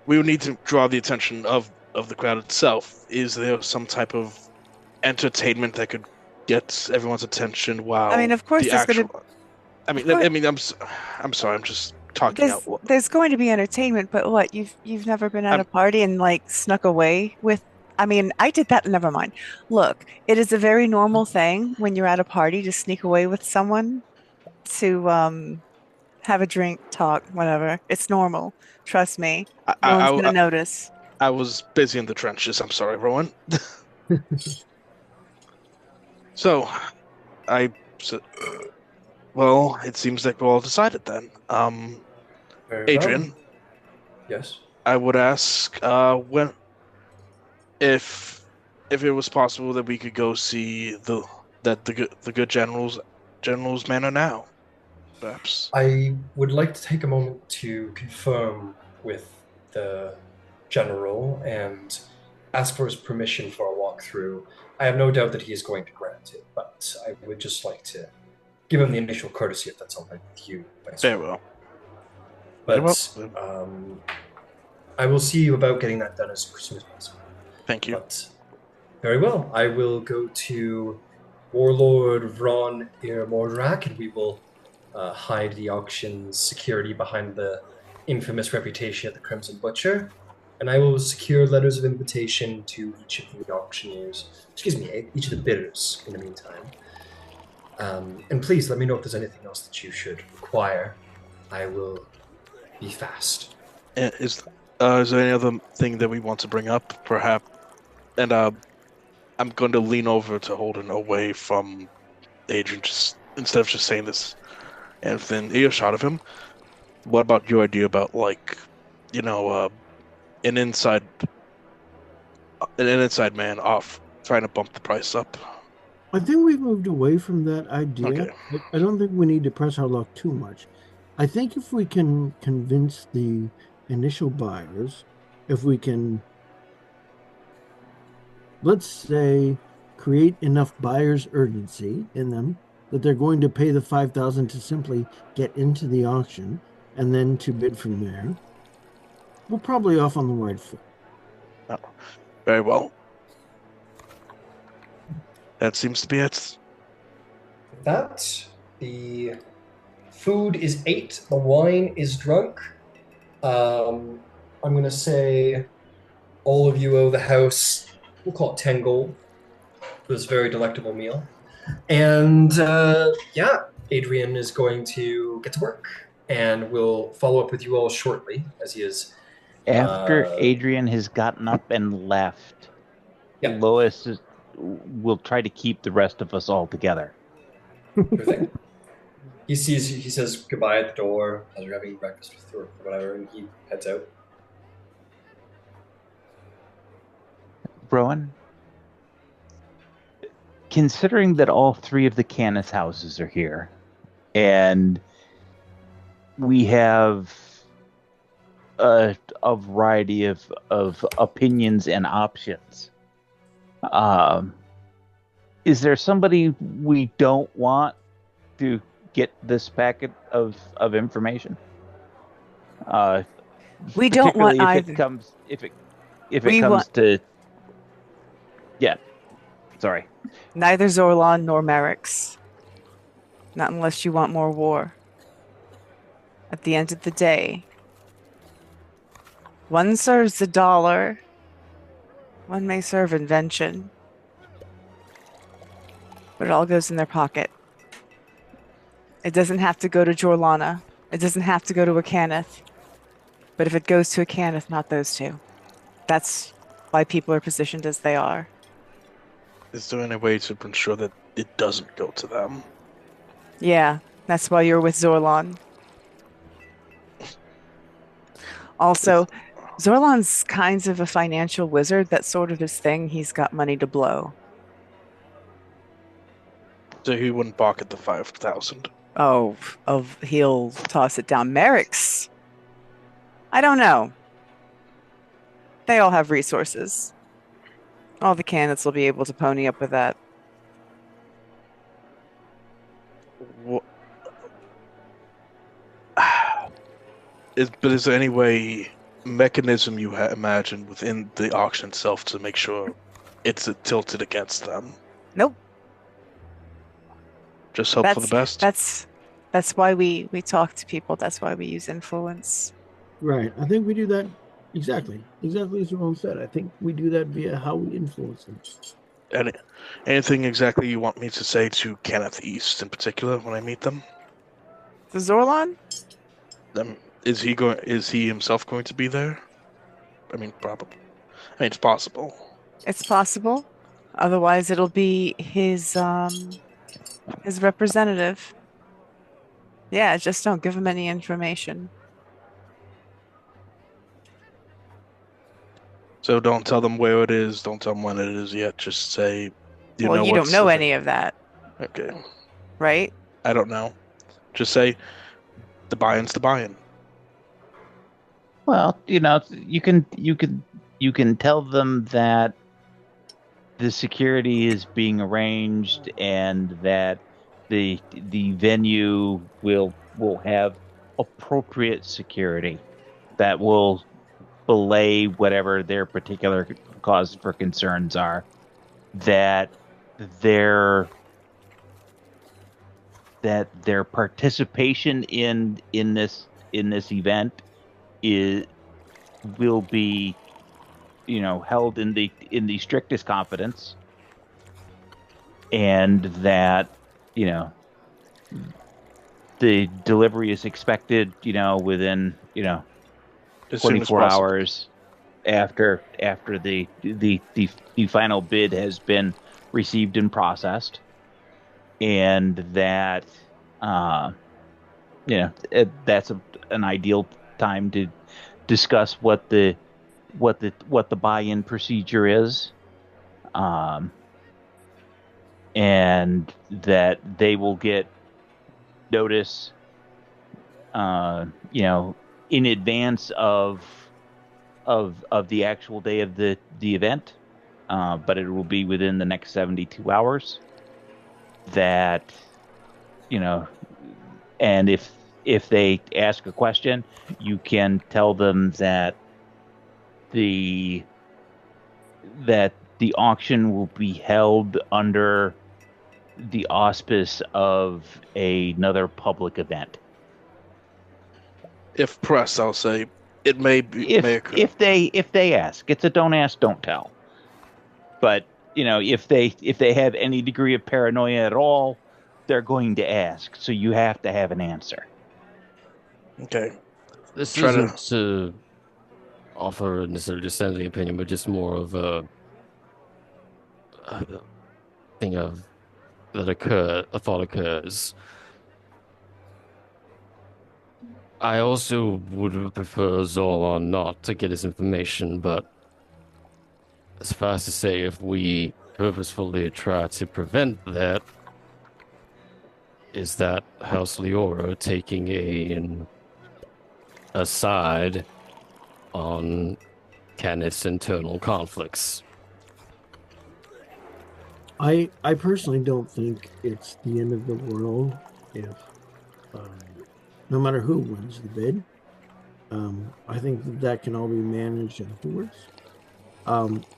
we would need to draw the attention of the crowd itself. Is there some type of entertainment that could get everyone's attention while I mean, of course, the there's actual. gonna. I'm sorry. I'm just talking out. There's going to be entertainment, but what you've never been at a party and like snuck away with. I mean, I did that. Never mind. Look, it is a very normal thing when you're at a party to sneak away with someone to have a drink, talk, whatever. It's normal. Trust me. No one's gonna notice. I was busy in the trenches. I'm sorry, Rowan. So, well, it seems like we're all decided then. Very Adrian, well. Yes. I would ask if it was possible that we could go see the good general's manor now, perhaps. I would like to take a moment to confirm with the general and ask for his permission for a walkthrough. I have no doubt that he is going to grant it, but I would just like to give him the initial courtesy if that's all right with you. Very well. But I will see you about getting that done as soon as possible. Thank you. But very well. I will go to Warlord Vron Mordrak, and we will hide the auction's security behind the infamous reputation of the Crimson Butcher. And I will secure letters of invitation to each of the auctioneers, each of the bidders in the meantime. And please let me know if there's anything else that you should require. I will be fast. Is there any other thing that we want to bring up, perhaps? And I'm going to lean over to Holden away from Adrian, just instead of just saying this. and within earshot of him, what about your idea about like, you know, an inside an inside man off trying to bump the price up? I think we've moved away from that idea. Okay. I don't think we need to press our luck too much. I think if we can convince the initial buyers, if we can, let's say, create enough buyer's urgency in them that they're going to pay the 5,000 to simply get into the auction and then to bid from there, we're probably off on the right foot. Oh, very well. That seems to be it. With that, the food is ate, the wine is drunk. I'm gonna say all of you owe the house, we'll call it 10 gold for this very delectable meal. And yeah, Adrian is going to get to work and we'll follow up with you all shortly as he is. After Adrian has gotten up and left, Yeah. will try to keep the rest of us all together. Sure thing. He says goodbye at the door as you're having breakfast with or whatever, and he heads out. Rowan, considering that all three of the Canis houses are here, and we have a variety of opinions and options, is there somebody we don't want to get this packet of information? We don't want Particularly if either. it comes if it comes to sorry. Neither Zorlon nor Merrick's. Not unless you want more war. At the end of the day, one serves the dollar, one may serve invention. But it all goes in their pocket. It doesn't have to go to Jorlana. It doesn't have to go to a Cannith. But if it goes to a Cannith, not those two. That's why people are positioned as they are. Is there any way to ensure that it doesn't go to them? Yeah, that's why you're with Zorlon. Also, Zorlon's kinds of a financial wizard. That's sort of his thing. He's got money to blow. So he wouldn't balk at the 5,000. He'll toss it down. Merrick's, I don't know. They all have resources. All the candidates will be able to pony up with that. What? But is there any mechanism you imagine within the auction itself to make sure it's tilted against them? Nope. Just hope for the best? That's why we talk to people. That's why we use influence. Right. I think we do that exactly as Jerome said. I think we do that via how we influence them. Anything exactly you want me to say to Kenneth East in particular when I meet them? The Zorlon? Is he himself going to be there? I mean, probably. I mean, it's possible. It's possible. Otherwise, it'll be his representative. Yeah, just don't give him any information. So don't tell them where it is. Don't tell them when it is yet. Just say, you don't know any of that. Okay. Right? I don't know. Just say, the buy-in's the buy-in. Well, you can tell them that the security is being arranged and that the venue will have appropriate security that will belay whatever their particular cause for concerns are. That their participation in this event will be held in the strictest confidence, and that the delivery is expected within 24 hours after the final bid has been received and processed, and that that's an ideal time to discuss what the buy-in procedure is, um, and that they will get notice, in advance of the actual day of the event, but it will be within the next 72 hours. That you know, and if they ask a question, you can tell them the that the auction will be held under the auspice of another public event. If pressed, I'll say it may occur. If they ask, it's a don't ask, don't tell. But if they have any degree of paranoia at all, they're going to ask. So you have to have an answer. Okay. This Try to. isn't to offer a necessarily dissenting opinion, but just more of a thing of a thought occurs. I also would prefer Zorlon not to get his information, but it's fast to say if we purposefully try to prevent that, is that House Leora taking a side on Kenneth's internal conflicts? I personally don't think it's the end of the world if um, no matter who wins the bid. I think that can all be managed afterwards.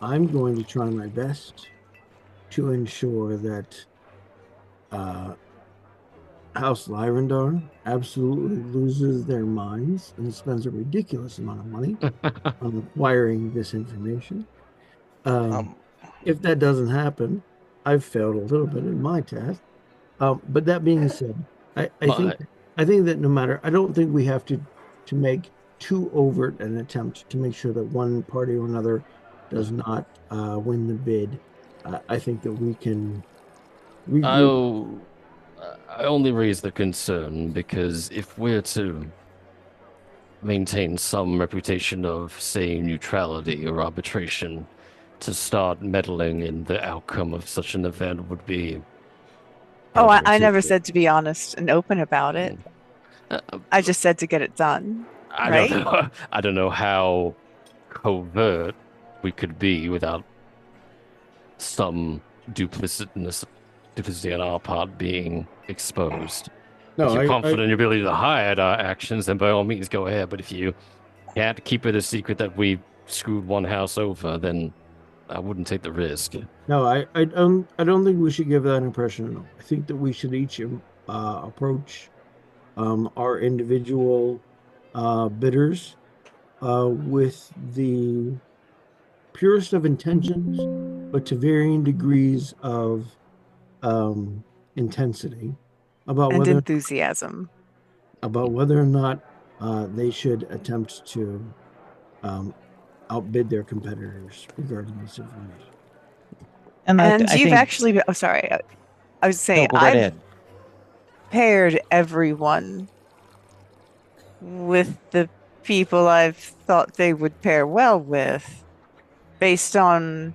I'm going to try my best to ensure that House Lyrandar absolutely loses their minds and spends a ridiculous amount of money on acquiring this information. Um, If that doesn't happen, I've failed a little bit in my task. But that being said, I think But that no matter, I don't think we have to make too overt an attempt to make sure that one party or another does not win the bid. I think that we can regroup. I'll, I only raise the concern because if we're to maintain some reputation of, say, neutrality or arbitration, to start meddling in the outcome of such an event would be Oh, I never counterintuitive. said to be honest and open about it. Uh, I just said to get it done, I don't right? know. I don't know how covert we could be without some duplicity on our part being exposed. If No, you're I confident in your ability to hide our actions, then by all means go ahead. But if you can't keep it a secret that we screwed one house over, then I wouldn't take the risk. no, I don't think we should give that impression at all. I think that we should each approach our individual bidders with the purest of intentions, but to varying degrees of um, intensity about And whether enthusiasm. or not they should attempt to um, outbid their competitors regarding this information. And And I you've think actually, oh, sorry, I was no, saying, go right I've ahead. paired everyone with the people I've thought they would pair well with based on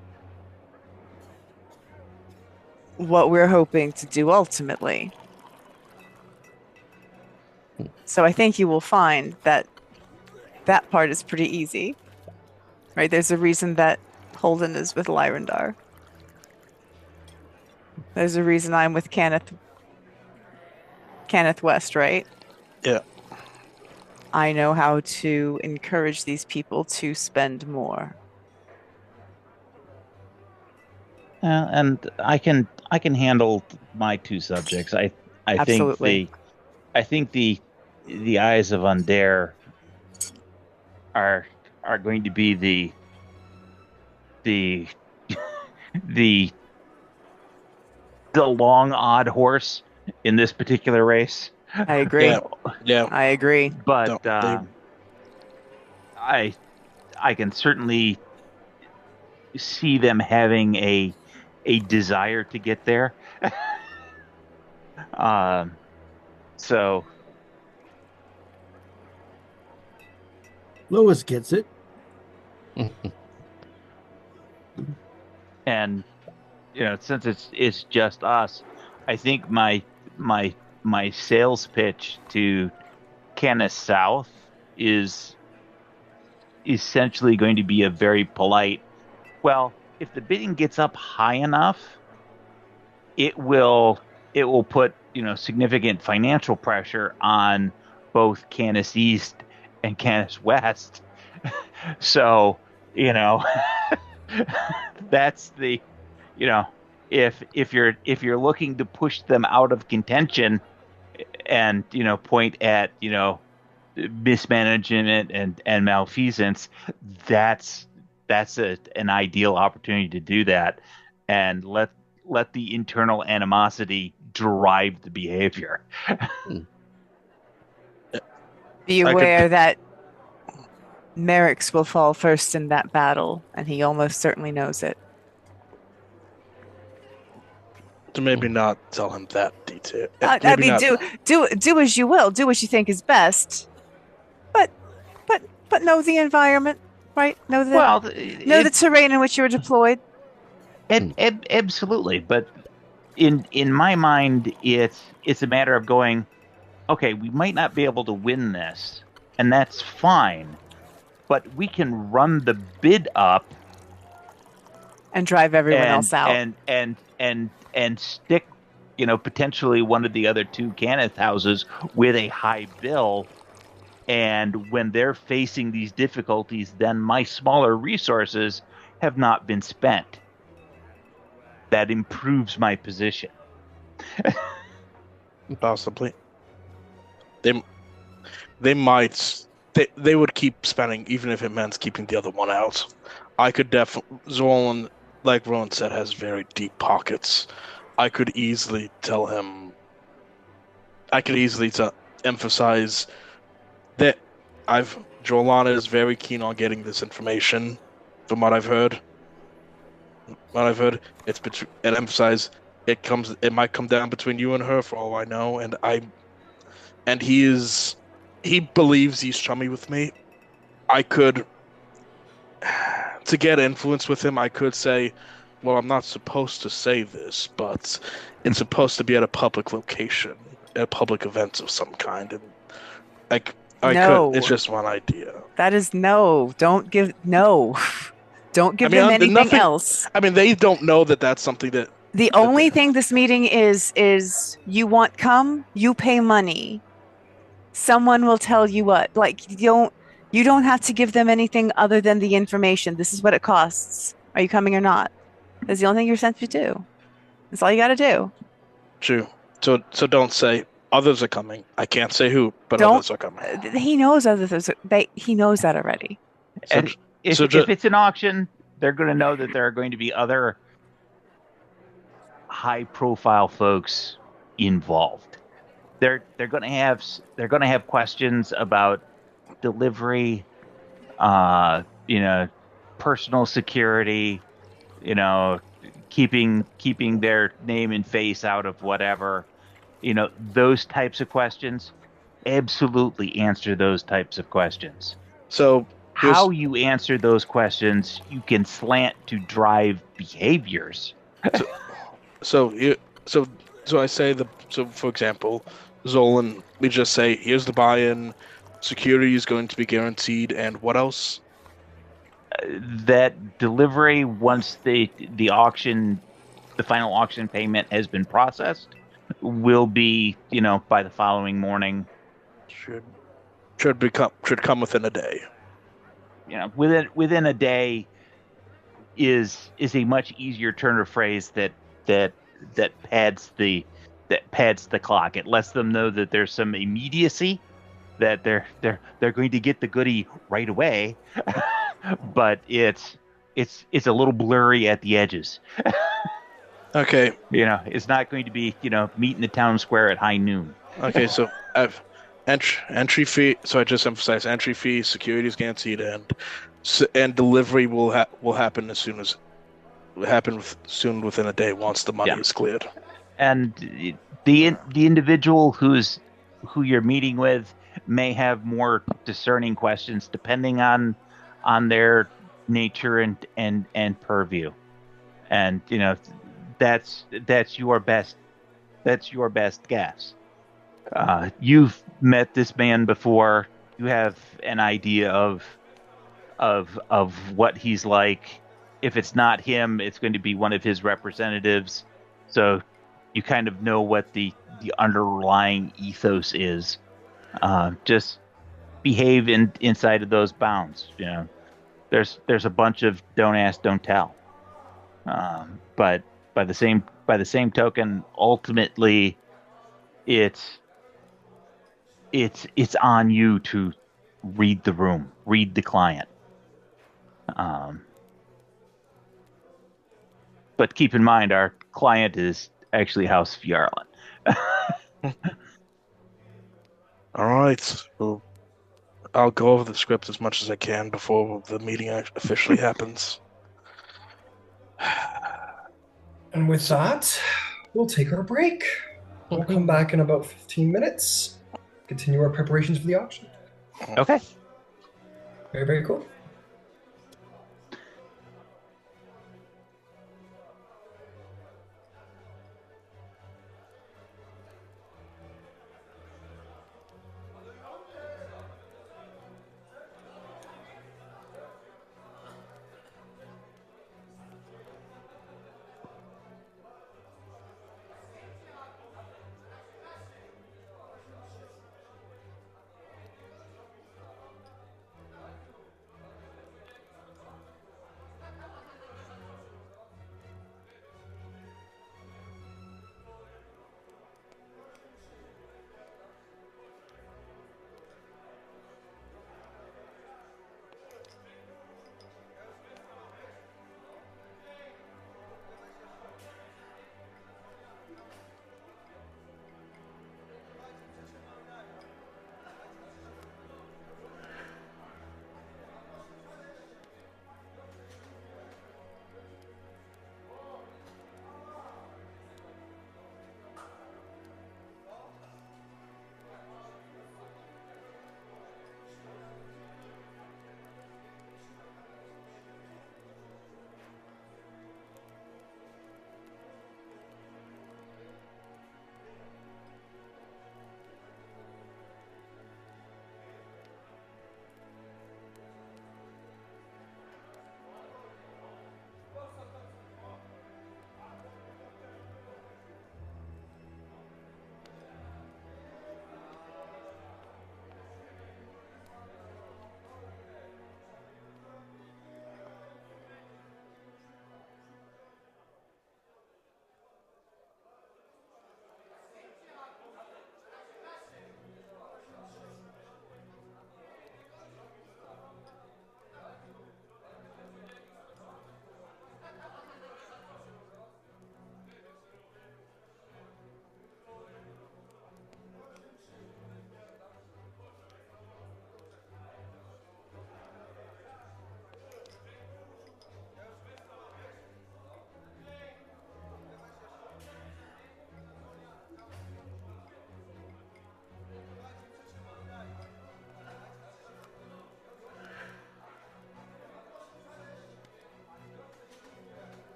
what we're hoping to do ultimately. So I think you will find that that part is pretty easy, right? There's a reason that Holden is with Lyrandar. There's a reason I'm with Kenneth West, right? yeah. I know how to encourage these people to spend more. And I can handle my two subjects. I think Absolutely. the eyes of Undair are are going to be the the the long odd horse in this particular race. I agree. Yeah. Yeah. I agree. No, But they. I I can certainly see them having a desire to get there. Um, so Lois gets it. And since it's just us, I think my my sales pitch to Canis South is essentially going to be a very polite, well, if the bidding gets up high enough, it will put, significant financial pressure on both Canis East and Canis West. So, that's the, if you're looking to push them out of contention and, point at, mismanagement and malfeasance, that's an ideal opportunity to do that, and let the internal animosity drive the behavior. Be aware that Merrick's will fall first in that battle, and he almost certainly knows it. To maybe not tell him that detail. I mean, do as you will. Do what you think is best, but know the environment, right? Know the terrain in which you're deployed. Absolutely, but in my mind, it's a matter of going, okay, we might not be able to win this, and that's fine, but we can run the bid up and drive everyone else out, and stick, potentially one of the other two Cannith houses with a high bill. And when they're facing these difficulties, then my smaller resources have not been spent. That improves my position. Possibly. They might. They would keep spending, even if it meant keeping the other one out. I could definitely. Zolan, like Rowan said, has very deep pockets. I could easily tell him. I could easily emphasize that Jolana is very keen on getting this information. From what I've heard, it's and emphasize it might come down between you and her for all I know, and he believes he's chummy with me. I could, to get influence with him, I could say, well, I'm not supposed to say this, but it's supposed to be at a public location, a public event of some kind, and no. It's just one idea. That is no. Don't give them anything else. I mean, they don't know that that's something that. The only thing this meeting is you want come, you pay money. Someone will tell you what. Like you don't have to give them anything other than the information. This is what it costs. Are you coming or not? That's the only thing you're sent to do. That's all you got to do. True. So don't say others are coming. I can't say who, but others are coming. He knows others. He knows that already. And if it's an auction, they're going to know that there are going to be other high-profile folks involved. They're going to have questions about delivery, personal security, keeping their name and face out of whatever. Those types of questions. Absolutely answer those types of questions. So how you answer those questions, you can slant to drive behaviors. So I say for example, Zolan, we just say, here's the buy-in, security is going to be guaranteed, and what else? That delivery, once the final auction payment has been processed, will be, by the following morning. Should come within a day. Within a day is a much easier turn of phrase that pads the clock. It lets them know that there's some immediacy, that they're going to get the goodie right away, but it's a little blurry at the edges. Okay. It's not going to be, meet in the town square at high noon. Okay, so I've entry fee. So I just emphasize entry fee, security is guaranteed, and delivery will happen within a day once the money is cleared. And the individual who you're meeting with, may have more discerning questions depending on their nature and purview. And that's your best guess. You've met this man before. You have an idea of what he's like. If it's not him, it's going to be one of his representatives. So you kind of know what the underlying ethos is. Just behave inside of those bounds. There's a bunch of don't ask, don't tell. But by the same token, ultimately, it's it's on you to read the room, read the client. Um, but keep in mind, our client is actually House Fjarlin. All right. Well, I'll go over the script as much as I can before the meeting officially happens. And with that, we'll take our break. We'll come back in about 15 minutes, continue our preparations for the auction. Okay. Very, very cool.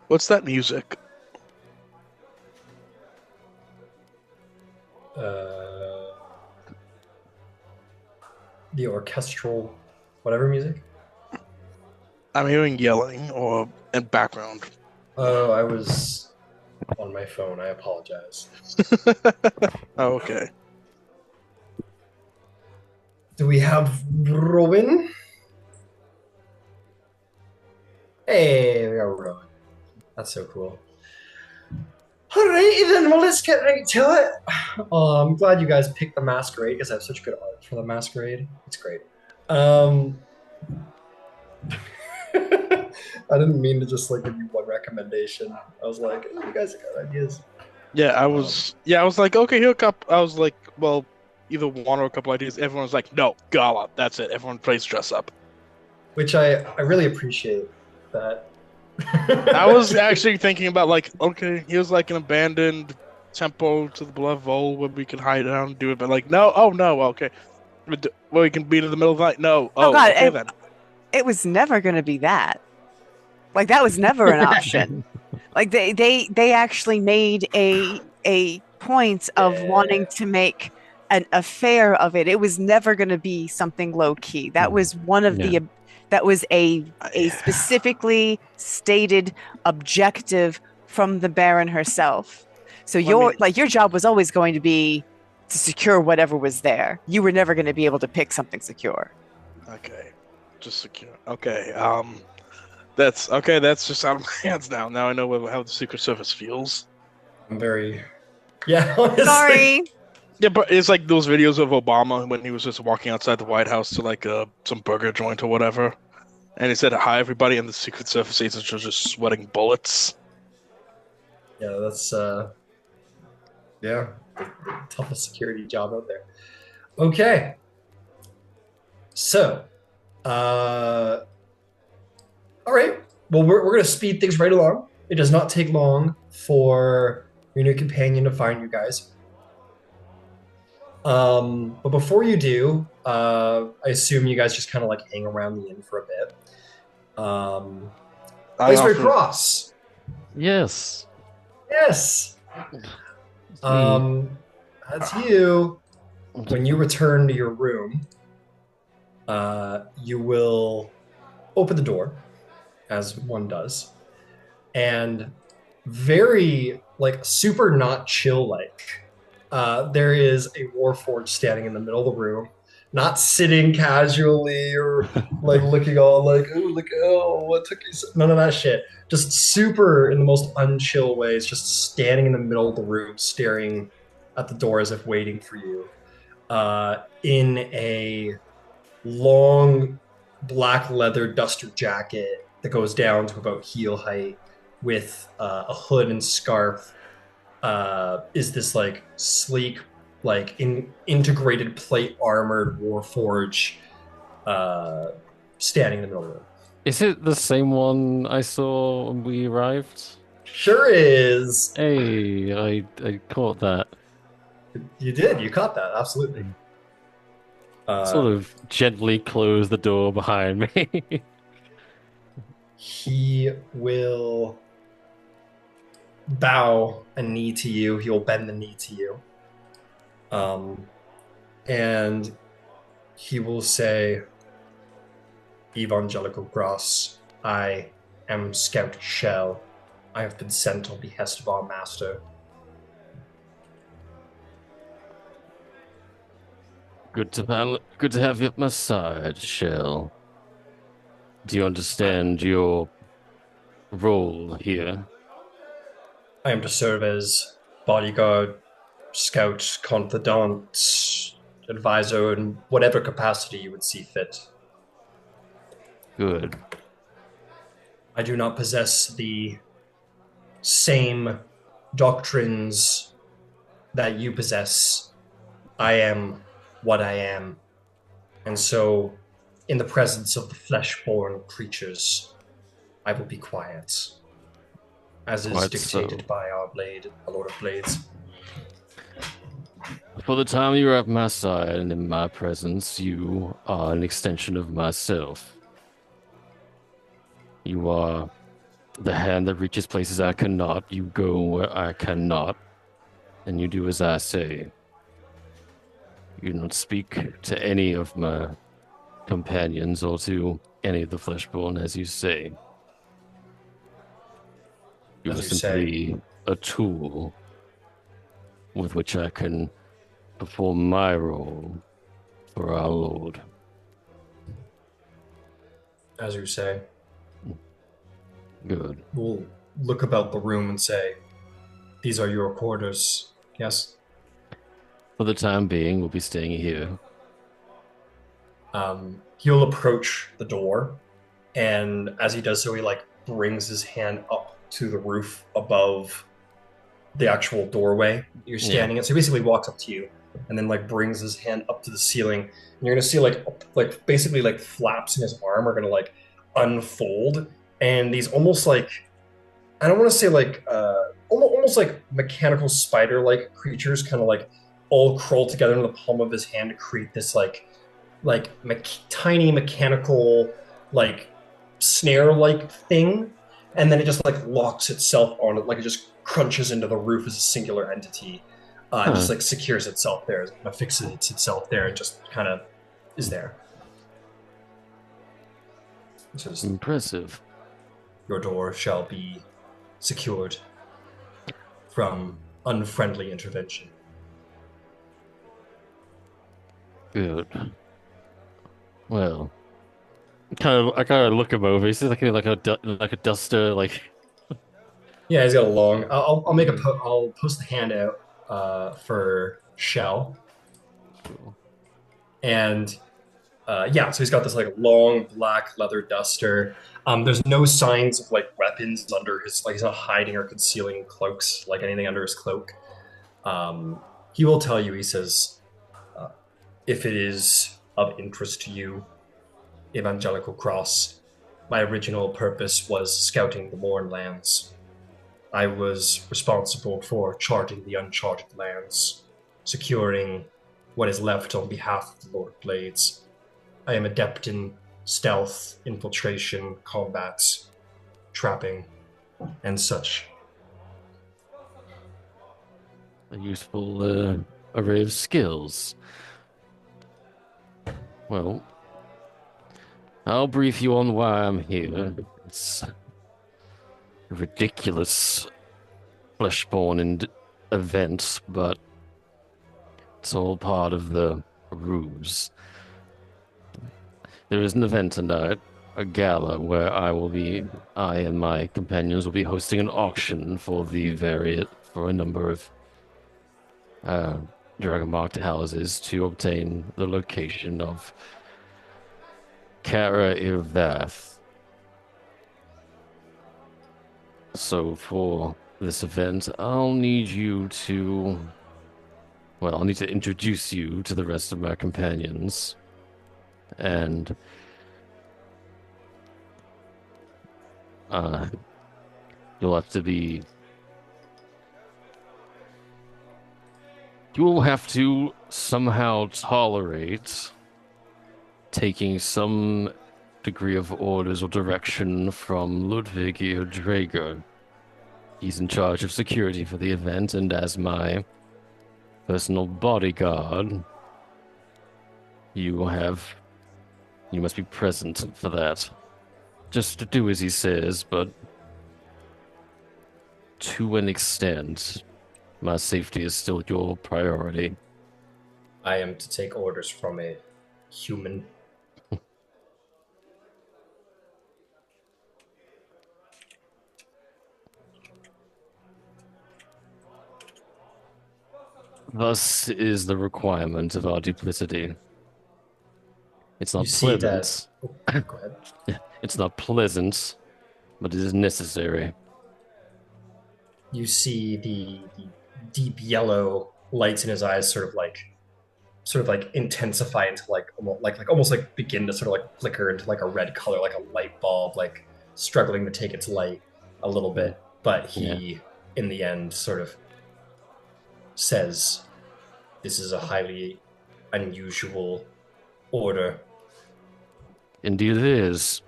What's that music? The orchestral, whatever music. I'm hearing yelling or in background. Oh, I was on my phone. I apologize. Oh, okay. Do we have Robin? Hey, we got Robin. That's so cool. Alrighty then, well let's get right to it. I'm glad you guys picked the masquerade because I have such good art for the masquerade. It's great. I didn't mean to just like give you one recommendation. I was like, oh, you guys got ideas. Yeah, I was like, okay, here a couple. I was like, well, either one or a couple ideas. Everyone's like, no, gala, that's it. Everyone plays dress up. Which I really appreciate that. I was actually thinking about like, okay, here's like an abandoned temple to the Beloved Vol where we can hide down and do it, but like, no, oh no, okay, well, we can be in the middle of the night. No, Oh God, okay then. it was never going to be that. Like that was never an option. Like they actually made a point of wanting to make an affair of it. It was never going to be something low key. That was one of Yeah. that was a specifically stated objective from the Baron herself. So your job was always going to be to secure whatever was there. You were never going to be able to pick something secure. Okay, just secure. Okay, that's okay. That's just out of my hands now. Now I know how the Secret Service feels. I'm very, yeah. Honestly. Sorry. Yeah, but it's like those videos of Obama when he was just walking outside the White House to like some burger joint or whatever, and he said hi everybody, and the Secret Service agents were just sweating bullets. Yeah, that's the toughest security job out there. Okay, so all right. Well, we're gonna speed things right along. It does not take long for your new companion to find you guys. But before you do, I assume you guys just kind of like hang around the inn for a bit. Laceberry Cross. Yes. Yes. That's you. When you return to your room, you will open the door, as one does, and very like super not chill like. There is a Warforged standing in the middle of the room, not sitting casually or like looking all like, oh, look, oh, what took you? None of that shit. Just super in the most unchill ways, just standing in the middle of the room, staring at the door as if waiting for you. In a long black leather duster jacket that goes down to about heel height with a hood and scarf. Is this like sleek, like integrated plate armored Warforge standing in the middle of the room. Is it the same one I saw when we arrived? Sure is. Hey, I caught that. You did. You caught that. Absolutely. Sort of gently close the door behind me. He will bow a knee to you. He will bend the knee to you. And he will say, Evangelical Cross, I am Scout Shell. I have been sent on behest of our master. Good to have you at my side, Shell. Do you understand your role here? I am to serve as bodyguard, scout, confidant, advisor, in whatever capacity you would see fit. Good. I do not possess the same doctrines that you possess. I am what I am. And so, in the presence of the flesh-born creatures, I will be quiet, as is Quite so. dictated by our blade, the Lord of Blades. For the time you're at my side and in my presence, you are an extension of myself. You are the hand that reaches places I cannot. You go where I cannot, and you do as I say. You do not speak to any of my companions or to any of the fleshborn as you say. You As are you say. simply a tool with which I can perform my role for our Lord. As you say. Good. We'll look about the room and say, these are your quarters, yes? For the time being, we'll be staying here. He'll approach the door, and as he does so, he brings his hand up to the roof above the actual doorway you're standing at. So he basically walks up to you and then brings his hand up to the ceiling, and you're gonna see basically flaps in his arm are gonna unfold, and these almost I don't want to say almost like mechanical spider like creatures kind of all crawl together in the palm of his hand to create this tiny mechanical snare like thing, and then it just locks itself on it, it just crunches into the roof as a singular entity, and just secures itself there, affixes itself there, and just kind of is there. It's just, Impressive. your door shall be secured from unfriendly intervention. Good. Well, I kind of look him over. He's like a duster, like. Yeah, he's got a long. I'll make I'll post the handout for Shell, and yeah, so he's got this long black leather duster. There's no signs of weapons under his, he's not hiding or concealing cloaks anything under his cloak. He will tell you. He says, if it is of interest to you, Evangelical Cross, my original purpose was scouting the Mournlands. I was responsible for charting the uncharted lands, securing what is left on behalf of the Lord of Blades. I am adept in stealth, infiltration, combat, trapping, and such. A useful array of skills. Well, I'll brief you on why I'm here. It's a ridiculous fleshborn event, but it's all part of the ruse. There is an event tonight, a gala, where I and my companions will be hosting an auction for a number of dragon-marked houses to obtain the location of Kara Irvath. So for this event, I'll need to introduce you to the rest of my companions. And you'll have to somehow tolerate taking some degree of orders or direction from Ludwig Drager. He's in charge of security for the event, and as my personal bodyguard, you must be present for that. Just to do as he says, but to an extent, my safety is still your priority. I am to take orders from a human. Thus is the requirement of our duplicity. It's You not see that. pleasant. Oh, go ahead. It's not pleasant, but it is necessary. You see the deep yellow lights in his eyes sort of like intensify into almost like begin to sort of like flicker into like a red color, like a light bulb, like struggling to take its light a little bit. But he, in the end, sort of says, "This is a highly unusual order." Indeed it is.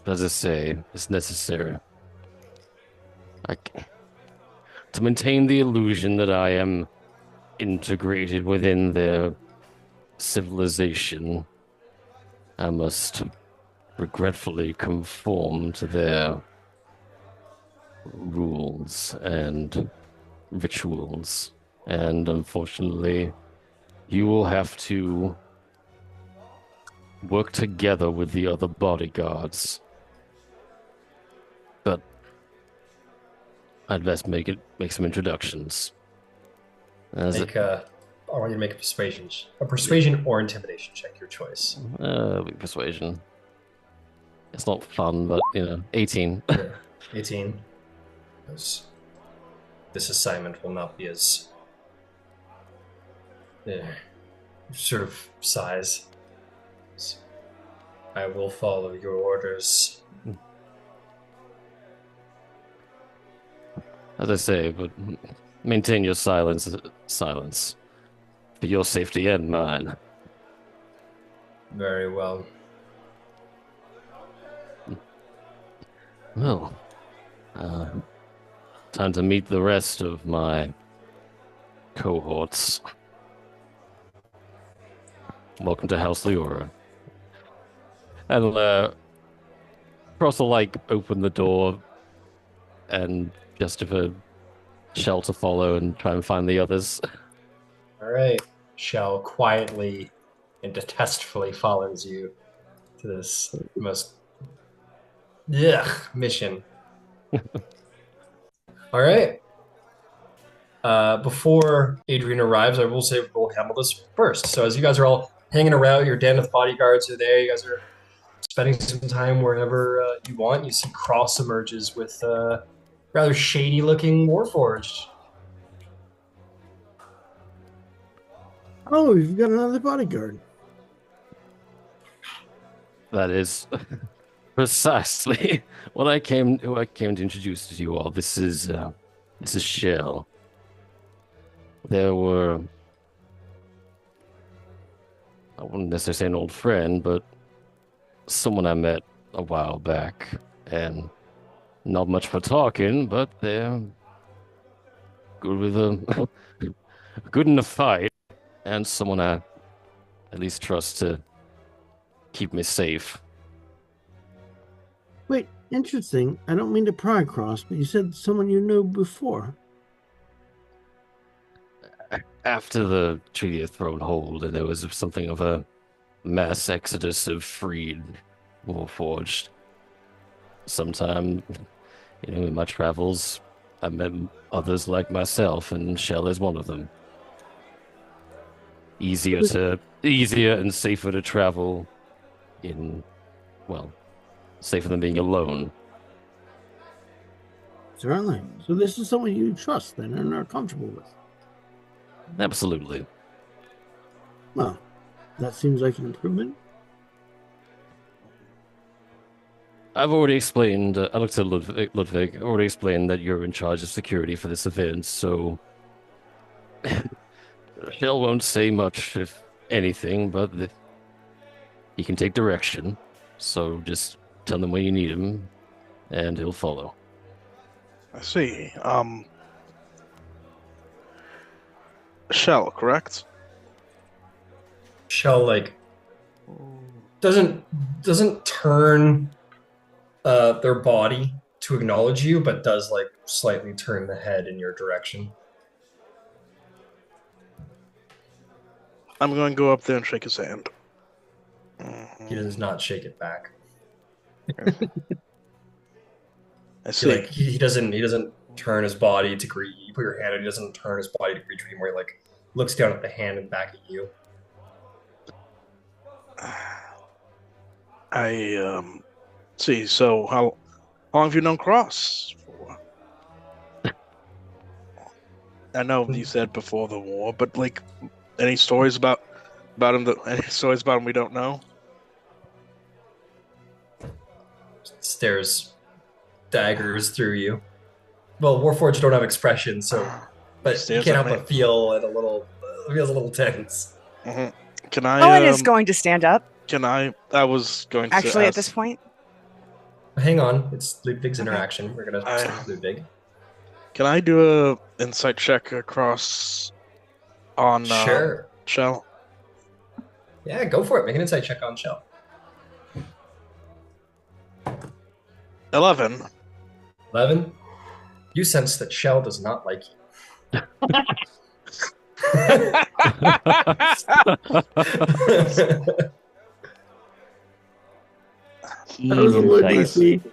As I say, it's necessary. To maintain the illusion that I am integrated within their civilization, I must regretfully conform to their rules and rituals. And unfortunately, you will have to work together with the other bodyguards. But I'd best make some introductions. I want you to make a persuasion or intimidation check, your choice. Persuasion. It's not fun, but 18. Yeah, 18. This assignment will not be as sort of size. I will follow your orders. As I say, but maintain your silence for your safety and mine. Very well. Well, time to meet the rest of my cohorts. Welcome to House Leora. And Cross will open the door and justify Shell to follow and try and find the others. All right. Shell quietly and detestfully follows you to this most mission. All right. Before Adrian arrives, I will say we'll handle this first. So as you guys are all hanging around, your den of bodyguards are there. You guys are spending some time wherever you want. You see Cross emerges with rather shady-looking Warforged. Oh, you've got another bodyguard. That is precisely what I came to introduce to you all. This is Shell. There were, I wouldn't necessarily say an old friend, but someone I met a while back, and not much for talking, but they're good with good in a fight, and someone I at least trust to keep me safe. Wait, interesting. I don't mean to pry, Cross, but you said someone you knew before. After the Treaty of Throne hold, and there was something of a mass exodus of freed Warforged. Sometime, in my travels, I met others like myself, and Shell is one of them. Easier and safer to travel safer than being alone. Certainly. So this is someone you trust then and are comfortable with. Absolutely. Well, that seems like an improvement. I've already explained, I looked at Ludwig, I've already explained that you're in charge of security for this event, so Shell won't say much, if anything, but he can take direction, so just tell him when you need him, and he'll follow. I see. Shell, correct? Shell doesn't turn their body to acknowledge you, but does like slightly turn the head in your direction. I'm going to go up there and shake his hand. He does not shake it back. I see. He doesn't turn his body to greet you. You put your hand out, he doesn't turn his body to greet you anymore. He like looks down at the hand and back at you. I see. So how long have you known Cross for? I know you said before the war, but like, any stories about him? Any stories about him we don't know? Stares daggers through you. Well, Warforged don't have expression, so but you Stares can't at help me. but feel it a little. It feels a little tense. Mhm. Can I? Owen is going to stand up. Can I? I was going to Actually, ask, at this point, Hang on, it's Ludwig's Okay. interaction. We're gonna I- skip Ludwig. Can I do a insight check across on Sure. Shell? Yeah, go for it. Make an insight check on Shell. 11. 11. You sense that Shell does not like you. Keen That was a low insight. DC.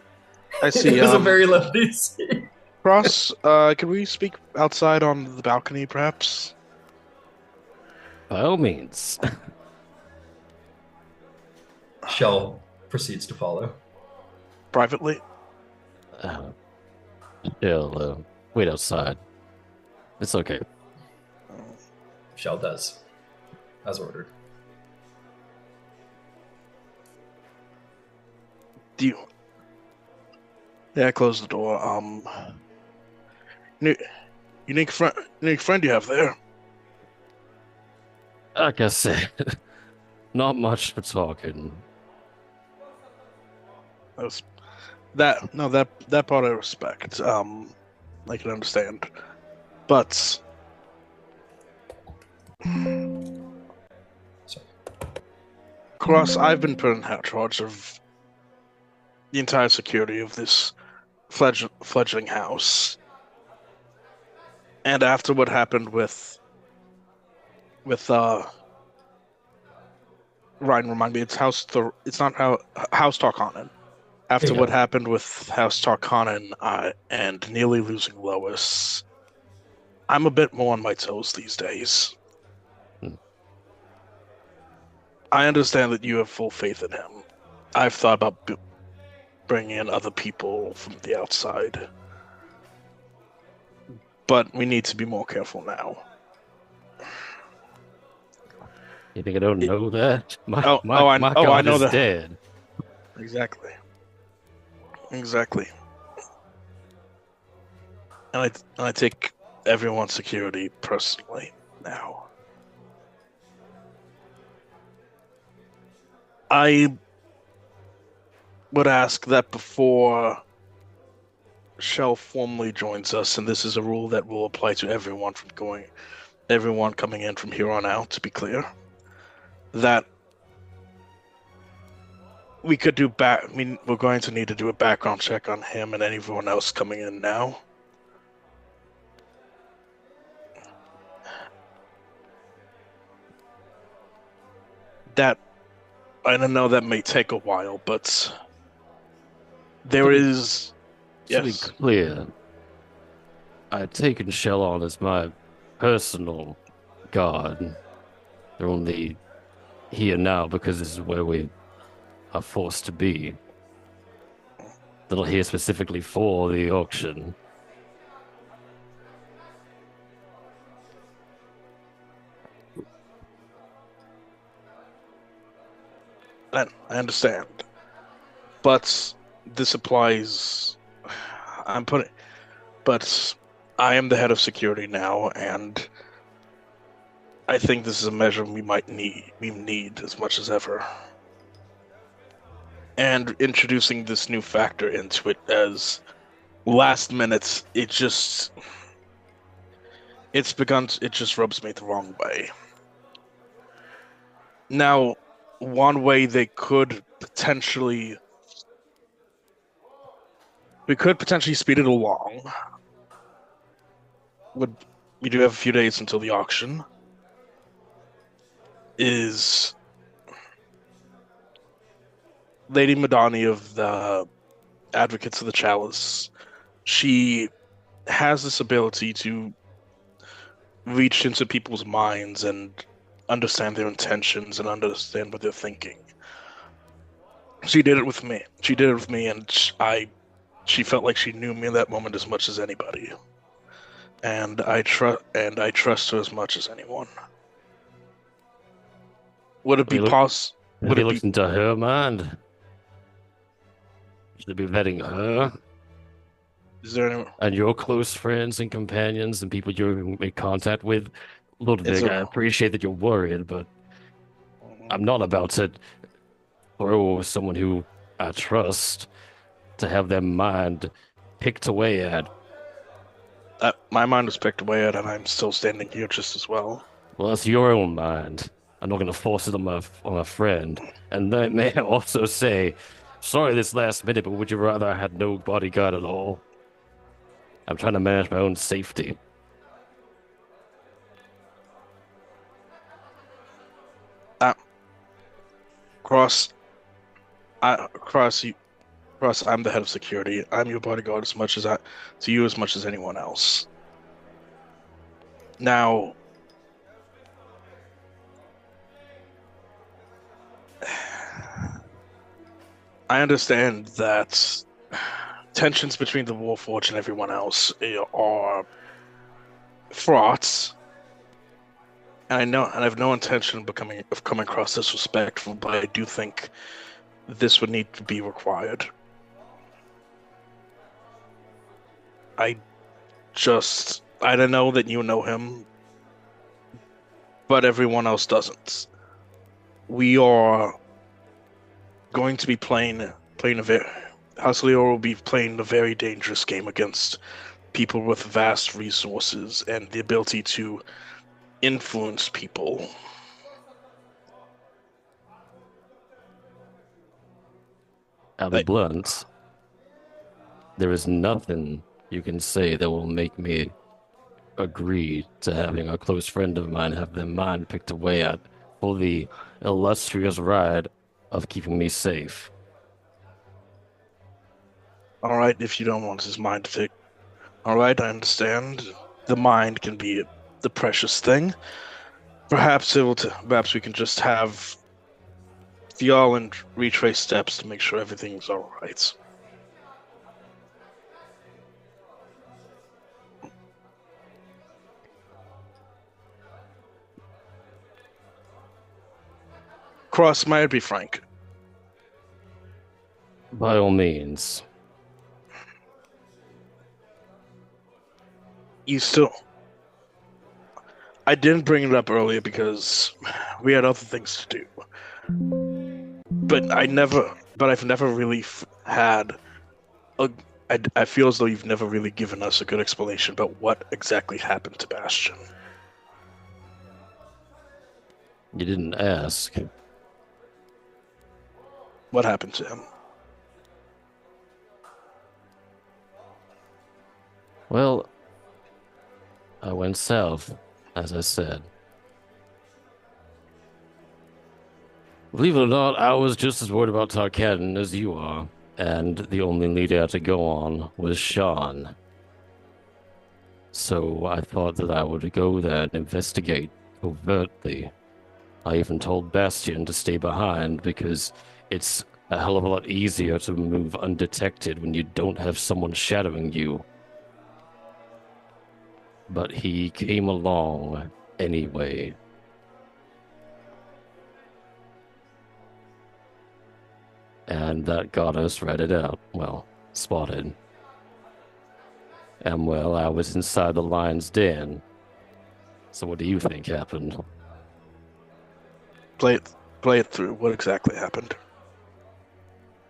I see. It was a very low DC. Cross, can we speak outside on the balcony, perhaps? By all means. Shell proceeds to follow. Privately? He'll wait outside. It's okay. Shell does, as ordered. Do you... Yeah, close the door. Unique friend you have there. Like I said, not much for talking. That part I respect. I can understand. But Sorry. Cross, I've been put in charge of the entire security of this fledgling house. And after what happened with Ryan, remind me, it's House Tarkonnen. After There you what go. happened with House Tarkonnen and nearly losing Lois, I'm a bit more on my toes these days. Hmm. I understand that you have full faith in him. I've thought about bringing in other people from the outside. But we need to be more careful now. You think I don't know that? My I god know is that. dead. Exactly. And I take everyone's security personally now. I would ask that before Shell formally joins us, and this is a rule that will apply to everyone coming in from here on out, to be clear, that we could do we're going to need to do a background check on him and anyone else coming in now. That, I don't know, that may take a while, but there is... To be Yes. clear, I've taken Shell on as my personal guard. They're only here now because this is where we are forced to be. They're not here specifically for the auction. I understand. But this applies... But I am the head of security now, and I think this is a measure we need as much as ever. And introducing this new factor into it as last minute, it just rubs me the wrong way. Now, one way they could potentially We could potentially speed it along. We do have a few days until the auction. Is Lady Madani of the Advocates of the Chalice. She has this ability to reach into people's minds and understand their intentions and understand what they're thinking. She did it with me. She did it with me, and she felt like she knew me in that moment as much as anybody. And I trust her as much as anyone. Would it be possible? Have you looked into her mind? Should be vetting her. Is there any... And your close friends and companions and people you make contact with? Ludwig, I appreciate that you're worried, but I'm not about to throw someone who I trust to have their mind picked away at. My mind was picked away at, and I'm still standing here just as well. Well, that's your own mind. I'm not going to force it on my friend. And that may also say, sorry this last minute, but would you rather I had no bodyguard at all? I'm trying to manage my own safety. Cross, I'm the head of security. I'm your bodyguard to you as much as anyone else. Now, I understand that tensions between the Warforged and everyone else are fraught, and I have no intention of coming across disrespectful, but I do think this would need to be required. I don't know that you know him, but everyone else doesn't. We are going to be House Leora will be playing a very dangerous game against people with vast resources and the ability to influence people. I'll be blunt. There is nothing you can say that will make me agree to having a close friend of mine have their mind picked away at for the illustrious ride of keeping me safe. All right, if you don't want his mind to take... All right, I understand. The mind can be the precious thing. Perhaps we can just have y'all and retrace steps to make sure everything's all right. Cross, might I be frank? By all means. I didn't bring it up earlier because we had other things to do. But I've never really had I feel as though you've never really given us a good explanation about what exactly happened to Bastion. You didn't ask. What happened to him? Well, I went south, as I said. Believe it or not, I was just as worried about Tarkatan as you are, and the only lead I had to go on was Sean. So I thought that I would go there and investigate overtly. I even told Bastion to stay behind because it's a hell of a lot easier to move undetected when you don't have someone shadowing you. But he came along anyway. And that got us ratted out. Well, spotted. And well, I was inside the lion's den. So what do you think happened? Play it through. What exactly happened?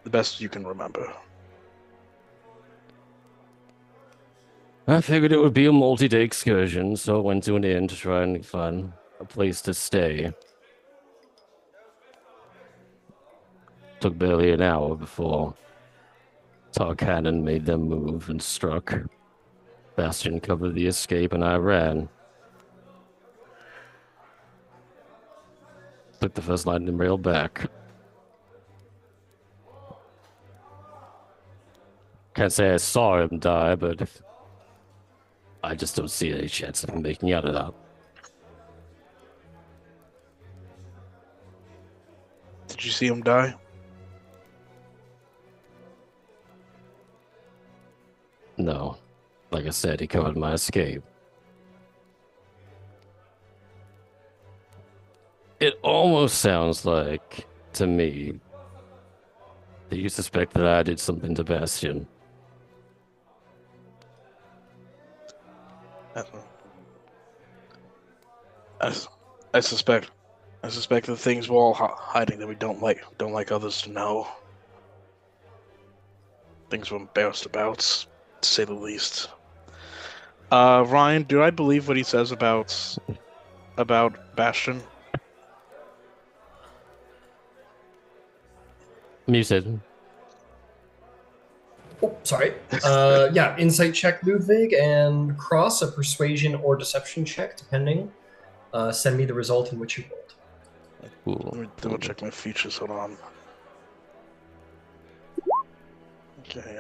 The best you can remember. I figured it would be a multi-day excursion, so I went to an inn to try and find a place to stay. Took barely an hour before Cannon made them move and struck. Bastion covered the escape, and I ran. Took the first lightning rail back. Can't say I saw him die, but I just don't see any chance of him making out of that. Did you see him die? No. Like I said, he covered my escape. It almost sounds like, to me, that you suspect that I did something to Bastion. I suspect the things we're all hiding that we don't like others to know. Things we're embarrassed about, to say the least. Ryan, do I believe what he says about Bastion? Muted. Oh, sorry. Yeah, insight check, Ludwig, and cross a persuasion or deception check, depending. Send me the result in which you rolled. Cool. Let me double check my features. Hold on. Okay.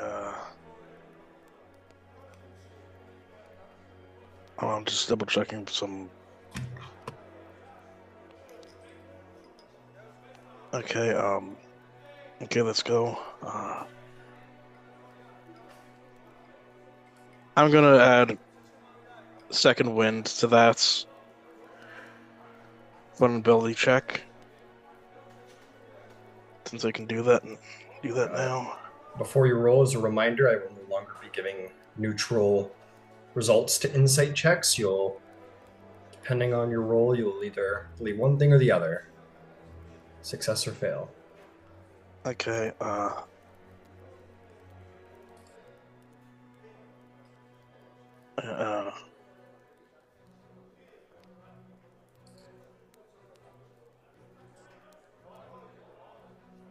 Oh, I'm just double checking some. Okay. Okay, let's go. I'm gonna add second wind to that vulnerability check, since I can do that now. Before you roll, as a reminder, I will no longer be giving neutral results to insight checks. You'll, depending on your roll, you'll either believe one thing or the other. Success or fail. Okay,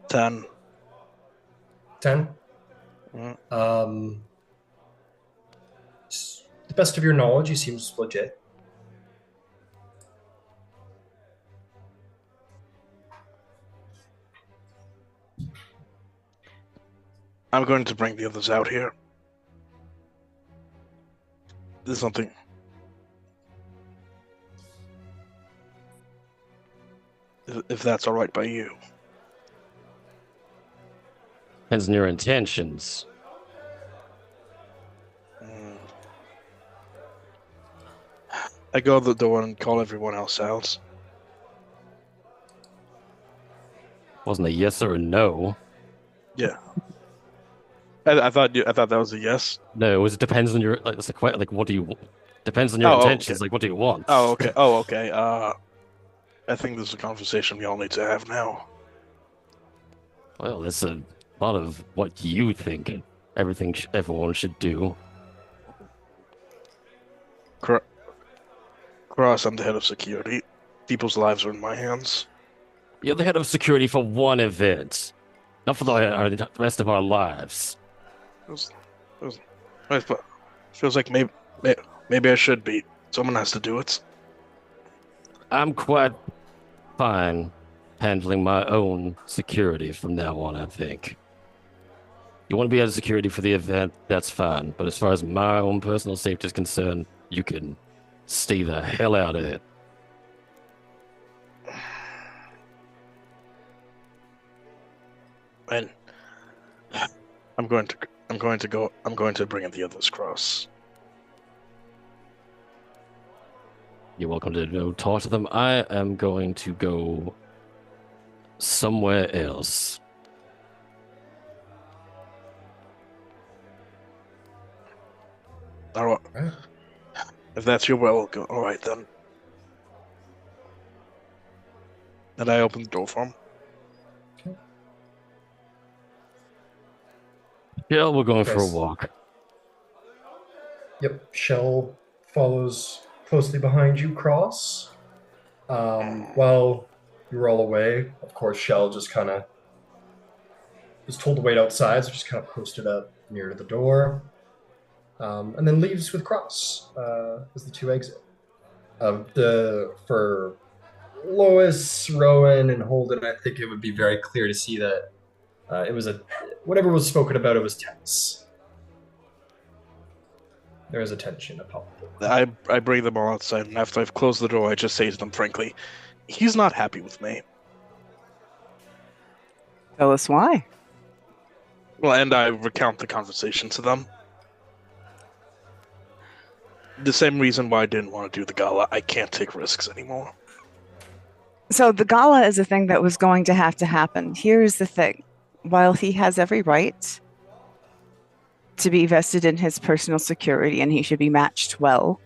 10. 10? To the best of your knowledge, he seems legit. I'm going to bring the others out here. There's something. If that's all right by you. Depends on your intentions. I go to the door and call everyone else out. Wasn't a yes or a no. Yeah. I thought that was a yes. No, it was. It depends on your like. It's quite like what do you? Depends on your intentions. Okay. Like what do you want? Oh, okay. Oh, okay. I think this is a conversation we all need to have now. Well, there's a lot of what you think everyone should do. Cross, I'm the head of security. People's lives are in my hands. You're the head of security for one event, not for the rest of our lives. Feels like maybe I should be. Someone has to do it. I'm quite fine handling my own security from now on, I think. You want to be head of security for the event, that's fine. But as far as my own personal safety is concerned, you can stay the hell out of it. And I'm going to bring in the others, Cross. You're welcome to go talk to them. I am going to go somewhere else. All right. If that's your will, go. All right then. And I open the door for him. Yeah, we're going for a walk. Yep, Shell follows closely behind you, Cross. While you're all away, of course, Shell just kind of was told to wait outside, so just kind of posted up near to the door, and then leaves with Cross as the two exit. For Lois, Rowan, and Holden, I think it would be very clear to see that it was whatever was spoken about. It was tense. There is a tension, a palpable. I bring them all outside, and after I've closed the door, I just say to them frankly, he's not happy with me. Tell us why. Well, and I recount the conversation to them. The same reason why I didn't want to do the gala. I can't take risks anymore. So the gala is a thing that was going to have to happen. Here's the thing. While he has every right to be vested in his personal security and he should be matched well,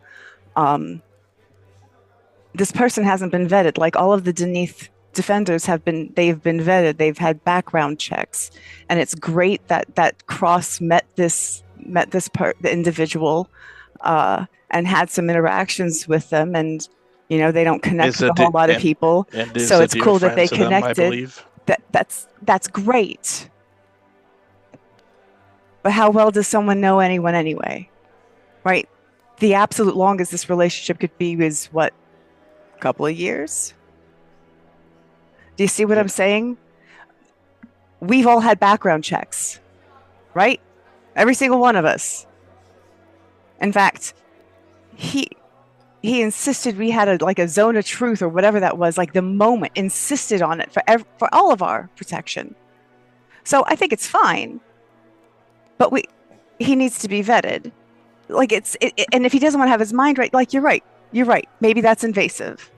this person hasn't been vetted. Like all of the Deneath defenders they've been vetted. They've had background checks. And it's great that Cross met the individual and had some interactions with them, and they don't connect with a whole lot of people, so it's cool that they connected. That's great. But how well does someone know anyone anyway? Right? The absolute longest this relationship could be is what, a couple of years? Do you see what I'm saying? We've all had background checks, right? Every single one of us. In fact, he insisted we had a zone of truth or whatever that was, like the moment, insisted on it for all of our protection. So I think it's fine, but he needs to be vetted. Like and if he doesn't want to have his mind right, like you're right. Maybe that's invasive.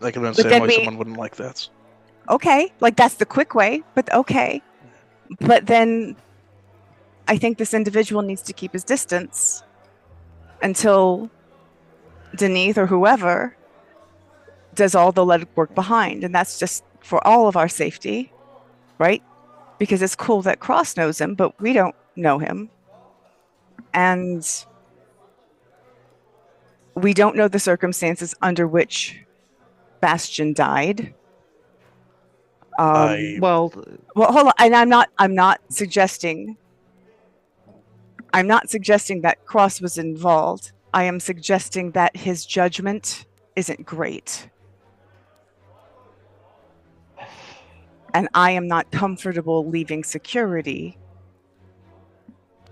I can understand why someone wouldn't like that. Okay, like that's the quick way, but okay. But then I think this individual needs to keep his distance until Deneath or whoever does all the legwork behind. And that's just for all of our safety, right? Because it's cool that Cross knows him, but we don't know him. And we don't know the circumstances under which Bastion died. Well, hold on. And I'm not suggesting that Cross was involved. I am suggesting that his judgment isn't great. And I am not comfortable leaving security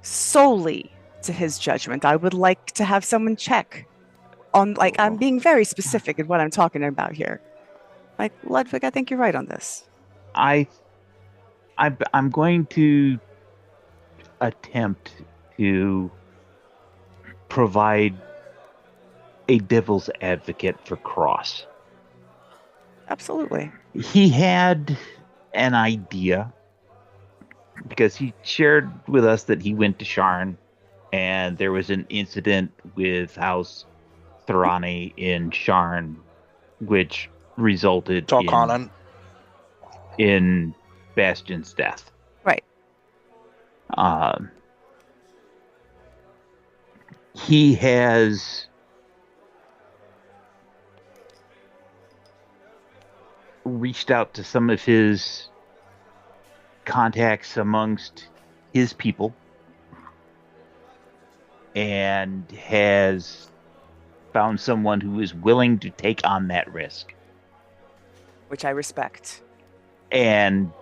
solely to his judgment. I would like to have someone check on, I'm being very specific in what I'm talking about here. Like, Ludwig, I think you're right on this. I'm going to attempt to provide a devil's advocate for Cross. Absolutely. He had an idea because he shared with us that he went to Sharn and there was an incident with House Thorani in Sharn which resulted in Bastion's death. Right. He has reached out to some of his contacts amongst his people and has found someone who is willing to take on that risk. Which I respect. And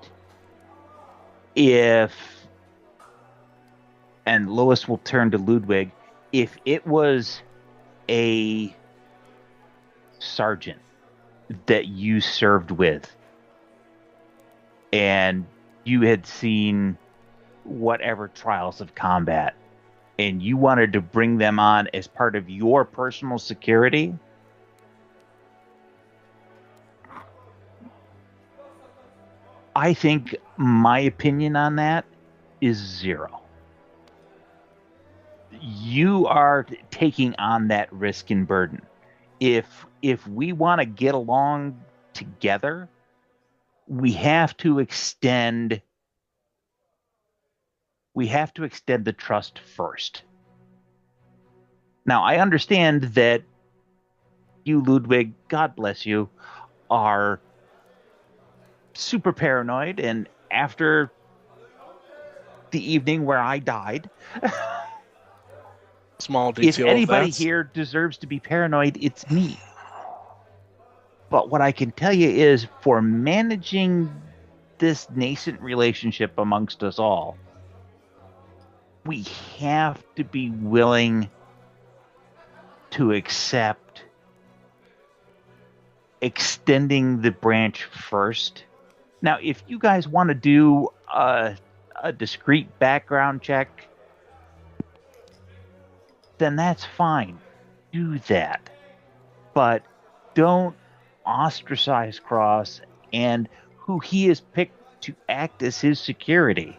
Lois will turn to Ludwig, if it was a sergeant that you served with and you had seen whatever trials of combat and you wanted to bring them on as part of your personal security, I think my opinion on that is 0. You are taking on that risk and burden. If we want to get along together, we have to extend the trust first. Now, I understand that you, Ludwig, God bless you, are super paranoid, and after the evening where I died. Small If detail of anybody that. here deserves to be paranoid, it's me. But what I can tell you is, for managing this nascent relationship amongst us all, we have to be willing to accept extending the branch first. Now, if you guys want to do a discrete background check, then that's fine. Do that. But don't ostracize Cross and who he has picked to act as his security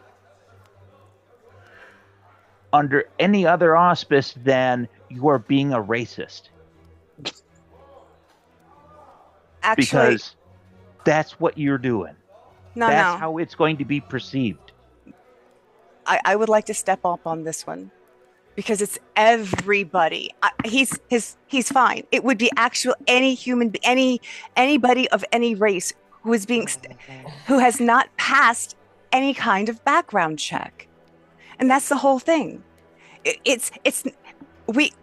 under any other auspice than you are being a racist. Actually, Because that's what you're doing. no. That's how it's going to be perceived. I would like to step up on this one because it's everybody. He's fine. It would be anybody of any race who is who has not passed any kind of background check, and that's the whole thing.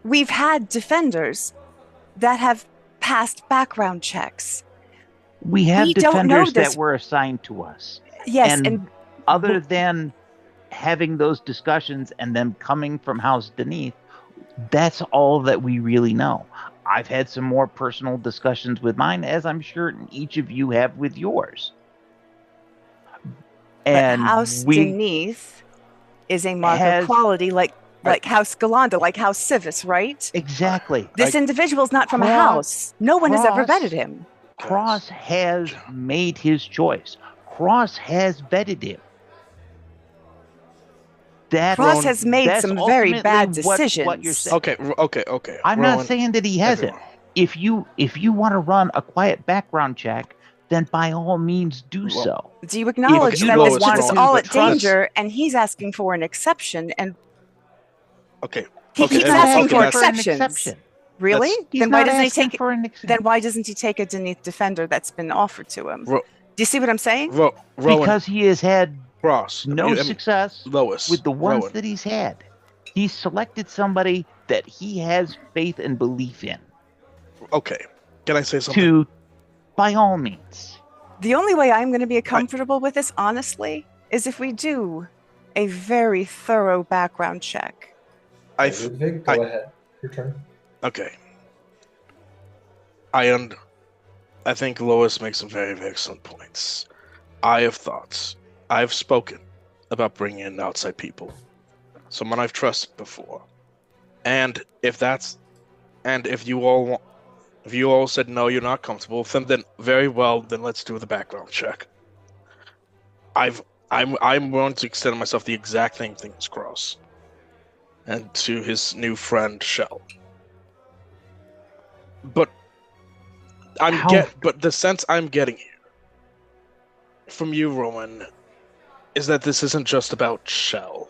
We've had defenders that have passed background checks. We have We don't know defenders this. that were assigned to us. Yes, And other than having those discussions and them coming from House Deneath, that's all that we really know. I've had some more personal discussions with mine, as I'm sure each of you have with yours. but House Deneath is a mark of quality, like House Galanda, like House Civis, right? Exactly. This individual's not from a house. No one has ever vetted him. Cross has made his choice. Cross has vetted him. Cross has made some very bad decisions. What you're saying. Okay. I'm Rowan, not saying that he hasn't. If you want to run a quiet background check, then by all means do so. Do you acknowledge that Lois, this puts us Rowan, all but at danger, and he's asking for an exception, and Okay. he keeps asking for that's- exceptions. Really? He's Then why not doesn't he asking take? for an exception. Then why doesn't he take a Deneath defender that's been offered to him? Do you see what I'm saying? Rowan, Because he has had Cross, no success Lois, with the ones Rowan. that he's had. He's selected somebody that he has faith and belief in. Okay. Can I say something? By all means. The only way I'm going to be comfortable with this, honestly, is if we do a very thorough background check. Ludwig, go ahead. Your turn. Okay. I think Lois makes some very, very excellent points. I have thoughts. I've spoken about bringing in outside people, someone I've trusted before, and if you all said no, you're not comfortable with them, then very well, then let's do the background check. I'm willing to extend myself the exact same thing as Cross, and to his new friend Shell. But but the sense I'm getting here from you, Rowan, is that this isn't just about Shell.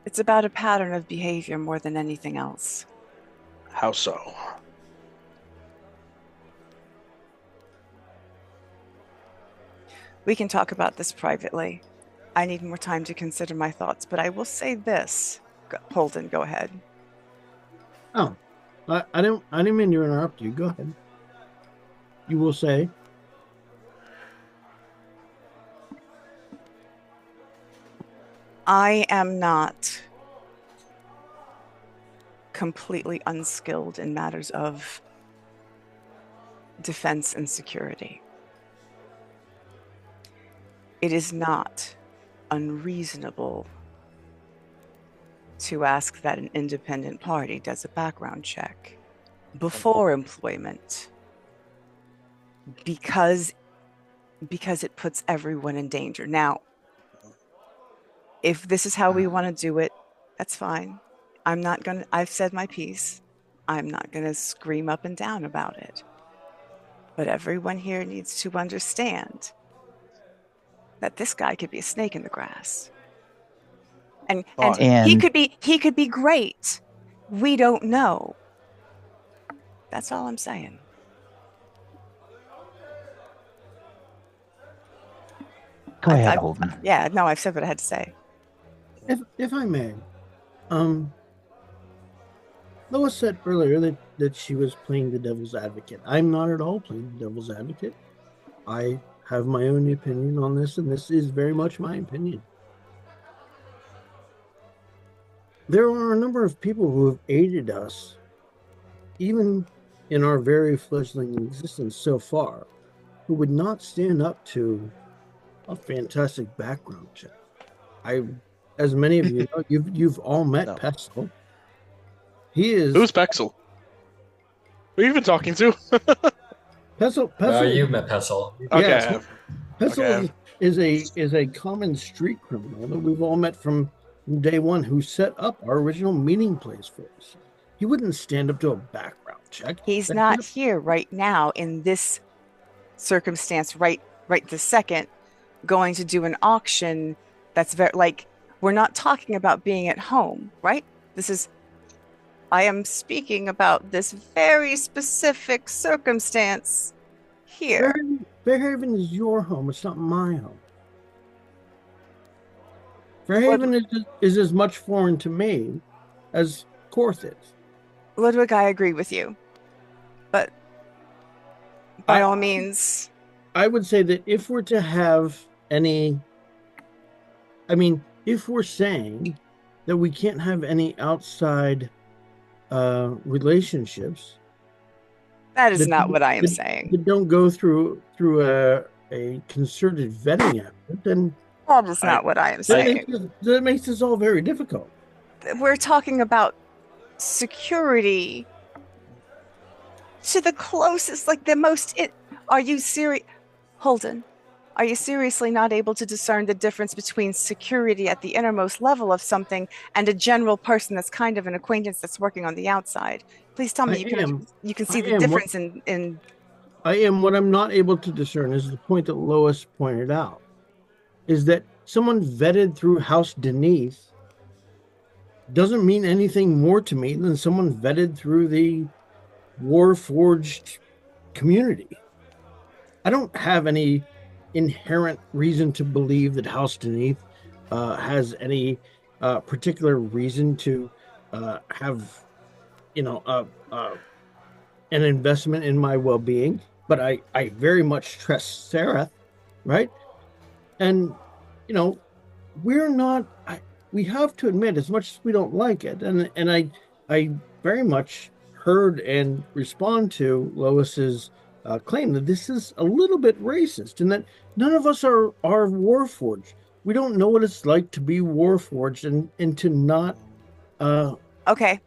It's about a pattern of behavior more than anything else. How so? We can talk about this privately. I need more time to consider my thoughts, but I will say this. Holden, go ahead. Oh, I didn't mean to interrupt you. Go ahead. You will say. I am not completely unskilled in matters of defense and security. It is not unreasonable to ask that an independent party does a background check before employment because it puts everyone in danger. Now, if this is how we want to do it, that's fine. I've said my piece. I'm not going to scream up and down about it. But everyone here needs to understand that this guy could be a snake in the grass. And he could be great. We don't know. That's all I'm saying. Go ahead, Holden. Yeah, no, I've said what I had to say. If I may, Lois said earlier that she was playing the devil's advocate. I'm not at all playing the devil's advocate. I have my own opinion on this, and this is very much my opinion. There are a number of people who have aided us, even in our very fledgling existence so far, who would not stand up to a fantastic background check. As many of you know, you've all met No. Pestle. He is Who's Pexel? Who you been talking to? Pestle. You met Pestle. Okay, Yes, I have. Pestle Okay. is a common street criminal that we've all met from day one, who set up our original meeting place for us. He wouldn't stand up to a background check. He's That- not here right now in this circumstance, right this second, going to do an auction. That's very like, we're not talking about being at home, right? I am speaking about this very specific circumstance here. Fairhaven is your home. It's not my home. Fairhaven is as much foreign to me as Karth is. Ludwig, I agree with you. But by all means, I would say that if we're to have any, if we're saying that we can't have any outside relationships, that is not what I am saying. that don't go through a concerted vetting effort, then That is not what I am saying. that makes this all very difficult. We're talking about security to the closest, like the most. Are you serious, Holden? Are you seriously not able to discern the difference between security at the innermost level of something and a general person that's kind of an acquaintance that's working on the outside? Please tell me you can see the difference in. I am. What I'm not able to discern is the point that Lois pointed out, is that someone vetted through House Denise doesn't mean anything more to me than someone vetted through the Warforged community. I don't have any inherent reason to believe that House Denise has any particular reason to have, an investment in my well-being, but I very much trust Sarah, right? And we're not. We have to admit, as much as we don't like it, and I very much heard and respond to Lois's claim that this is a little bit racist, and that none of us are Warforged. We don't know what it's like to be Warforged, and to not. Okay,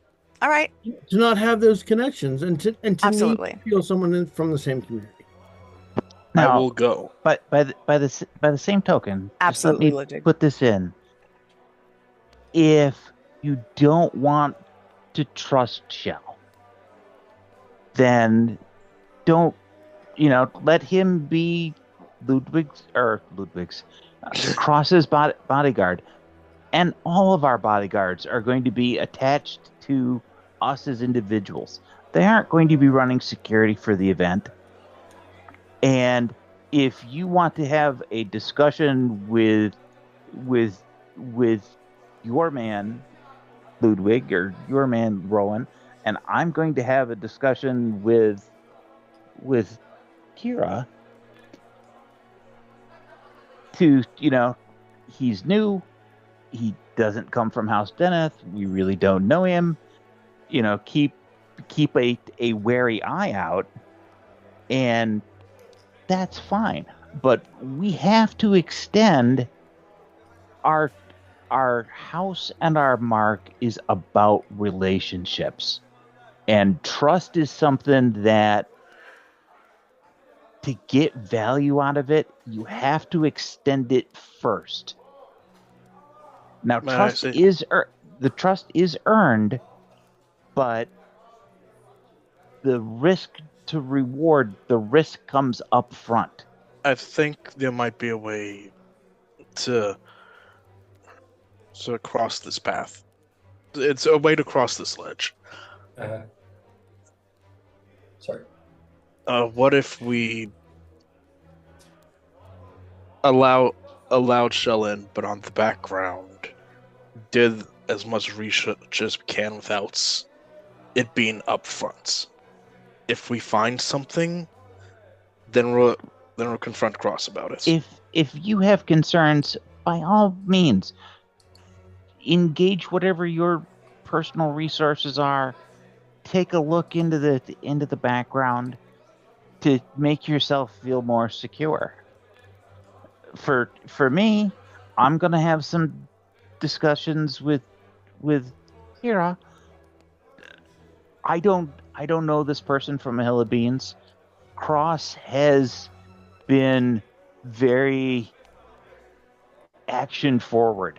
all right. To not have those connections, and to Absolutely need to feel someone from the same community. Now, I will go. But by the same token, Absolutely, just let me put this in. If you don't want to trust Shell, then don't, let him be Ludwig's Cross's bodyguard, and all of our bodyguards are going to be attached to us as individuals. They aren't going to be running security for the event. And if you want to have a discussion with your man Ludwig or your man Rowan, and I'm going to have a discussion with Kira to, he's new, he doesn't come from House Deneth, we really don't know him, keep a wary eye out, and that's fine. But we have to extend our house, and our mark is about relationships. And trust is something that, to get value out of it, you have to extend it first. Now, the trust is earned, but the risk to reward, the risk comes up front. I think there might be a way to cross this path. It's a way to cross this ledge. Sorry. What if we allowed Shell in, but on the background did as much research as we can without it being upfront? If we find something, then we'll confront Cross about it. If you have concerns, by all means, engage whatever your personal resources are. Take a look into the background to make yourself feel more secure. For me, I'm gonna have some discussions with Kira. I don't know this person from a hill of beans. Cross has been very action forward,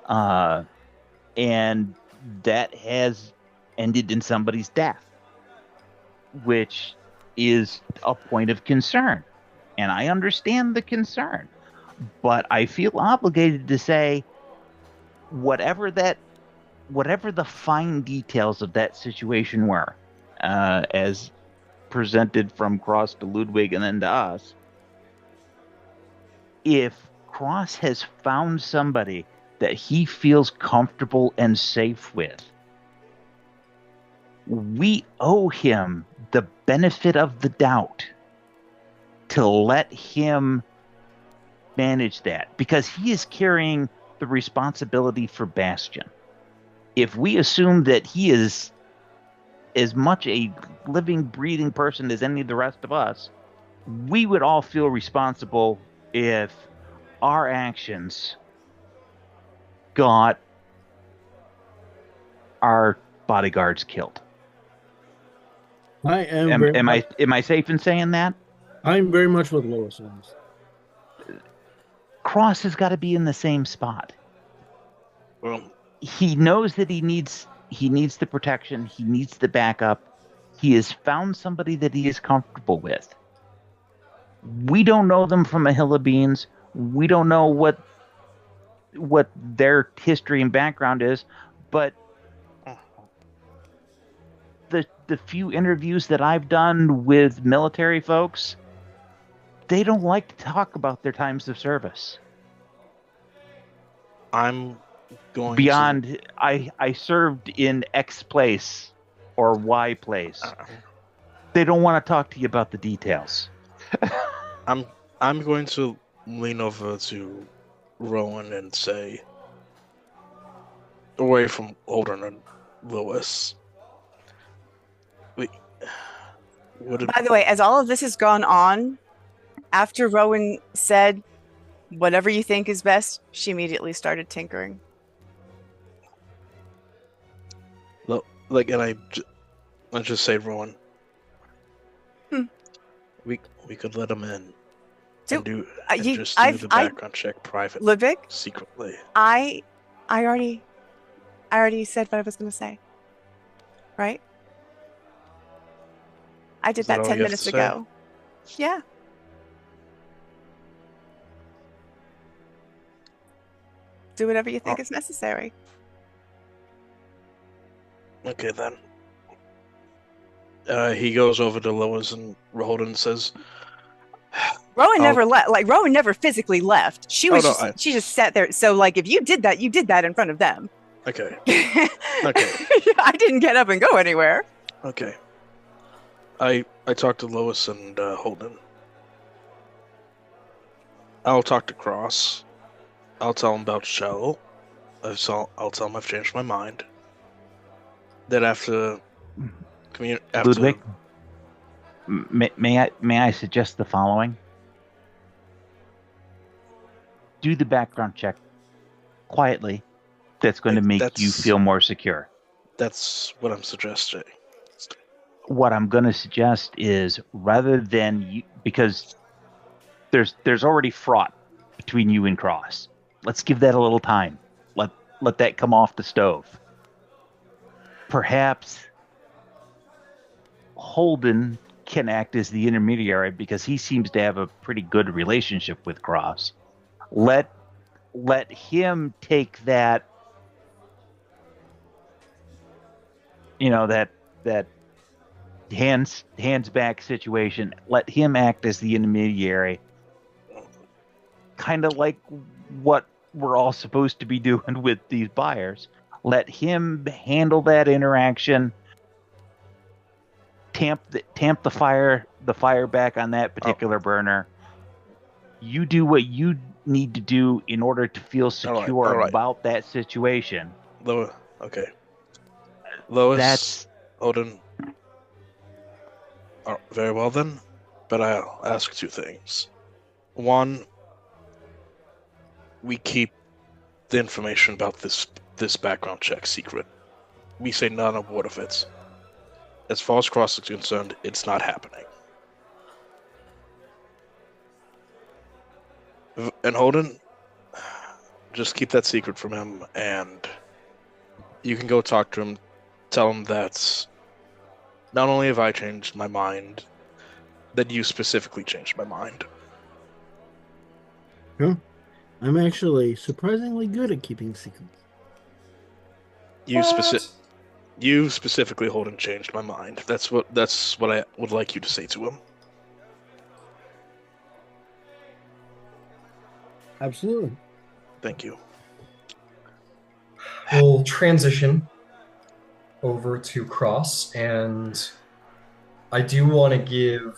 and that has ended in somebody's death, which is a point of concern. And I understand the concern, but I feel obligated to say whatever the fine details of that situation were, as presented from Cross to Ludwig and then to us, if Cross has found somebody that he feels comfortable and safe with, we owe him the benefit of the doubt to let him manage that, because he is carrying the responsibility for Bastion. If we assume that he is as much a living, breathing person as any of the rest of us, we would all feel responsible if our actions got our bodyguards killed. I am. Am I safe in saying that? I'm very much with Lois on this. Cross has got to be in the same spot. Well, he knows that he needs the protection. He needs the backup. He has found somebody that he is comfortable with. We don't know them from a hill of beans. We don't know what their history and background is, but the few interviews that I've done with military folks, they don't like to talk about their times of service. I'm going beyond I served in X place or Y place. They don't want to talk to you about the details. I'm going to lean over to Rowan and say, away from Holden and Lewis. By the way, as all of this has gone on, after Rowan said, "Whatever you think is best," she immediately started tinkering. Like, and I just say, Rowan, we could let him in and do the background check privately, Ludwig, secretly. I already said what I was going to say, right? I did that 10 minutes ago. Yeah. Do whatever you think is necessary. Okay, then. He goes over to Lois and Holden and says, Rowan never left. Like, Rowan never physically left. She was she just sat there. So, like, if you did that, you did that in front of them. Okay. Okay. I didn't get up and go anywhere. Okay. I talked to Lois and Holden. I'll talk to Cross. I'll tell him about Shell. I'll tell him I've changed my mind. That after Ludwig, may I suggest the following? Do the background check quietly. That's going to make you feel more secure. That's what I'm suggesting. What I'm going to suggest is, rather than you, because there's already fraught between you and Cross. Let's give that a little time. Let that come off the stove. Perhaps Holden can act as the intermediary because he seems to have a pretty good relationship with Cross. Let him take that, hands back situation. Let him act as the intermediary, kind of like what we're all supposed to be doing with these buyers. Let him handle that interaction. Tamp the fire back on that particular burner. You do what you need to do in order to feel secure all right. about that situation. Okay. Lois, That's Odin. Very well then, but I'll ask two things. One, we keep the information about this background check secret. We say none of what if it's. As far as Cross is concerned, it's not happening. And Holden, just keep that secret from him, and you can go talk to him, tell him that not only have I changed my mind, that you specifically changed my mind. Yeah. I'm actually surprisingly good at keeping secrets. You specifically, Holden, changed my mind. That's what I would like you to say to him. Absolutely. Thank you. We'll transition over to Cross, and I do want to give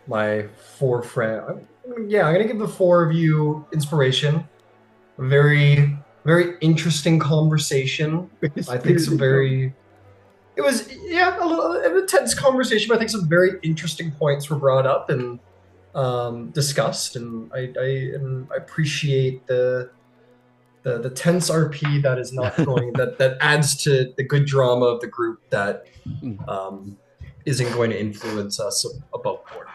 my four friends. Yeah, I'm gonna give the four of you inspiration. A very, very interesting conversation. I think some very. It was an intense conversation, but I think some very interesting points were brought up and discussed, and I appreciate the tense RP that is not going that adds to the good drama of the group that isn't going to influence us above board.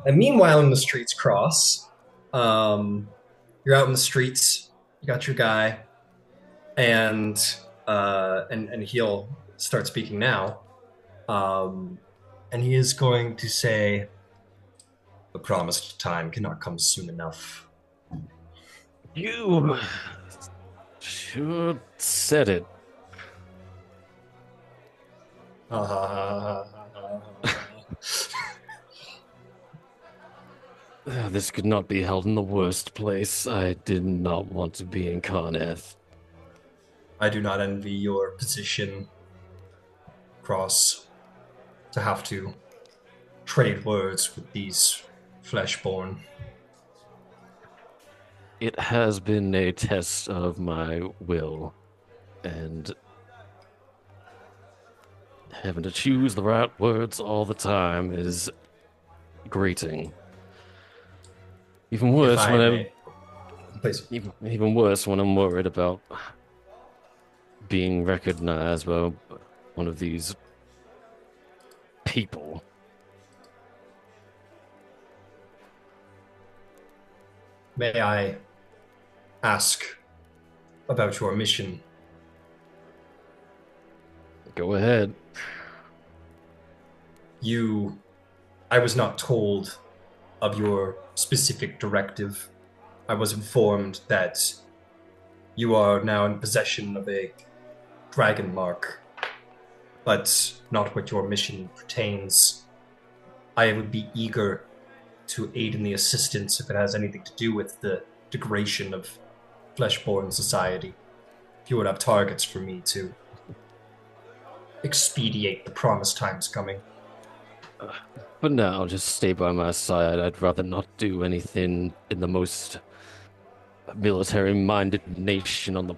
And meanwhile, in the streets, Cross, you're out in the streets. You got your guy, and he'll start speaking now. And he is going to say, "The promised time cannot come soon enough." You sure said it. This could not be held in the worst place. I did not want to be in Karth. I do not envy your position, Cross, to have to trade words with these fleshborn. It has been a test of my will, and having to choose the right words all the time is grating. Even worse even worse when I'm worried about being recognized by one of these people. May I ask about your mission? Go ahead. I was not told of your specific directive. I was informed that you are now in possession of a dragon mark, but not what your mission pertains. I would be eager to aid in the assistance if it has anything to do with the degradation of fleshborn society. If you would have targets for me to expedite the promised times coming. But now, just stay by my side. I'd rather not do anything in the most military-minded nation on the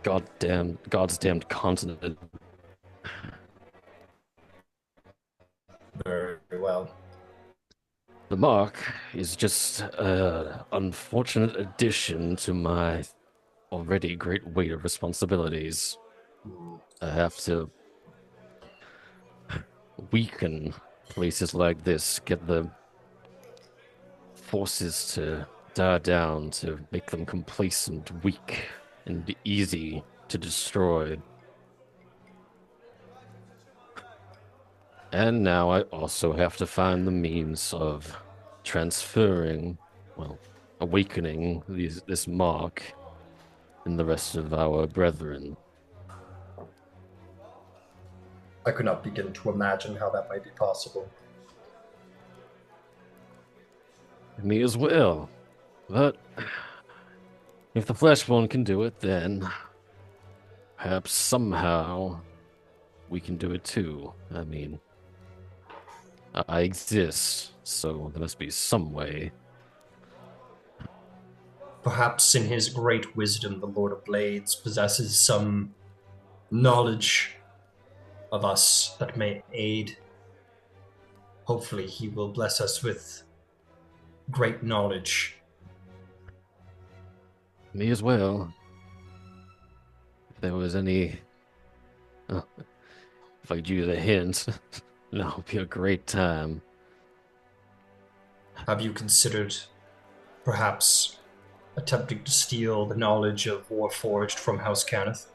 God's damned continent. Very well. The mark is just an unfortunate addition to my already great weight of responsibilities. I have to weaken places like this, get the forces to die down, to make them complacent, weak, and easy to destroy. And now I also have to find the means of transferring, awakening this mark in the rest of our brethren. I could not begin to imagine how that might be possible. Me as well. But if the Fleshborn can do it, then perhaps somehow we can do it too. I mean, I exist, so there must be some way. Perhaps in his great wisdom, the Lord of Blades possesses some knowledge of us that may aid. Hopefully, he will bless us with great knowledge. Me as well. If there was any... Oh, if I could use a hint, that would be a great time. Have you considered perhaps attempting to steal the knowledge of Warforged from House Cannith?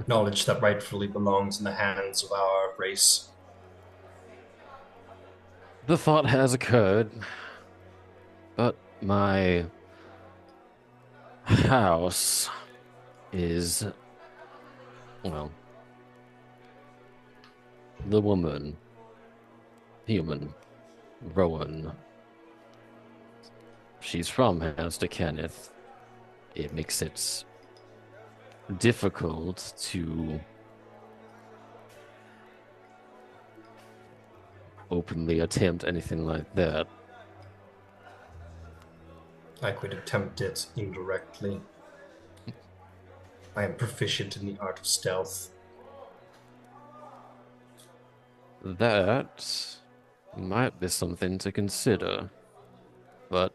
Knowledge that rightfully belongs in the hands of our race. The thought has occurred, but my house is, well, the woman, human, Rowan. She's from House Kenneth. It makes it difficult to openly attempt anything like that. I could attempt it indirectly. I am proficient in the art of stealth. That might be something to consider, but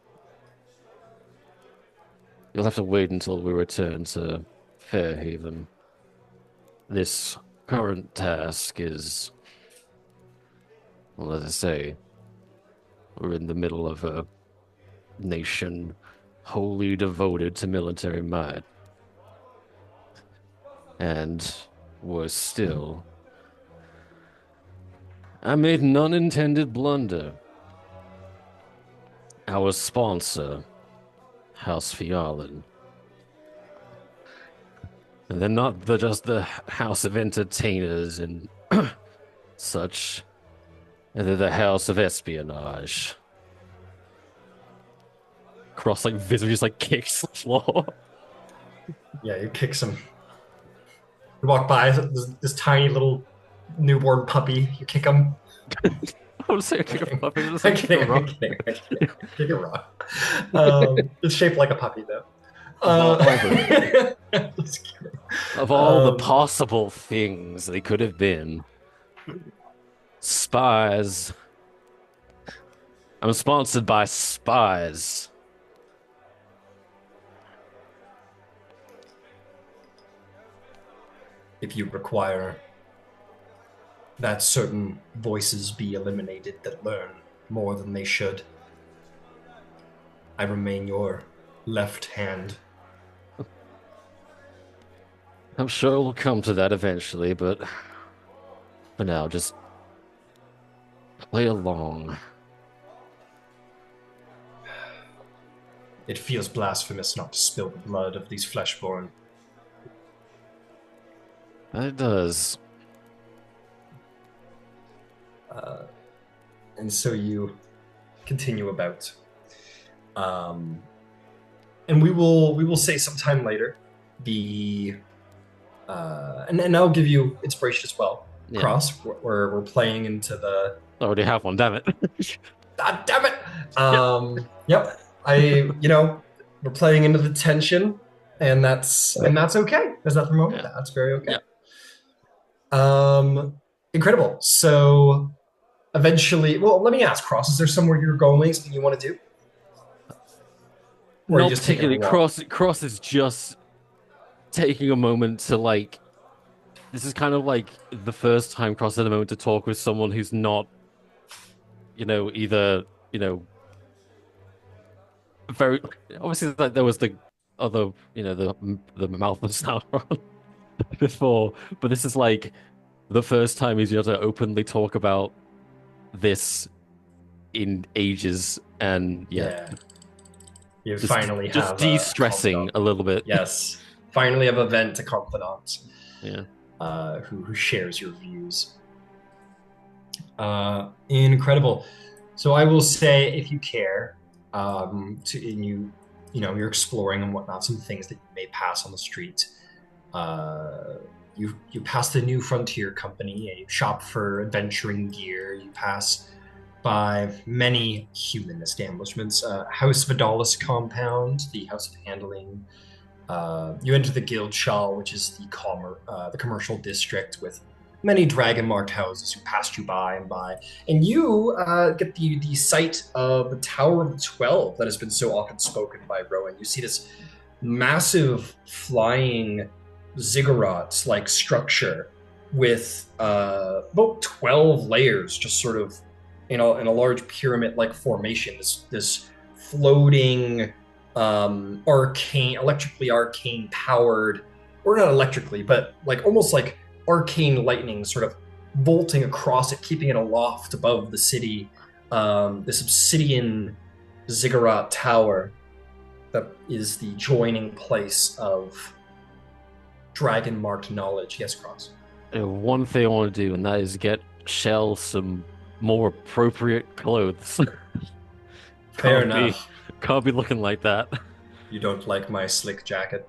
you'll have to wait until we return to Fairhaven. This current task is, well, as I say, we're in the middle of a nation wholly devoted to military might. And worse still, I made an unintended blunder. Our sponsor, House Fiallan. And they're not just the house of entertainers and such. They're the house of espionage. Cross like visibly just like kicks the floor. Yeah, you kick some. You walk by this tiny little newborn puppy. You kick him. I would say kick a puppy. I'm kidding. I'm kidding. Kick it raw. It's shaped like a puppy, though. Just kidding. Of all the possible things they could have been, spies. I'm sponsored by spies. If you require that certain voices be eliminated that learn more than they should, I remain your left hand. I'm sure we'll come to that eventually, but for now, just play along. It feels blasphemous not to spill the blood of these fleshborn. It does. And so you continue about. And we will say sometime later and I'll give you inspiration as well. Yeah. Cross, where we're playing into the. I already have one, damn it. God damn it! Yep. We're playing into the tension, and that's okay. There's nothing wrong with that. That's very okay. Yeah. Incredible. So eventually, well, let me ask, Cross, is there somewhere you're going, something you want to do? Or Not particularly. Cross is just taking a moment to like. This is kind of like the first time Cross had a moment to talk with someone who's not, either, very obviously like there was the other, the mouth of Sauron before, but this is like the first time he's able to openly talk about this in ages, and You just, finally just have de-stressing a little bit. Yes. finally have a vent, a confidant, Yeah. who shares your views. Incredible. So I will say, if you care, and you're exploring and whatnot, some things that you may pass on the street. You pass the New Frontier Company, and you shop for adventuring gear. You pass by many human establishments. House Vidalis compound, the House of Handling. You enter the Guild Shaw, which is the commercial district with many dragon-marked houses who passed you by and by. And you get the sight of the Tower of the 12 that has been so often spoken by Rowan. You see this massive flying ziggurat-like structure with about 12 layers just sort of in a large pyramid-like formation. This floating electrically arcane powered, or not electrically, but like almost like arcane lightning sort of bolting across it, keeping it aloft above the city. This obsidian ziggurat tower that is the joining place of dragon marked knowledge. Yes, Cross. One thing I want to do, and that is get Shell some more appropriate clothes. Fair enough. Can't be looking like that. You don't like my slick jacket?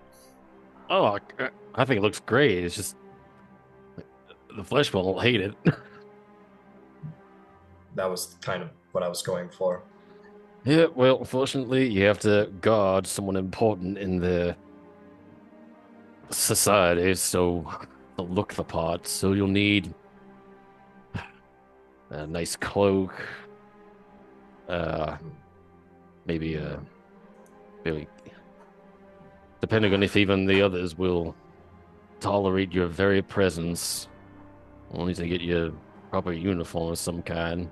Oh, I think it looks great. It's just the flesh will hate it. That was kind of what I was going for. Yeah, well, unfortunately, you have to guard someone important in the society, so they'll look the part. So you'll need a nice cloak, maybe really, depending on if even the others will tolerate your very presence. We'll need to get you a proper uniform of some kind.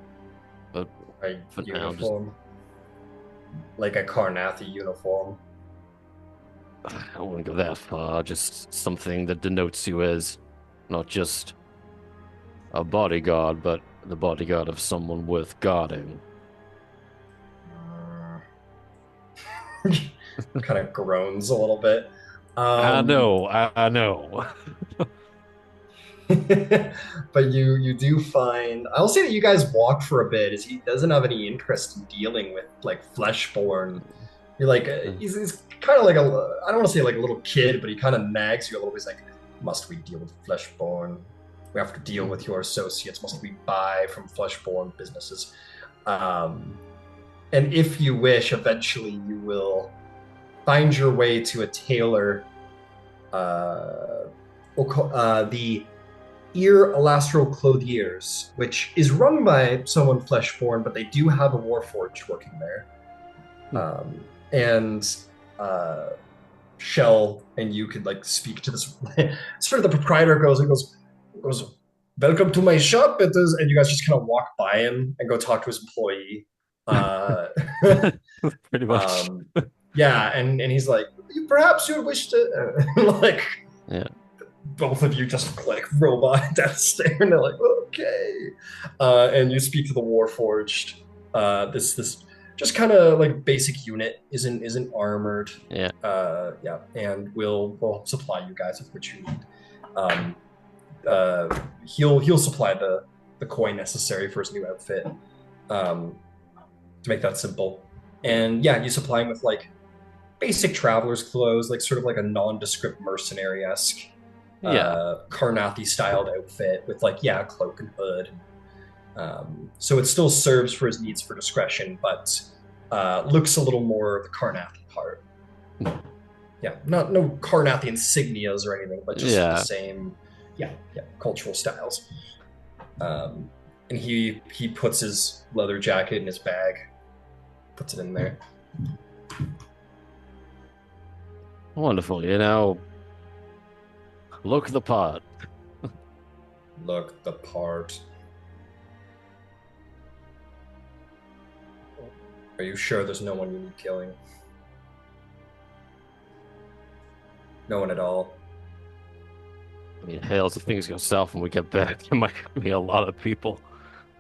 But A for uniform? Like a Karnathi uniform? I wouldn't go that far. Just something that denotes you as not just a bodyguard, but the bodyguard of someone worth guarding. Kind of groans a little bit. I know. I know. But you do find, I'll say that you guys walk for a bit as he doesn't have any interest in dealing with like fleshborn. You're like he's kind of like I don't want to say like a little kid, but he kind of nags you a little bit. He's like, must we deal with fleshborn? We have to deal with your associates. Must we buy from fleshborn businesses? And if you wish, eventually you will find your way to a tailor, the Ear Elastral Clothiers, which is run by someone fleshborn, but they do have a warforged working there. And Shell and you could like speak to this. Sort of the proprietor goes, welcome to my shop. It is, and you guys just kind of walk by him and go talk to his employee. Pretty much. Yeah, and he's like, perhaps you would wish to like. Yeah. Both of you just like robot death stare, and they're like, okay. And you speak to the Warforged. This just kind of like basic unit isn't armored. Yeah. Yeah, and we'll supply you guys with what you need. He'll supply the coin necessary for his new outfit. To make that simple. And yeah, you supply him with like basic traveler's clothes, like sort of like a nondescript mercenary-esque Karnathi styled outfit with like a cloak and hood. So it still serves for his needs for discretion, but looks a little more the Karnathi part. Yeah, no Karnathi insignias or anything, but just the same cultural styles. And he puts his leather jacket in his bag, puts it in there. Wonderful, look the part. Look the part. Are you sure there's no one you need killing? No one at all. I mean, hell, if things go south when we get back, there might be a lot of people.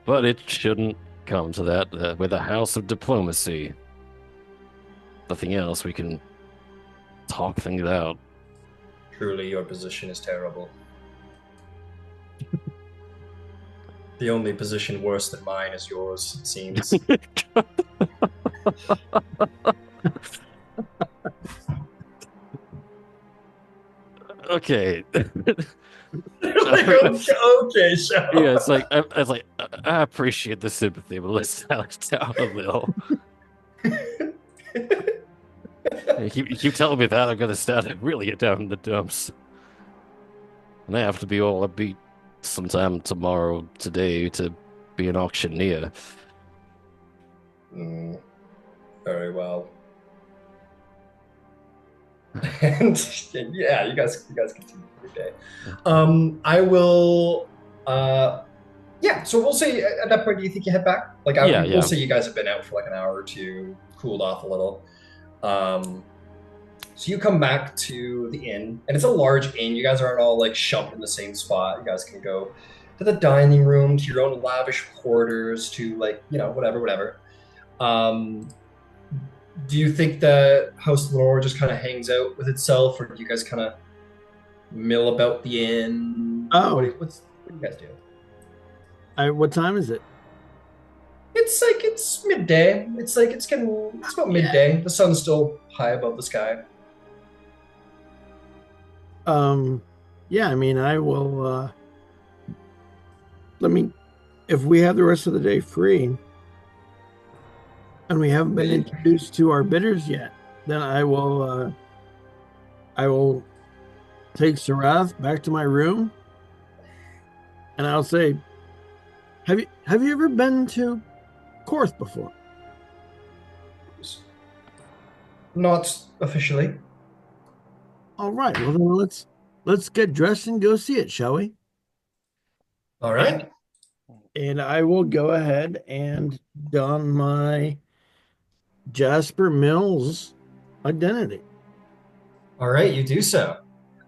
But it shouldn't come to that. We're the house of diplomacy. Nothing else, we can talk things out. Truly, your position is terrible. The only position worse than mine is yours, it seems. Okay. Like, okay, shut Yeah, up. it's like I appreciate the sympathy, but let's down a little. You keep telling me that I'm gonna start to really get down in the dumps, and I have to be all upbeat sometime tomorrow, today, to be an auctioneer. Very well. And yeah, you guys continue your day. I will. Yeah. So we'll say at that point, do you think you head back? Like, we'll say you guys have been out for like an hour or two, cooled off a little. So you come back to the inn, and it's a large inn. You guys aren't all like shoved in the same spot. You guys can go to the dining room, to your own lavish quarters, to like, whatever. Do you think the House of Leora just kind of hangs out with itself, or do you guys kind of mill about the inn? Oh. What do you guys do? What time is it? It's midday. It's about midday. The sun's still high above the sky. Yeah, I mean, I will, if we have the rest of the day free, and we haven't been introduced to our bidders yet, then I will take Sarath back to my room, and I'll say, have you ever been to Karth before? Not officially. All right. Well, then let's get dressed and go see it, shall we? All right. And I will go ahead and don my Jasper Mills identity. All right, you do so.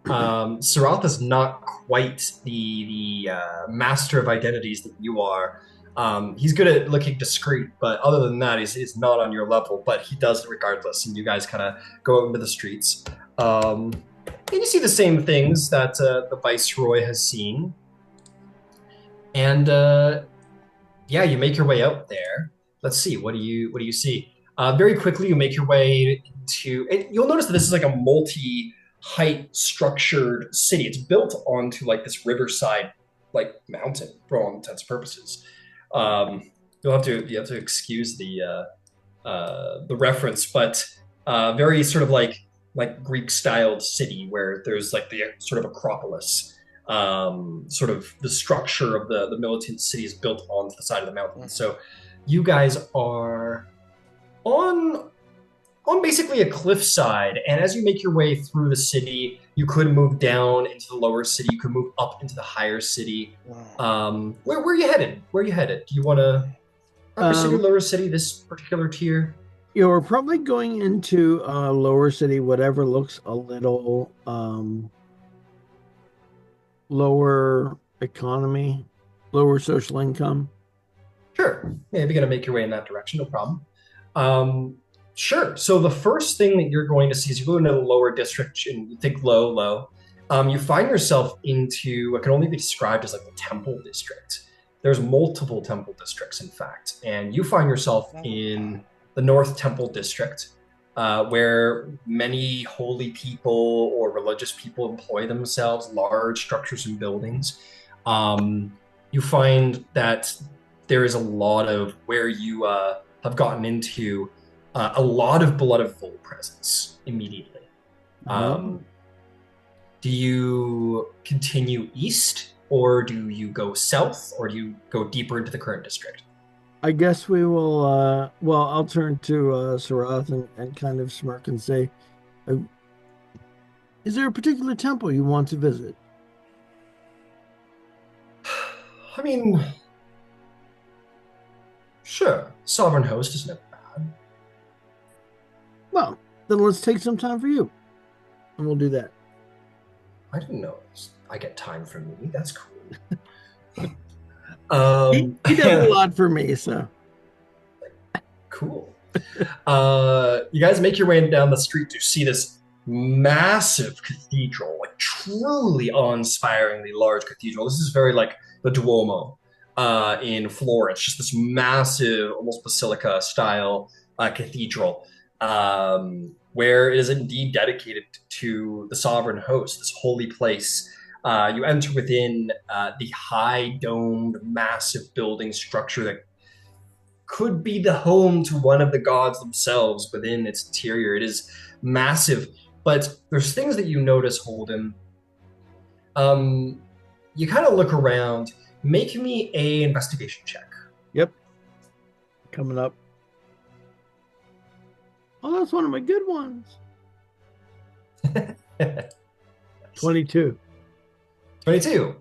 Sarath is not quite the master of identities that you are. He's good at looking discreet, but other than that, he's not on your level, but he does it regardless, and you guys kind of go out into the streets. And you see the same things that the Viceroy has seen. And yeah, you make your way out there. Let's see, what do you see? Very quickly, you make your way into, and you'll notice that this is like a multi-height structured city. It's built onto like this riverside, like mountain, for all intents and purposes. You have to excuse the reference, but very sort of like Greek-styled city where there's like the sort of Acropolis. Sort of the structure of the militant city is built onto the side of the mountain. So you guys are on basically a cliffside, and as you make your way through the city, you could move down into the lower city, you could move up into the higher city. Where are you headed? Do you want to upper city, lower city, this particular tier? Yeah, we're probably going into lower city, whatever looks a little lower economy, lower social income. Sure. Yeah, if you're going to make your way in that direction, no problem. Sure. So the first thing that you're going to see is you go into the lower district and you think low. You find yourself into what can only be described as like the temple district. There's multiple temple districts, in fact, and you find yourself in the North Temple District, where many holy people or religious people employ themselves, large structures and buildings. You find that there is a lot of where you have gotten into a lot of blood of Vol presence immediately. Do you continue east, or do you go south, or do you go deeper into the current district? I guess we will, I'll turn to Sarath and kind of smirk and say, is there a particular temple you want to visit? I mean, sure. Sovereign Host is never bad. Well, then let's take some time for you, and we'll do that. I didn't know I get time for me. That's cool. He does a lot for me, so. Cool. You guys make your way down the street to see this massive cathedral, like truly awe-inspiringly large cathedral. This is very like the Duomo in Florence, just this massive, almost basilica style cathedral, where it is indeed dedicated to the sovereign host, this holy place. You enter within the high domed, massive building structure that could be the home to one of the gods themselves within its interior. It is massive, but there's things that you notice, Holden. Um, you kind of look around. Make me a investigation check. Yep. Coming up. Oh, that's one of my good ones. 22. 22.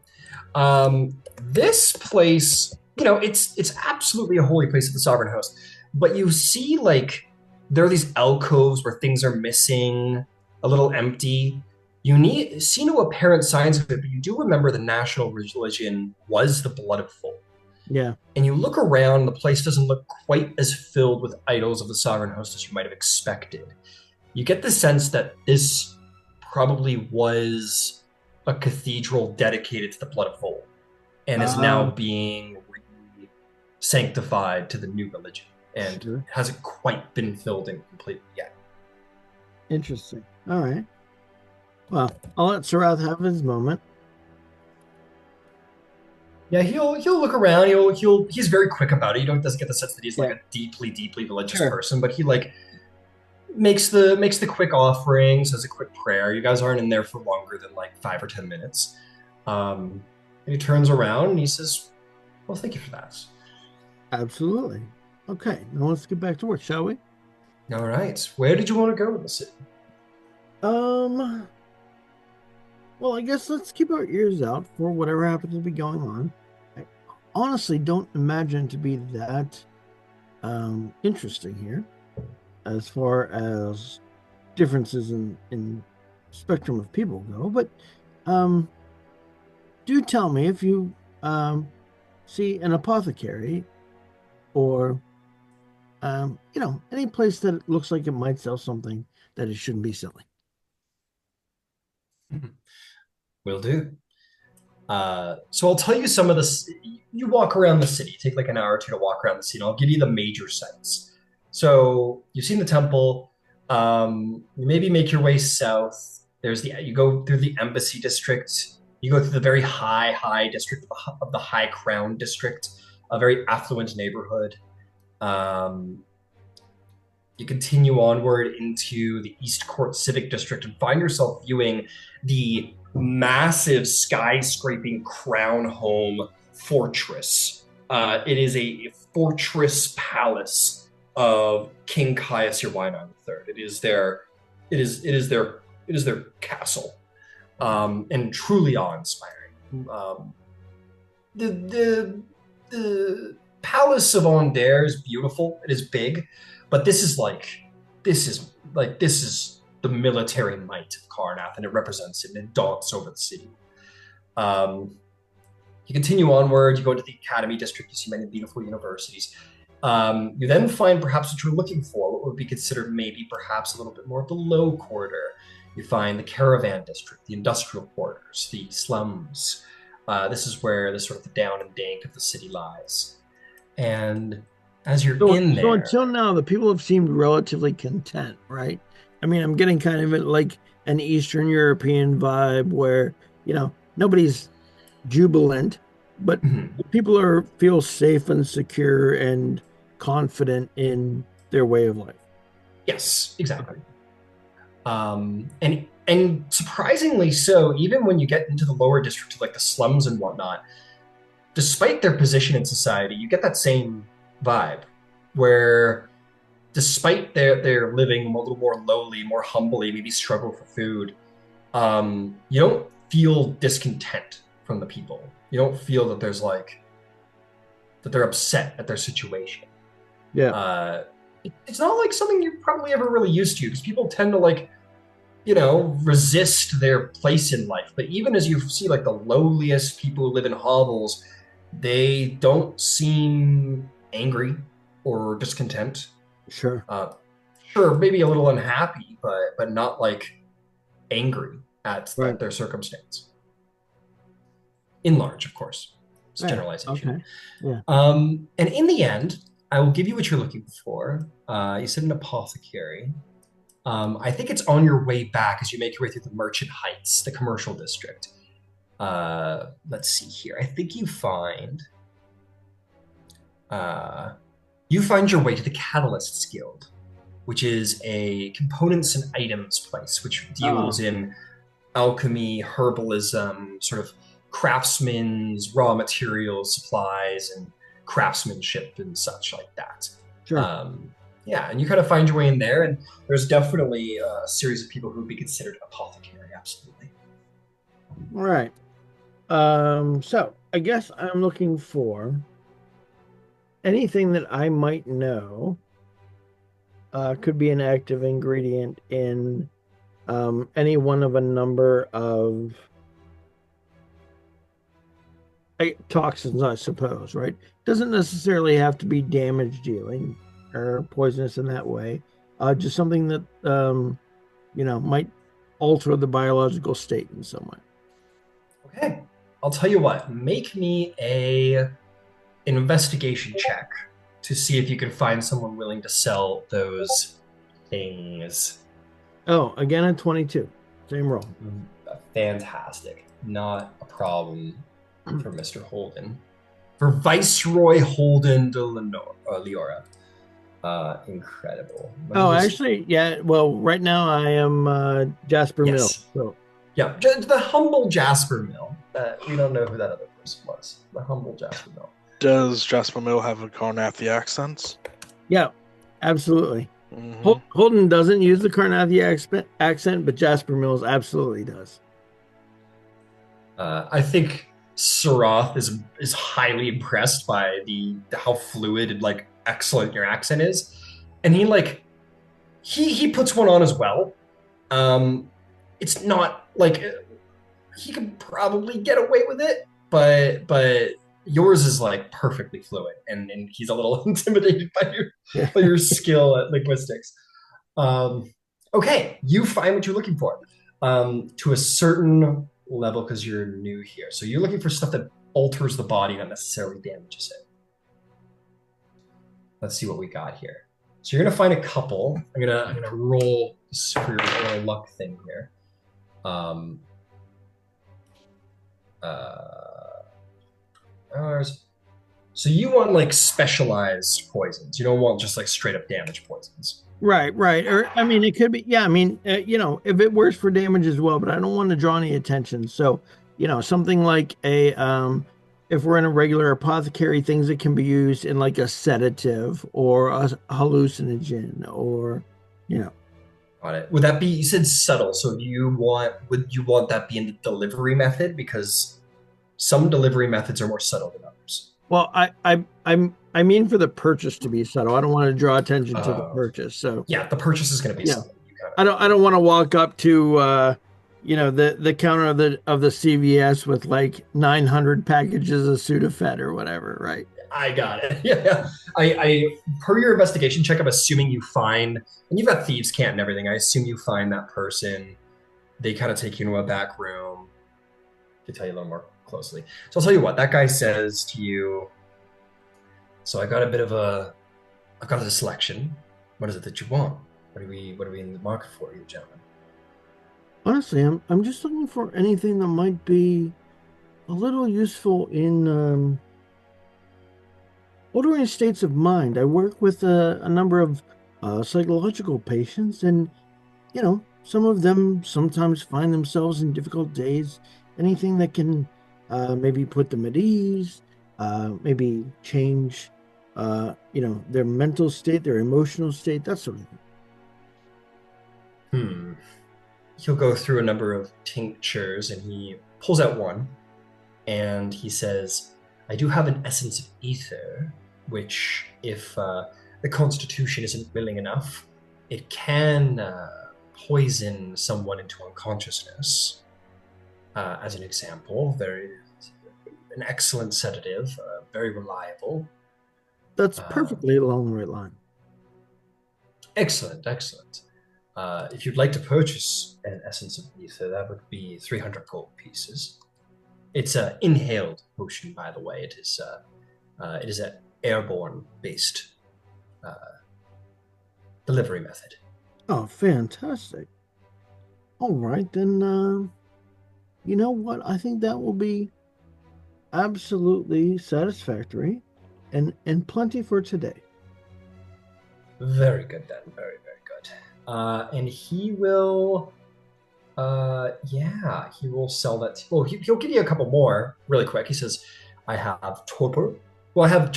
This place, it's absolutely a holy place of the sovereign host. But you see, like, there are these alcoves where things are missing, a little empty. You see no apparent signs of it, but you do remember the national religion was the blood of folk. Yeah. And you look around, the place doesn't look quite as filled with idols of the sovereign host as you might have expected. You get the sense that this probably was a cathedral dedicated to the blood of Vol and is now being sanctified to the new religion and hasn't quite been filled in completely yet. Interesting. All right. Well, I'll let Sarath have his moment. Yeah, he'll look around. He's very quick about it. Doesn't get the sense that he's like a deeply religious person, but he like makes the quick offering, says a quick prayer. You guys aren't in there for longer than like 5 or 10 minutes. And he turns around and he says, "Well, thank you for that." Absolutely. Okay, now let's get back to work, shall we? All right. Where did you want to go in the city? Well, I guess let's keep our ears out for whatever happens to be going on. I honestly don't imagine it to be that interesting here as far as differences in spectrum of people go. But do tell me if you see an apothecary or any place that looks like it might sell something that it shouldn't be selling. Will do. So I'll tell you some of this. You walk around the city. Take like an hour or two to walk around the city. And I'll give you the major sites. So you've seen the temple. You maybe make your way south. You go through the embassy district. You go through the very high district of the High Crown district, a very affluent neighborhood. You continue onward into the East Court Civic District and find yourself viewing the massive skyscraping crown home fortress. It is a fortress palace of King Caius Urwinine III. It is their castle, and truly awe-inspiring. The Palace of Ondair is beautiful. It is big, but this is the military might of Karnath, and it represents it, and it daunts over the city. You continue onward, you go into the Academy District, you see many beautiful universities. You then find perhaps what you're looking for, what would be considered maybe perhaps a little bit more of the low quarter. You find the Caravan District, the industrial quarters, the slums. This is where the sort of the down and dank of the city lies. And as you're in there... So until now, the people have seemed relatively content, right? I mean, I'm getting kind of like an Eastern European vibe where, nobody's jubilant, but people feel safe and secure and confident in their way of life. Yes, exactly. And surprisingly so, even when you get into the lower district, like the slums and whatnot, despite their position in society, you get that same vibe where despite their living a little more lowly, more humbly, maybe struggle for food, you don't feel discontent from the people. You don't feel that there's that they're upset at their situation. Yeah. It's not like something you're probably ever really used to, because people tend to resist their place in life. But even as you see the lowliest people who live in hovels, they don't seem angry or discontent. Sure. Sure, maybe a little unhappy, but not angry at Right. their circumstance. In large, of course. It's a Yeah. generalization. Okay. Yeah. And in the end, I will give you what you're looking for. You said an apothecary. I think it's on your way back as you make your way through the Merchant Heights, the commercial district. Let's see here. I think you find your way to the Catalysts Guild, which is a components and items place, which deals in alchemy, herbalism, sort of craftsmen's raw materials, supplies, and craftsmanship and such like that. Sure. Yeah, and you kind of find your way in there, and there's definitely a series of people who would be considered apothecary, absolutely. All right. So I guess I'm looking for anything that I might know could be an active ingredient in any one of a number of toxins, I suppose, right? Doesn't necessarily have to be damage dealing or poisonous in that way. Just something that might alter the biological state in some way. Okay, I'll tell you what. Make me an investigation check to see if you can find someone willing to sell those things. Oh, again at 22. Same roll. Fantastic. Not a problem for Mr. Holden. For Viceroy Holden de Leora. Incredible. Actually, yeah. Well, right now I am Jasper Mill. So. Yeah, the humble Jasper Mill. We don't know who that other person was. The humble Jasper Mill. Does Jasper Mill have a Karnathi accent? Yeah, absolutely. Mm-hmm. Holden doesn't use the Karnathi accent, but Jasper Mills absolutely does. I think Sarath is highly impressed by how fluid and like excellent your accent is, and he puts one on as well. It's not like he could probably get away with it, but yours is like perfectly fluid, and he's a little intimidated by your skill at linguistics. Okay, you find what you're looking for to a certain level because you're new here. So you're looking for stuff that alters the body, not necessarily damages it. Let's see what we got here. So you're gonna find a couple. I'm gonna roll for your luck thing here. So you want like specialized poisons. You don't want just like straight up damage poisons. Right. Or I mean, it could be. Yeah. I mean, if it works for damage as well, but I don't want to draw any attention. So, something like if we're in a regular apothecary, things that can be used in like a sedative or a hallucinogen, or. Got it. Would that be? You said subtle. So would you want that be in the delivery method? Because some delivery methods are more subtle than others. Well, I mean for the purchase to be subtle. I don't want to draw attention to the purchase. So yeah, the purchase is going to be subtle. I don't want to walk up to the counter of the CVS with like 900 packages of Sudafed or whatever, right? I got it. Yeah. I per your investigation check, I'm assuming you find, and you've got thieves' cant and everything. I assume you find that person. They kind of take you into a back room to tell you a little more closely. So I'll tell you what that guy says to you. So I've got a selection. What is it that you want? What are we in the market for, you gentlemen? Honestly, I'm just looking for anything that might be a little useful in altering states of mind. I work with a number of psychological patients, and some of them sometimes find themselves in difficult days. Anything that can maybe put them at ease, maybe change their mental state, their emotional state, that sort of thing. He'll go through a number of tinctures, and he pulls out one, and he says, I do have an essence of ether, which if the constitution isn't willing enough, it can poison someone into unconsciousness. As an example, an excellent sedative, very reliable. That's perfectly along the right line. Excellent. If you'd like to purchase an essence of ether, that would be 300 gold pieces. It's an inhaled potion, by the way. It is an airborne based delivery method. Oh, fantastic. All right, then, you know what? I think that will be absolutely satisfactory and plenty for today. Very good, then. Very, very good. And he will, he will sell that. Well, he'll give you a couple more really quick. He says, I have torpor. Well, I have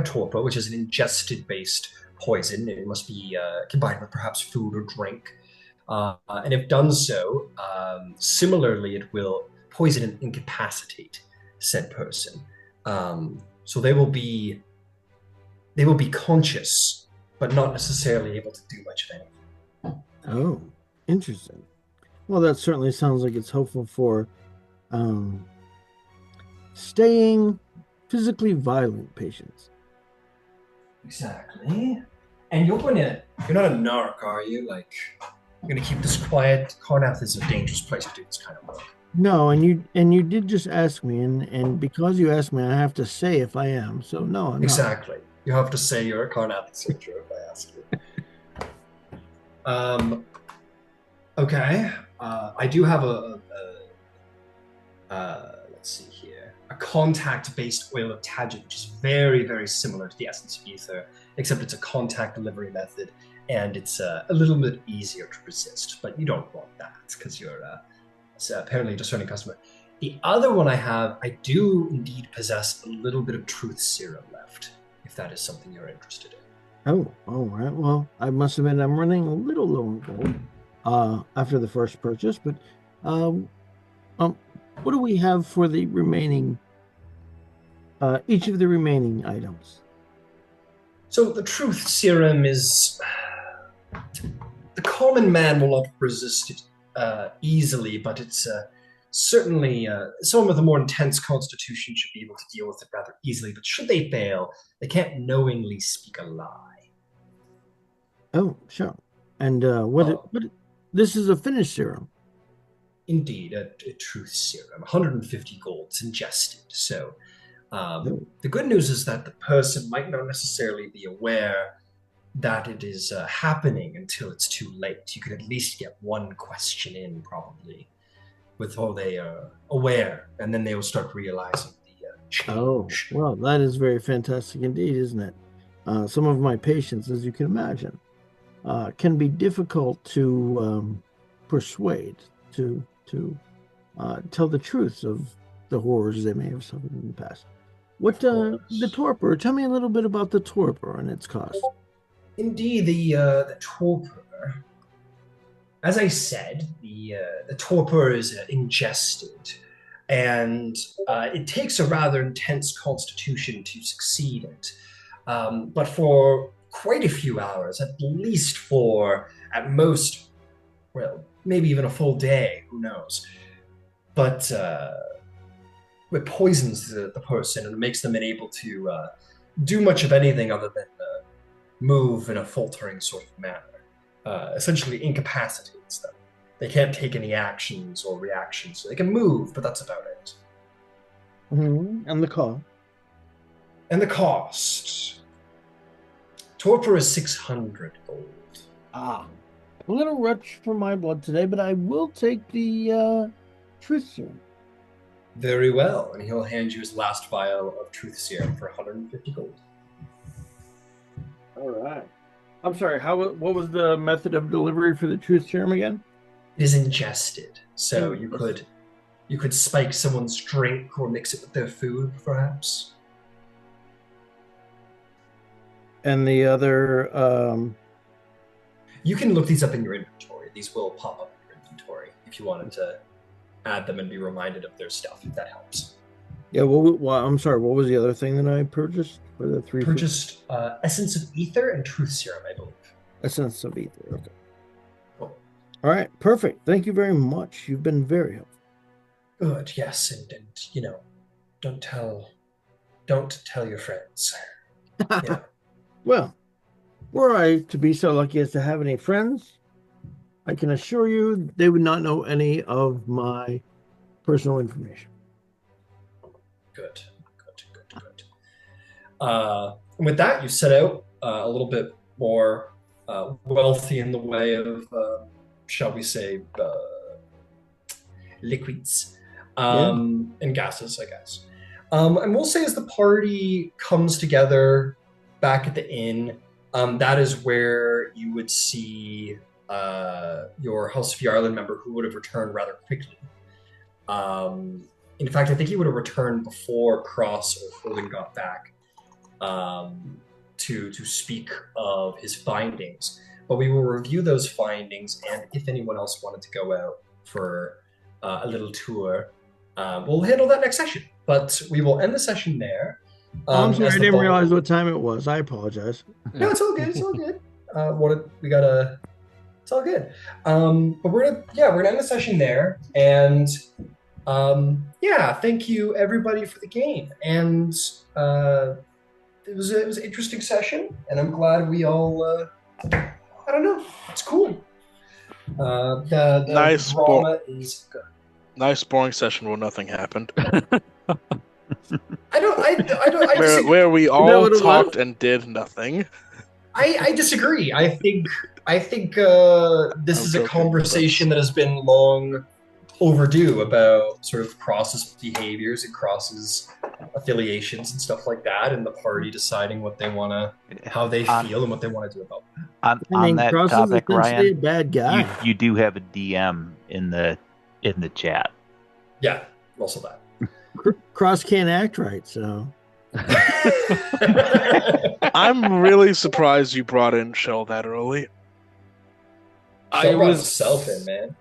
torpor, which is an ingested-based poison. It must be combined with perhaps food or drink. And if done so, similarly, it will poison and incapacitate said person. So they will be conscious, but not necessarily able to do much of anything. Oh, interesting. Well, that certainly sounds like it's hopeful for staying physically violent patients. Exactly. And you're not a narc, are you? Like, you're gonna keep this quiet? Karth is a dangerous place to do this kind of work. No, and you did just ask me, and because you asked me, I have to say if I am. So no, I'm exactly. Not. You have to say you're a Karth soldier if I ask you. Okay. I do have let's see here, a contact-based oil of Tagit, which is very, very similar to the essence of ether, except it's a contact delivery method, and it's a little bit easier to resist. But you don't want that because you're apparently a discerning customer. The other one I do indeed possess a little bit of truth serum left, if that is something you're interested in. Oh, all right. Well, I must admit I'm running a little low on gold after the first purchase, but what do we have for the remaining, each of the remaining items? So the truth serum is, the common man will not resist it easily, but it's certainly someone with a more intense constitution should be able to deal with it rather easily. But should they fail, they can't knowingly speak a lie. Oh, sure. And what this is a finished serum. Indeed, a truth serum, 150 gold. It's ingested. So the good news is that the person might not necessarily be aware that it is happening until it's too late. You could at least get one question in, probably, before they are aware, and then they will start realizing the change. Oh, well, that is very fantastic indeed, isn't it? Some of my patients, as you can imagine, can be difficult to persuade to tell the truth of the horrors they may have suffered in the past. What the torpor? Tell me a little bit about the torpor and its cost. Indeed, the torpor. As I said, the torpor is ingested, and it takes a rather intense constitution to succeed it. But for quite a few hours, at least for, at most, well, maybe even a full day, who knows. But it poisons the person and makes them unable to do much of anything other than move in a faltering sort of manner. Essentially incapacitates them. They can't take any actions or reactions. So they can move, but that's about it. Mm-hmm. And the cost? And the cost. Torpor is 600 gold. Ah. A little rich for my blood today, but I will take the truth serum. Very well. And he'll hand you his last vial of truth serum for 150 gold. All right. I'm sorry, what was the method of delivery for the truth serum again? It is ingested. So you could spike someone's drink or mix it with their food, perhaps. And the other you can look these up in your inventory. These will pop up in your inventory if you wanted to add them and be reminded of their stuff, if that helps. Yeah, well, I'm sorry, what was the other thing that I purchased for the three? Purchased Essence of Ether and Truth Serum, I believe. Essence of Ether, okay. Cool. All right, perfect. Thank you very much. You've been very helpful. Good, yes, and you know, don't tell your friends. Yeah. Well, were I to be so lucky as to have any friends, I can assure you they would not know any of my personal information. Good. And with that, you set out a little bit more wealthy in the way of, shall we say, liquids and gases, I guess. And we'll say as the party comes together back at the inn, that is where you would see your House of Yarland member who would have returned rather quickly. In fact, I think he would have returned before Cross or Holden got back to speak of his findings. But we will review those findings, and if anyone else wanted to go out for a little tour, we'll handle that next session. But we will end the session there. I'm sorry, I didn't realize what time it was. I apologize. No, it's all good. It's all good. It's all good. But we're gonna end the session there, and thank you everybody for the game, and it was an interesting session, and I'm glad we all. I don't know, it's cool. The Nice drama is good. Nice boring session where nothing happened. Where we all talked and did nothing. I disagree. I think this is a conversation that has been long overdue about sort of Cross's behaviors and Cross's affiliations and stuff like that, and the party deciding what they want to, how they feel and what they want to do about that. On that Cross topic, is Ryan, a bad guy. you do have a DM in the chat. Yeah, also that. Cross can't act right, so. I'm really surprised you brought in Shell that early. I was himself in, man.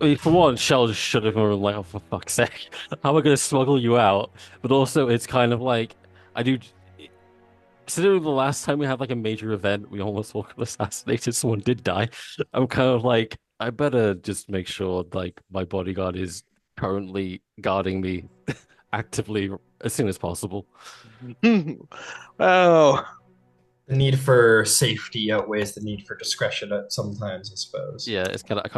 I mean, for one, Shell just should have been like, oh, for fuck's sake, how am I going to smuggle you out? But also, it's kind of like, considering the last time we had like a major event, we almost assassinated, someone did die. I'm kind of like, I better just make sure like my bodyguard is currently guarding me actively as soon as possible. Well, the need for safety outweighs the need for discretion sometimes, I suppose. Yeah, it's kind of, I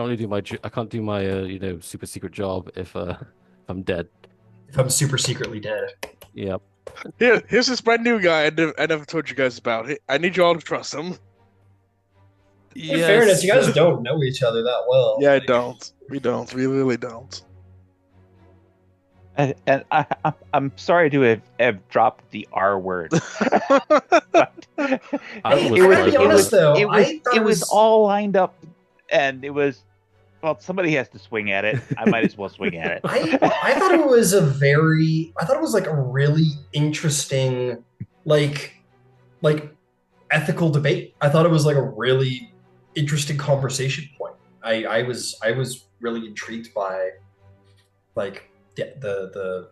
can't do my super secret job if I'm dead. If I'm super secretly dead. Yep. Here's this brand new guy I never told you guys about. I need you all to trust him. In fairness, you guys don't know each other that well. Yeah, don't. We don't. We really don't. And I'm sorry to have dropped the R word. It was all lined up, and it was, well, somebody has to swing at it. I might as well swing at it. I thought it was like a really interesting, like ethical debate. I thought it was like a really interesting conversation point. I was really intrigued by like the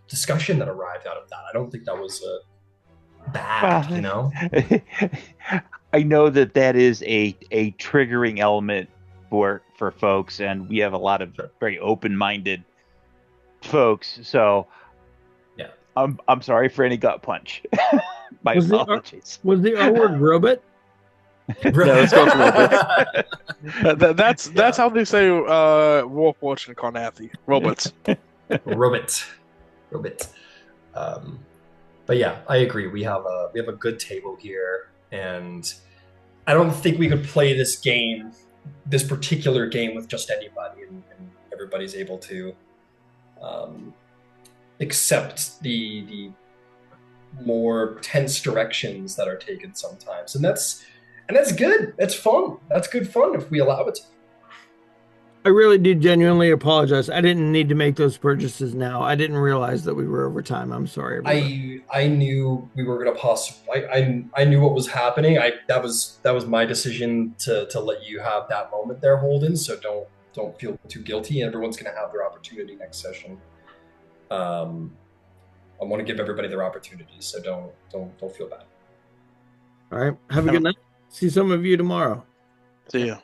discussion that arrived out of that. I don't think that was bad, you know? I know that is a triggering element for folks, and we have a lot of very open-minded folks, so yeah. I'm sorry for any gut punch. My apologies. Was the R word robot? No, it's called robot. That's how they say Warforged and Karnathi. Robots. Robot. But yeah, I agree. We have a good table here, and I don't think we could play this particular game with just anybody, and everybody's able to accept the more tense directions that are taken sometimes, and that's good. That's fun. That's good fun if we allow it. I really do genuinely apologize. I didn't need to make those purchases now. I didn't realize that we were over time. I'm sorry. I knew we were going to I knew what was happening. That was my decision to let you have that moment there, Holden. So don't feel too guilty. Everyone's going to have their opportunity next session. I want to give everybody their opportunities, so don't feel bad. All right. Have a good night. See some of you tomorrow. See ya.